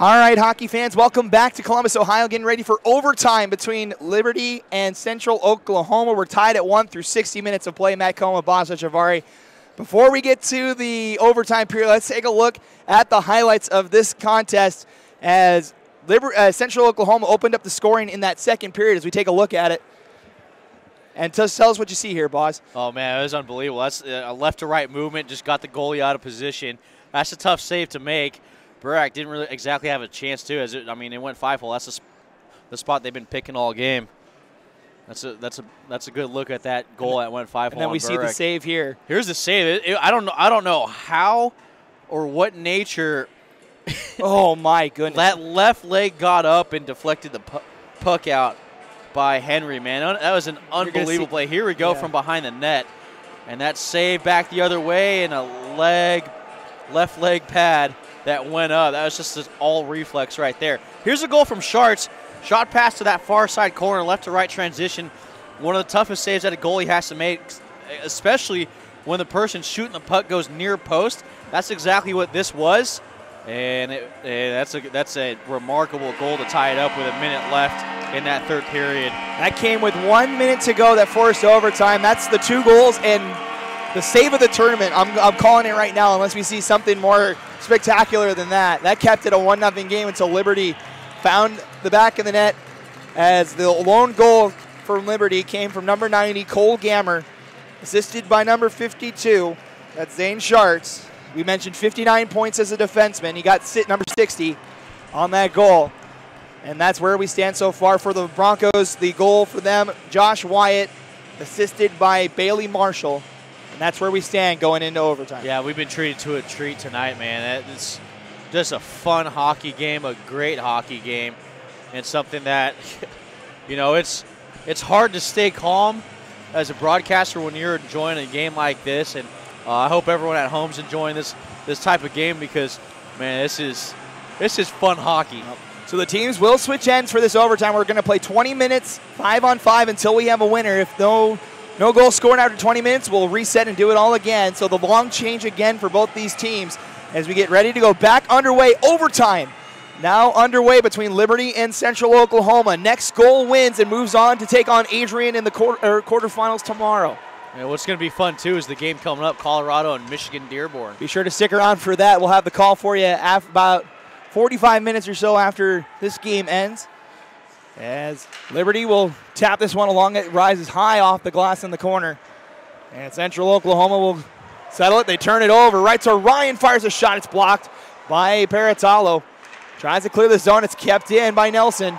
All right, hockey fans, welcome back to Columbus, Ohio. Getting ready for overtime between Liberty and Central Oklahoma. We're tied at 1 through 60 minutes of play. Matt Coma, Basa Chavari. Before we get to the overtime period, let's take a look at the highlights of this contest as Central Oklahoma opened up the scoring in that second period as we take a look at it. And tell us what you see here, boss. Oh, man, it was unbelievable. That's a left-to-right movement, just got the goalie out of position. That's a tough save to make. Burak didn't really exactly have a chance to. It went 5-hole. That's the spot they've been picking all game. That's a good look at that goal that went 5-hole. And then we see the save here. Here's the save. I don't know how or what nature. Oh my goodness! That left leg got up and deflected the puck out by Henry. Man, that was an unbelievable play. Here we go from behind the net, and that save back the other way and a left leg pad that went up. That was just an all reflex right there. Here's a goal from Schartz. Shot pass to that far side corner, left to right transition. One of the toughest saves that a goalie has to make, especially when the person shooting the puck goes near post. That's exactly what this was, and that's a remarkable goal to tie it up with a minute left in that third period. That came with 1 minute to go that forced overtime. That's the 2 goals and the save of the tournament. I'm calling it right now unless we see something more spectacular than that. That kept it a 1-0 game until Liberty found the back of the net as the lone goal for Liberty came from number 90, Cole Gammer, assisted by number 52, that's Zane Schartz. We mentioned 59 points as a defenseman. He got number 60 on that goal. And that's where we stand so far for the Broncos. The goal for them, Josh Wyatt, assisted by Bailey Marshall. And that's where we stand going into overtime. Yeah, we've been treated to a treat tonight, man. It's just a fun hockey game, a great hockey game, and something that, it's hard to stay calm as a broadcaster when you're enjoying a game like this. And I hope everyone at home's enjoying this type of game because, man, this is fun hockey. So the teams will switch ends for this overtime. We're going to play 20 minutes, 5-on-5 until we have a winner. If no goal scored after 20 minutes, we'll reset and do it all again. So the long change again for both these teams as we get ready to go back underway. Overtime now underway between Liberty and Central Oklahoma. Next goal wins and moves on to take on Adrian in the quarterfinals tomorrow. Yeah, what's going to be fun, too, is the game coming up, Colorado and Michigan Dearborn. Be sure to stick around for that. We'll have the call for you about 45 minutes or so after this game ends. As Liberty will tap this one along. It rises high off the glass in the corner. And Central Oklahoma will settle it. They turn it over right to Ryan. Fires a shot. It's blocked by Paratalo. Tries to clear the zone. It's kept in by Nelson.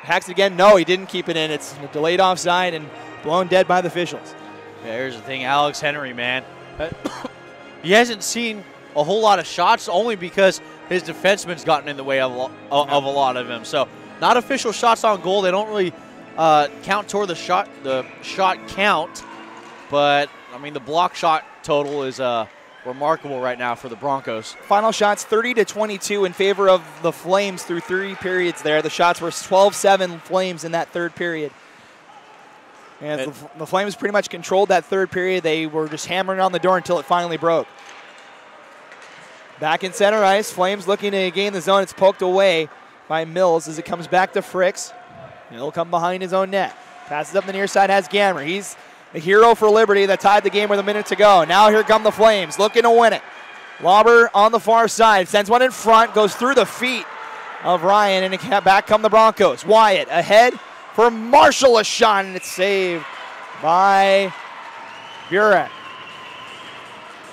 Hacks it again. No, he didn't keep it in. It's delayed offside and blown dead by the officials. Yeah, here's the thing. Alex Henry, man. He hasn't seen a whole lot of shots only because his defenseman's gotten in the way of a lot of them. So not official shots on goal. They don't really count toward the shot count. But, the block shot total is remarkable right now for the Broncos. Final shots 30-22 in favor of the Flames through 3 periods there. The shots were 12-7 Flames in that third period. And the Flames pretty much controlled that third period. They were just hammering on the door until it finally broke. Back in center ice, Flames looking to gain the zone. It's poked away by Mills as it comes back to Fricks. He'll come behind his own net. Passes up the near side, has Gammer. He's the hero for Liberty that tied the game with a minute to go. Now here come the Flames looking to win it. Lauber on the far side, sends one in front, goes through the feet of Ryan, and back come the Broncos. Wyatt ahead for Marshall, a shot, and it's saved by Burak.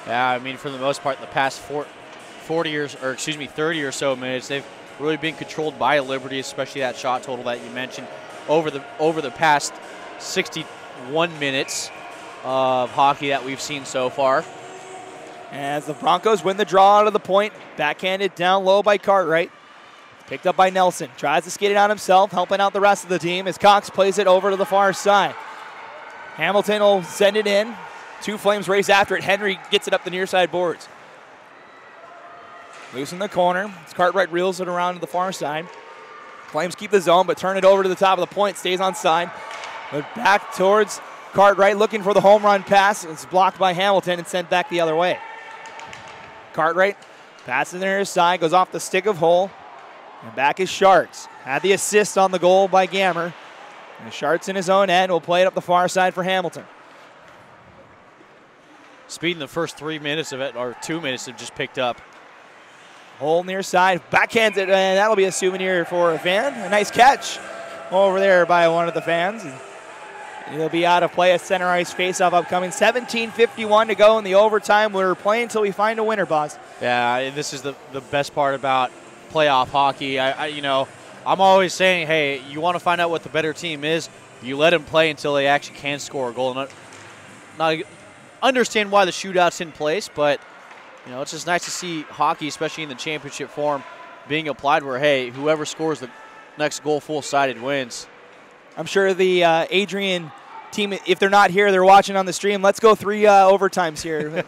Yeah, for the most part, the past 30 or so minutes, they've really been controlled by Liberty, especially that shot total that you mentioned over the past 61 minutes of hockey that we've seen so far. As the Broncos win the draw out of the point, backhanded down low by Cartwright. Picked up by Nelson. Tries to skate it out himself, helping out the rest of the team as Cox plays it over to the far side. Hamilton will send it in. 2 Flames race after it. Henry gets it up the near side boards. Loose in the corner. As Cartwright reels it around to the far side. Flames keep the zone, but turn it over to the top of the point. Stays on side. But back towards Cartwright, looking for the home run pass. It's blocked by Hamilton and sent back the other way. Cartwright passes near his side, goes off the stick of Hull. And back is Sharks. Had the assist on the goal by Gammer. And Sharks in his own end will play it up the far side for Hamilton. Speed in the first 3 minutes of it, or 2 minutes, have just picked up. Hole near side, backhands it, and that'll be a souvenir for a fan. A nice catch over there by one of the fans. He'll be out of play. A center ice faceoff upcoming. 17:51 to go in the overtime. We're playing until we find a winner, boss. Yeah, this is the best part about playoff hockey. I'm always saying, hey, you want to find out what the better team is, you let them play until they actually can score a goal. Not understand why the shootout's in place, but it's just nice to see hockey, especially in the championship form, being applied where, hey, whoever scores the next goal full-sided wins. I'm sure the Adrian team, if they're not here, they're watching on the stream. Let's go 3 overtimes here.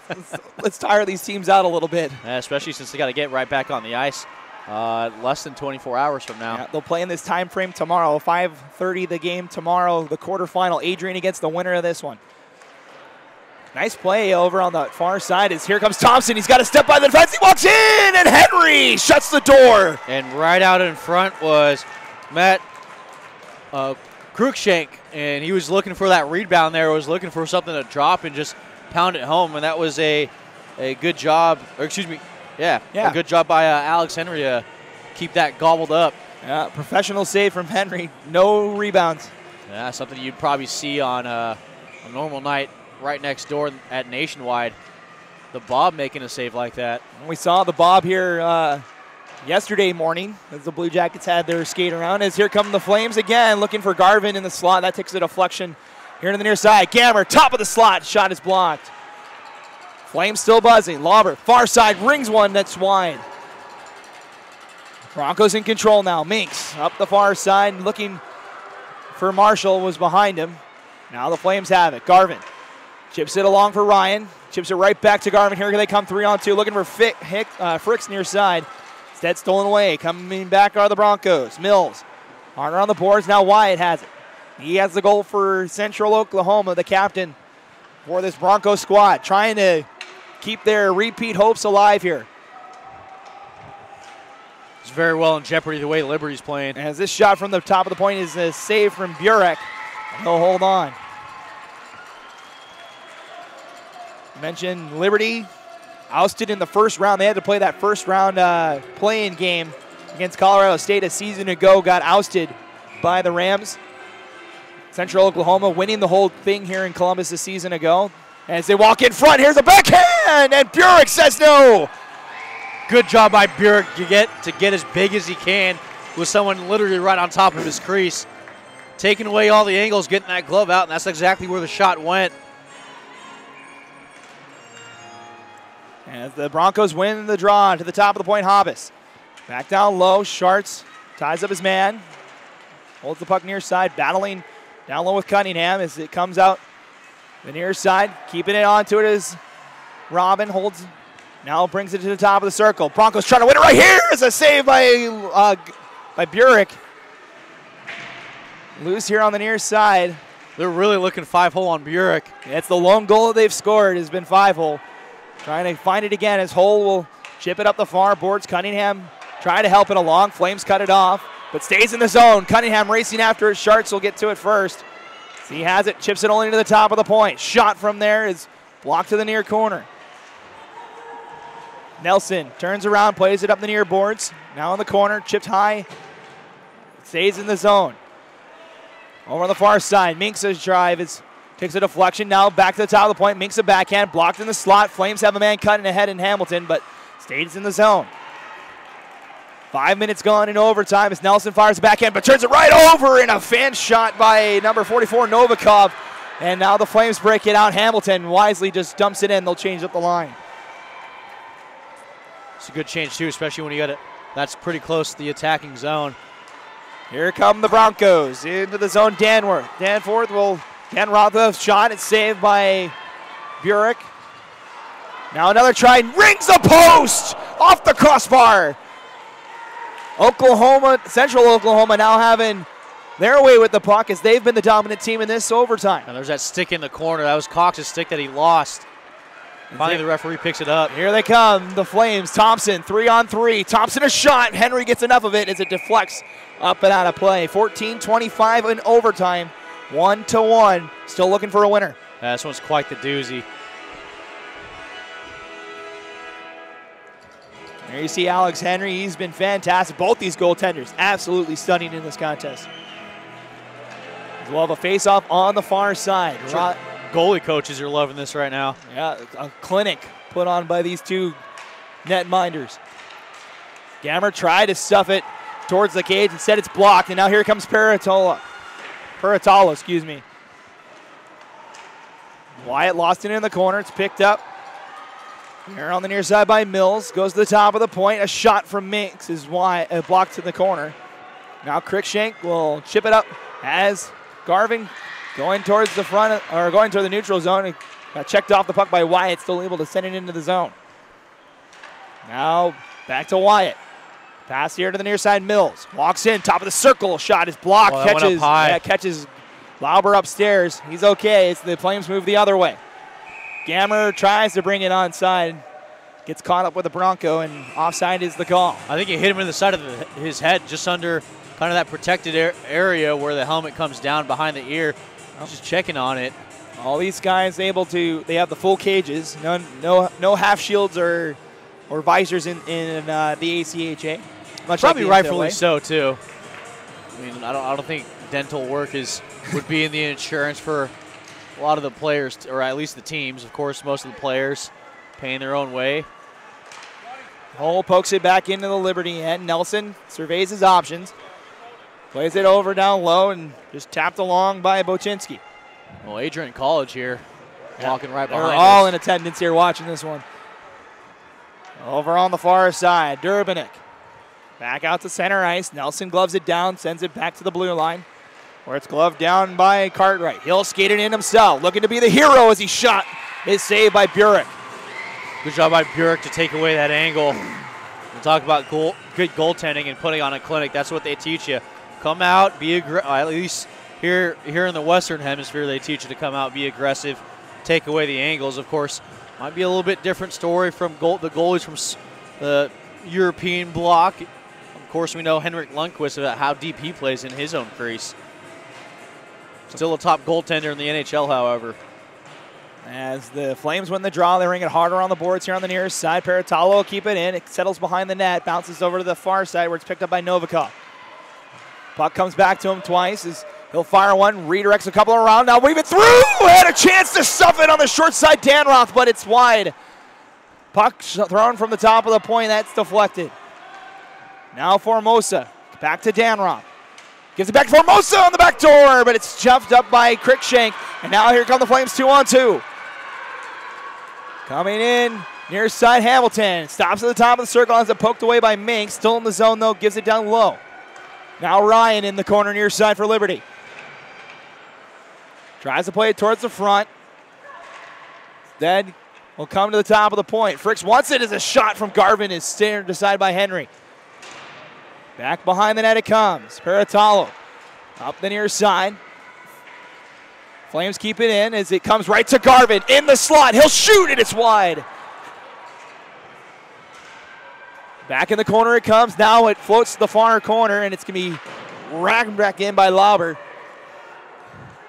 let's tire these teams out a little bit. Yeah, especially since they got to get right back on the ice less than 24 hours from now. Yeah, they'll play in this time frame tomorrow. 5:30 the game tomorrow, the quarterfinal. Adrian against the winner of this one. Nice play over on the far side as here comes Thompson. He's got to step by the defense. He walks in, and Henry shuts the door. And right out in front was Matt Cruikshank, and he was looking for that rebound there, was looking for something to drop and just pound it home, and that was a good job, or excuse me, a good job by Alex Henry to keep that gobbled up. Yeah, professional save from Henry, no rebounds. Yeah, something you'd probably see on a normal night right next door at Nationwide. The Bob making a save like that. We saw the Bob here yesterday morning as the Blue Jackets had their skate around. As here come the Flames again, looking for Garvin in the slot. That takes a deflection here to the near side. Gammer, top of the slot. Shot is blocked. Flames still buzzing. Lauber, far side, rings one that's wide. Broncos in control now. Minks up the far side, looking for Marshall, was behind him. Now the Flames have it. Garvin chips it along for Ryan. Chips it right back to Garvin. Here they come 3-on-2, looking for Fricks near side. Instead stolen away. Coming back are the Broncos. Mills. Harder on the boards. Now Wyatt has it. He has the goal for Central Oklahoma, the captain for this Broncos squad. Trying to keep their repeat hopes alive here. It's very well in jeopardy the way Liberty's playing. As this shot from the top of the point is a save from Burek. He'll hold on. Mentioned Liberty ousted in the first round. They had to play that first round play-in game against Colorado State a season ago. Got ousted by the Rams. Central Oklahoma winning the whole thing here in Columbus a season ago. As they walk in front, here's a backhand, and Burek says no. Good job by Burek to get as big as he can with someone literally right on top of his crease. Taking away all the angles, getting that glove out, and that's exactly where the shot went. As the Broncos win the draw to the top of the point, Hobbs. Back down low, Sharts ties up his man. Holds the puck near side, battling down low with Cunningham as it comes out the near side. Keeping it onto it as Robin holds, now brings it to the top of the circle. Broncos trying to win it right here. It's a save by Burek. Loose here on the near side. They're really looking 5-hole on Burek. It's the lone goal that they've scored has been 5-hole. Trying to find it again as Hull will chip it up the far boards. Cunningham trying to help it along. Flames cut it off, but stays in the zone. Cunningham racing after it. Sharks will get to it first. So he has it, chips it only to the top of the point. Shot from there is blocked to the near corner. Nelson turns around, plays it up the near boards. Now in the corner, chipped high. Stays in the zone. Over on the far side, Minks' drive takes a deflection. Now back to the top of the point. Minks a backhand, blocked in the slot. Flames have a man cutting ahead in Hamilton, but stays in the zone. 5 minutes gone in overtime as Nelson fires a backhand, but turns it right over in a fan shot by number 44, Novikov. And now the Flames break it out. Hamilton wisely just dumps it in. They'll change up the line. It's a good change, too, especially when you got it. That's pretty close to the attacking zone. Here come the Broncos into the zone. Danforth will get Rothwell's shot. It's saved by Burek. Now another try. Rings the post off the crossbar. Central Oklahoma now having their way with the puck as they've been the dominant team in this overtime. And there's that stick in the corner. That was Cox's stick that he lost. Finally, the referee picks it up. Here they come, the Flames. Thompson, 3-on-3. Thompson a shot. Henry gets enough of it as it deflects up and out of play. 14-25 in overtime. 1-1. Still looking for a winner. This one's quite the doozy. There you see Alex Henry. He's been fantastic. Both these goaltenders absolutely stunning in this contest. As well, the face-off on the far side. Goalie coaches are loving this right now. Yeah, a clinic put on by these two net minders. Gammer tried to stuff it towards the cage. Instead, it's blocked, and now here comes Peratalo, excuse me. Wyatt lost it in the corner. It's picked up. Here on the near side by Mills. Goes to the top of the point. A shot from Minks is blocked to the corner. Now Cruikshank will chip it up as Garvin going towards the front, or going toward the neutral zone. Got checked off the puck by Wyatt, still able to send it into the zone. Now back to Wyatt. Pass here to the near side, Mills. Walks in, top of the circle. Shot is blocked. Oh, that went up high. Catches Lauber upstairs. He's okay. It's the Flames move the other way. Gammer tries to bring it onside. Gets caught up with the Bronco, and offside is the call. I think he hit him in the side of his head, just under kind of that protected area where the helmet comes down behind the ear. Just checking on it. All these guys they have the full cages. No half shields or visors in the ACHA. Much Probably like rightfully so too. I mean, I don't think dental work would be in the insurance for a lot of the players, or at least the teams. Of course, most of the players paying their own way. Hole pokes it back into the Liberty end. Nelson surveys his options. Plays it over down low and just tapped along by Bochinski. Well, Adrian College here, walking right behind us. They're all in attendance here watching this one. Over on the far side, Durbanek. Back out to center ice. Nelson gloves it down, sends it back to the blue line, where it's gloved down by Cartwright. He'll skate it in himself, looking to be the hero as he shot. Is saved by Burek. Good job by Burek to take away that angle. We'll talk about good goaltending and putting on a clinic. That's what they teach you. Come out, be aggressive. At least here in the Western Hemisphere, they teach you to come out, be aggressive, take away the angles. Of course, might be a little bit different story from the goalies from the European bloc. Of course, we know Henrik Lundqvist about how deep he plays in his own crease. Still a top goaltender in the NHL, however. As the Flames win the draw, they ring it harder on the boards here on the nearest side. Peratalo will keep it in. It settles behind the net, bounces over to the far side where it's picked up by Novikov. Puck comes back to him twice as he'll fire one, redirects a couple around. Now weave it through! Had a chance to stuff it on the short side, Danroth, but it's wide. Puck thrown from the top of the point. That's deflected. Now Formosa. Back to Danroth. Gives it back to Formosa on the back door, but it's chuffed up by Cruikshank. And now here come the Flames 2-on-2. Coming in, near side Hamilton. Stops at the top of the circle, has it poked away by Mink. Still in the zone though, gives it down low. Now Ryan in the corner near side for Liberty. Tries to play it towards the front. Then will come to the top of the point. Fricks wants it as a shot from Garvin is steered aside by Henry. Back behind the net it comes. Peratalo up the near side. Flames keep it in as it comes right to Garvin in the slot. He'll shoot and it's wide. Back in the corner it comes. Now it floats to the far corner and it's going to be racked back in by Lauber.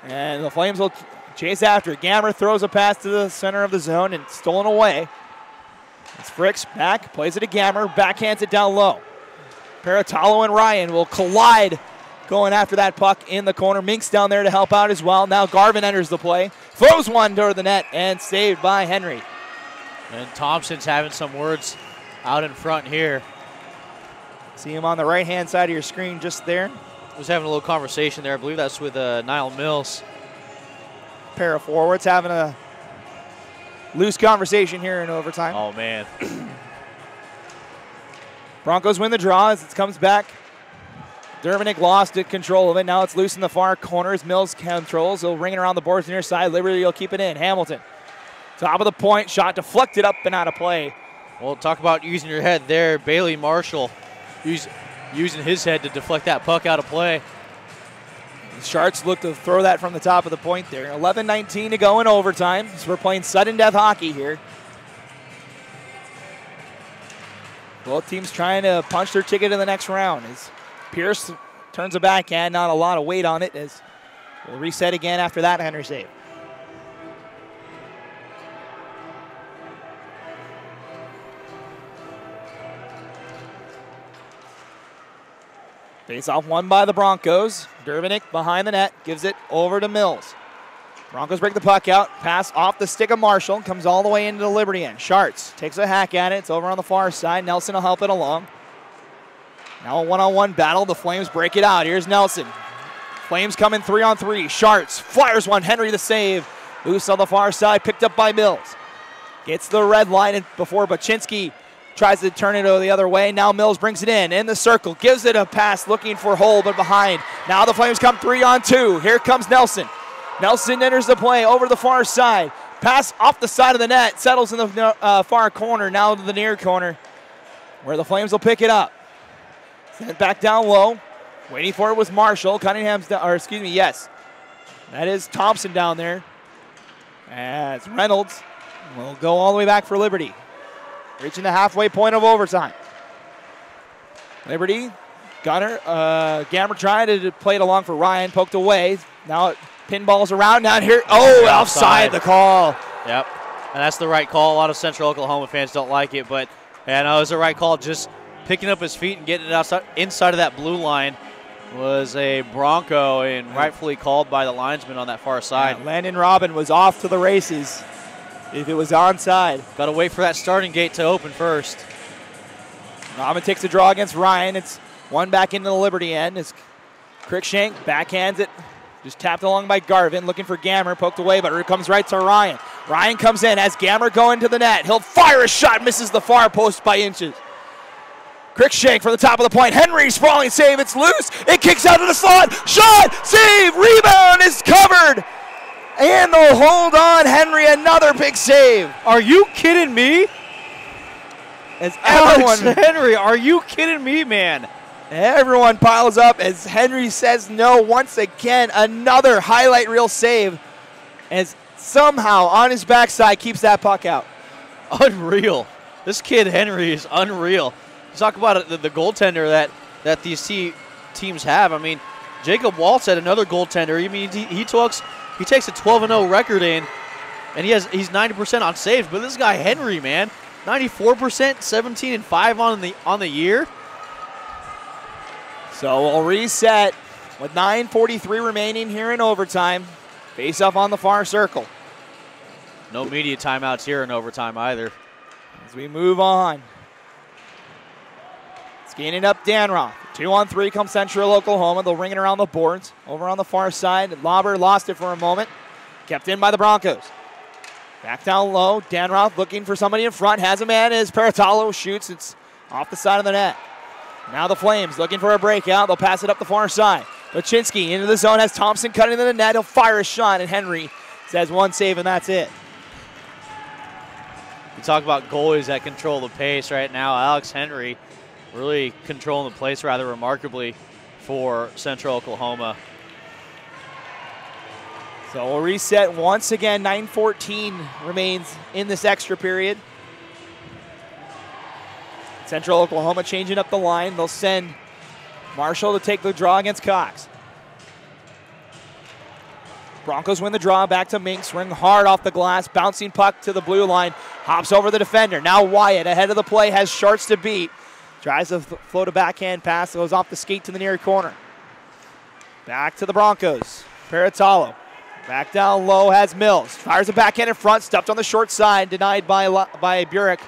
And the Flames will chase after it. Gammer throws a pass to the center of the zone and stolen away. It's Fricks back, plays it to Gammer, backhands it down low. Peratalo and Ryan will collide going after that puck in the corner. Mink's down there to help out as well. Now Garvin enters the play, throws one toward the net, and saved by Henry. And Thompson's having some words out in front here. See him on the right-hand side of your screen just there. Was having a little conversation there. I believe that's with Niall Mills. Pair of forwards having a loose conversation here in overtime. Oh, man. Broncos win the draw as it comes back. Durbanek lost control of it. Now it's loose in the far corners. Mills controls. He'll ring it around the boards near side. Liberty will keep it in. Hamilton. Top of the point. Shot deflected up and out of play. Well, talk about using your head there. Bailey Marshall using his head to deflect that puck out of play. The Sharks look to throw that from the top of the point there. 11:19 to go in overtime. So we're playing sudden death hockey here. Both teams trying to punch their ticket in the next round. As Pierce turns a backhand, not a lot of weight on it, as we'll reset again after that Henry save. Face off won by the Broncos. Dervinick behind the net, gives it over to Mills. Broncos break the puck out, pass off the stick of Marshall, comes all the way into the Liberty end. Schartz takes a hack at it, it's over on the far side. Nelson will help it along. Now a one-on-one battle, the Flames break it out. Here's Nelson. Flames coming 3-on-3. Schartz fires one, Henry the save. Loose on the far side, picked up by Mills. Gets the red line before Baczynski tries to turn it the other way. Now Mills brings it in the circle, gives it a pass, looking for Hull, but behind. Now the Flames come 3-on-2. Here comes Nelson. Nelson enters the play over the far side. Pass off the side of the net, settles in the far corner, now to the near corner, where the Flames will pick it up. Sent back down low. Waiting for it was Marshall. Cunningham's down, or excuse me, yes. That is Thompson down there. As Reynolds will go all the way back for Liberty. Reaching the halfway point of overtime. Liberty, Gunner, Gammer trying to play it along for Ryan, poked away. Now it pinballs around down here. Oh, offside the call. Yep, and that's the right call. A lot of Central Oklahoma fans don't like it, but yeah, no, it was the right call. Just picking up his feet and getting it outside, inside of that blue line was a Bronco and rightfully called by the linesman on that far side. Yeah, Landon Robin was off to the races. If it was onside. Got to wait for that starting gate to open first. Robin takes a draw against Ryan. It's one back into the Liberty end. As Cruikshank backhands it. Just tapped along by Garvin, looking for Gammer, poked away, but it comes right to Ryan. Ryan comes in, has Gammer go into the net. He'll fire a shot, misses the far post by inches. Cruikshank from the top of the point. Henry's falling save, it's loose. It kicks out of the slot. Shot, save, rebound is covered. And they'll hold on, Henry, another big save. Are you kidding me? As Alex Henry, are you kidding me, man? Everyone piles up as Henry says no once again. Another highlight reel save as somehow on his backside keeps that puck out. Unreal. This kid Henry is unreal. Talk about the goaltender that these teams have. I mean, Jacob Waltz had another goaltender. I mean, he takes a 12-0 record in, and he's 90% on saves. But this guy Henry, man, 94%, 17-5 on the year. So we'll reset with 9:43 remaining here in overtime. Face off on the far circle. No media timeouts here in overtime either. As we move on. Scanning up Danroth. 2-on-3 comes Central Oklahoma. They'll ring it around the boards. Over on the far side. Lauber lost it for a moment. Kept in by the Broncos. Back down low. Danroth looking for somebody in front. Has a man as Paratalo shoots. It's off the side of the net. Now the Flames looking for a breakout. They'll pass it up the far side. Baczynski into the zone. Has Thompson cutting into the net. He'll fire a shot, and Henry says one save, and that's it. You talk about goalies that control the pace right now. Alex Henry really controlling the place rather remarkably for Central Oklahoma. So we'll reset once again. 9:14 remains in this extra period. Central Oklahoma changing up the line. They'll send Marshall to take the draw against Cox. Broncos win the draw, back to Minks, ring hard off the glass, bouncing puck to the blue line, hops over the defender. Now Wyatt ahead of the play, has Schartz to beat. Tries to float a backhand pass, goes off the skate to the near corner. Back to the Broncos. Paratalo. Back down low has Mills. Fires a backhand in front, stuffed on the short side, denied by Burek.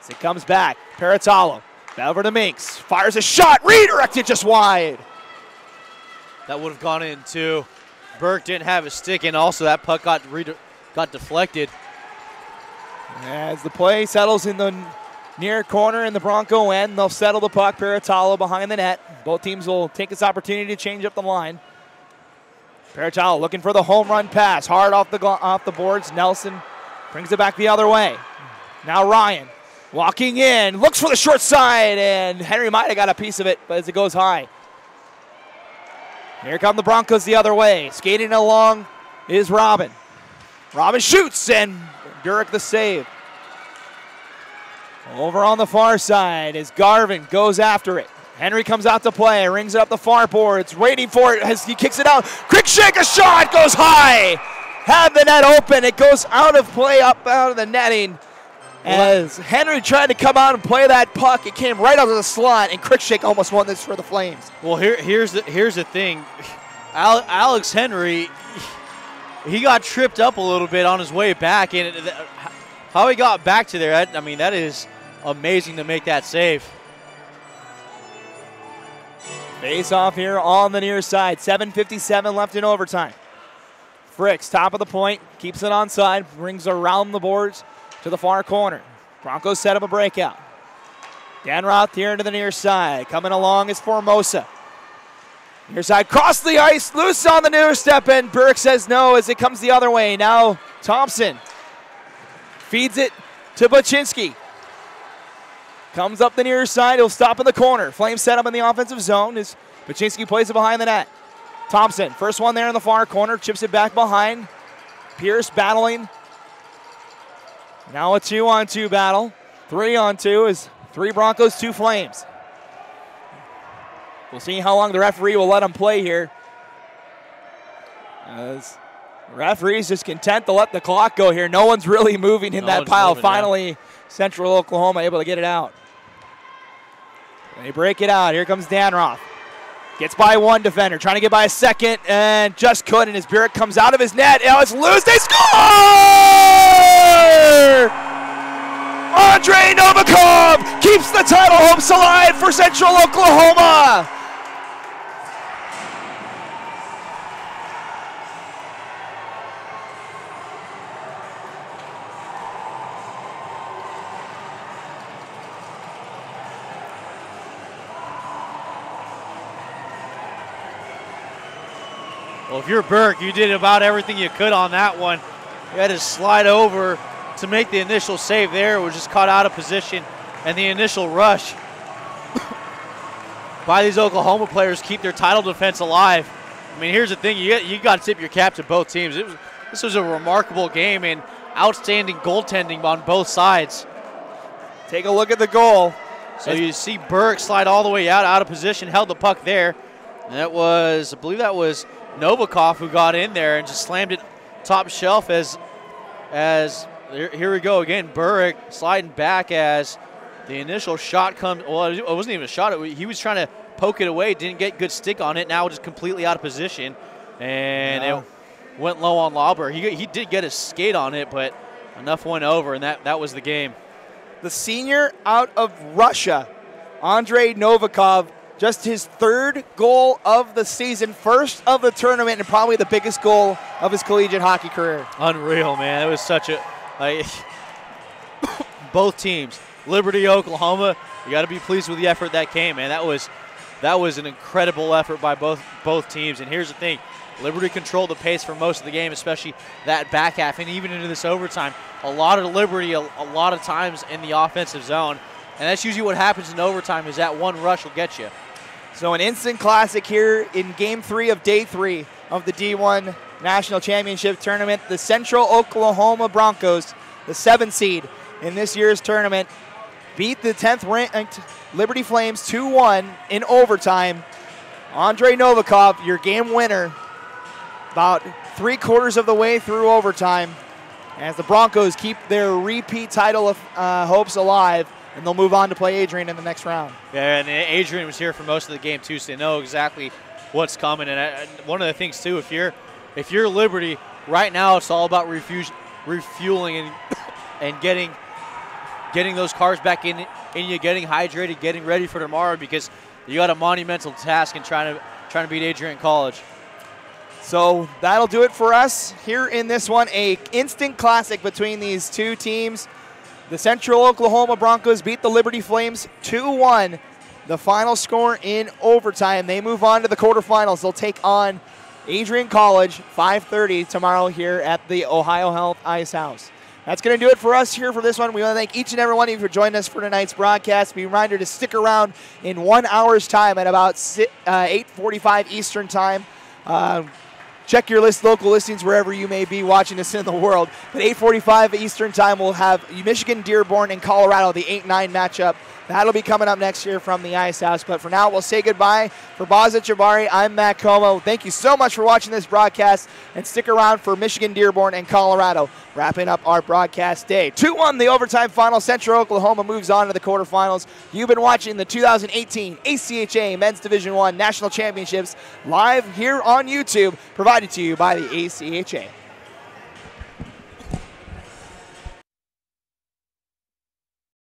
As it comes back, Paratalo. Over to Minks. Fires a shot, redirected just wide. That would have gone in too. Burke didn't have his stick in. Also, that puck got deflected. As the play settles in the near corner in the Bronco end, they'll settle the puck. Paratalo behind the net. Both teams will take this opportunity to change up the line. Paratalo looking for the home run pass. Hard off the boards. Nelson brings it back the other way. Now Ryan walking in. Looks for the short side, and Henry might have got a piece of it, but as it goes high. Here come the Broncos the other way. Skating along is Robin. Robin shoots, and Burek the save. Over on the far side as Garvin goes after it. Henry comes out to play, rings it up the far boards, waiting for it as he kicks it out. Quick shake, a shot, goes high. Had the net open, it goes out of play, up out of the netting. As Henry tried to come out and play that puck, it came right out of the slot, and Cruikshank almost won this for the Flames. Well, here's the thing. Alex Henry, he got tripped up a little bit on his way back, and how he got back to there, I mean, that is amazing to make that save. Face off here on the near side. 7:57 left in overtime. Fricks, top of the point, keeps it onside, brings around the boards to the far corner. Broncos set up a breakout. Dan Roth here into the near side. Coming along is Formosa. Near side, cross the ice, loose on the near step, and Burke says no as it comes the other way. Now Thompson feeds it to Baczynski. Comes up the near side, he'll stop in the corner. Flames set up in the offensive zone as Baczynski plays it behind the net. Thompson, first one there in the far corner, chips it back behind. Pierce battling. Now a 2-on-2 battle. 3-on-2 is 3 Broncos, 2 Flames. We'll see how long the referee will let them play here. As the referee's just content to let the clock go here. No one's really moving in that pile. Finally, Central Oklahoma able to get it out. They break it out. Here comes Danroth. Gets by one defender, trying to get by a second, and just couldn't as Burek comes out of his net. Now it's loose. They score! Andrei Novikov keeps the title hopes alive for Central Oklahoma. Well, if you're Burke, you did about everything you could on that one. You had to slide over to make the initial save there. It was just caught out of position, and the initial rush by these Oklahoma players keep their title defense alive. I mean, here's the thing. You got to tip your cap to both teams. This was a remarkable game and outstanding goaltending on both sides. Take a look at the goal. So you see Burke slide all the way out of position, held the puck there. And that was, I believe that was Novikov who got in there and just slammed it top shelf as here we go again. Burek sliding back as the initial shot comes. Well, it wasn't even a shot. He was trying to poke it away, didn't get good stick on it. Now just completely out of position, and it went low on Lauber. He did get a skate on it, but enough went over, and that was the game. The senior out of Russia, Andrei Novikov. Just his 3rd goal of the season, 1st of the tournament, and probably the biggest goal of his collegiate hockey career. Unreal, man. It was such a both teams. Liberty, Oklahoma, you got to be pleased with the effort that came, man. That was an incredible effort by both teams. And here's the thing. Liberty controlled the pace for most of the game, especially that back half, and even into this overtime. A lot of Liberty, a lot of times in the offensive zone. And that's usually what happens in overtime is that one rush will get you. So an instant classic here in Game 3 of Day 3 of the D1 National Championship Tournament. The Central Oklahoma Broncos, the 7th seed in this year's tournament, beat the 10th ranked Liberty Flames 2-1 in overtime. Andrei Novikov, your game winner, about 3/4 of the way through overtime, as the Broncos keep their repeat title of hopes alive. And they'll move on to play Adrian in the next round. Yeah, and Adrian was here for most of the game too, so they know exactly what's coming. And one of the things too, if you're Liberty right now, it's all about refueling and getting those cars back in you, getting hydrated, getting ready for tomorrow, because you got a monumental task in trying to beat Adrian College. So that'll do it for us here in this one, a instant classic between these two teams. The Central Oklahoma Broncos beat the Liberty Flames 2-1. The final score in overtime. They move on to the quarterfinals. They'll take on Adrian College, 5:30 tomorrow here at the Ohio Health Ice House. That's going to do it for us here for this one. We want to thank each and every one of you for joining us for tonight's broadcast. Be a reminder to stick around in 1 hour's time at about 8:45 Eastern time. Check your local listings wherever you may be watching this in the world. But 8:45 Eastern Time, we'll have Michigan, Dearborn, and Colorado, the 8-9 matchup. That'll be coming up next year from the Ice House. But for now, we'll say goodbye. For Boz and Jabari, I'm Matt Como. Thank you so much for watching this broadcast, and stick around for Michigan, Dearborn, and Colorado, wrapping up our broadcast day. 2-1 the overtime final. Central Oklahoma moves on to the quarterfinals. You've been watching the 2018 ACHA Men's Division I National Championships live here on YouTube, provided to you by the ACHA.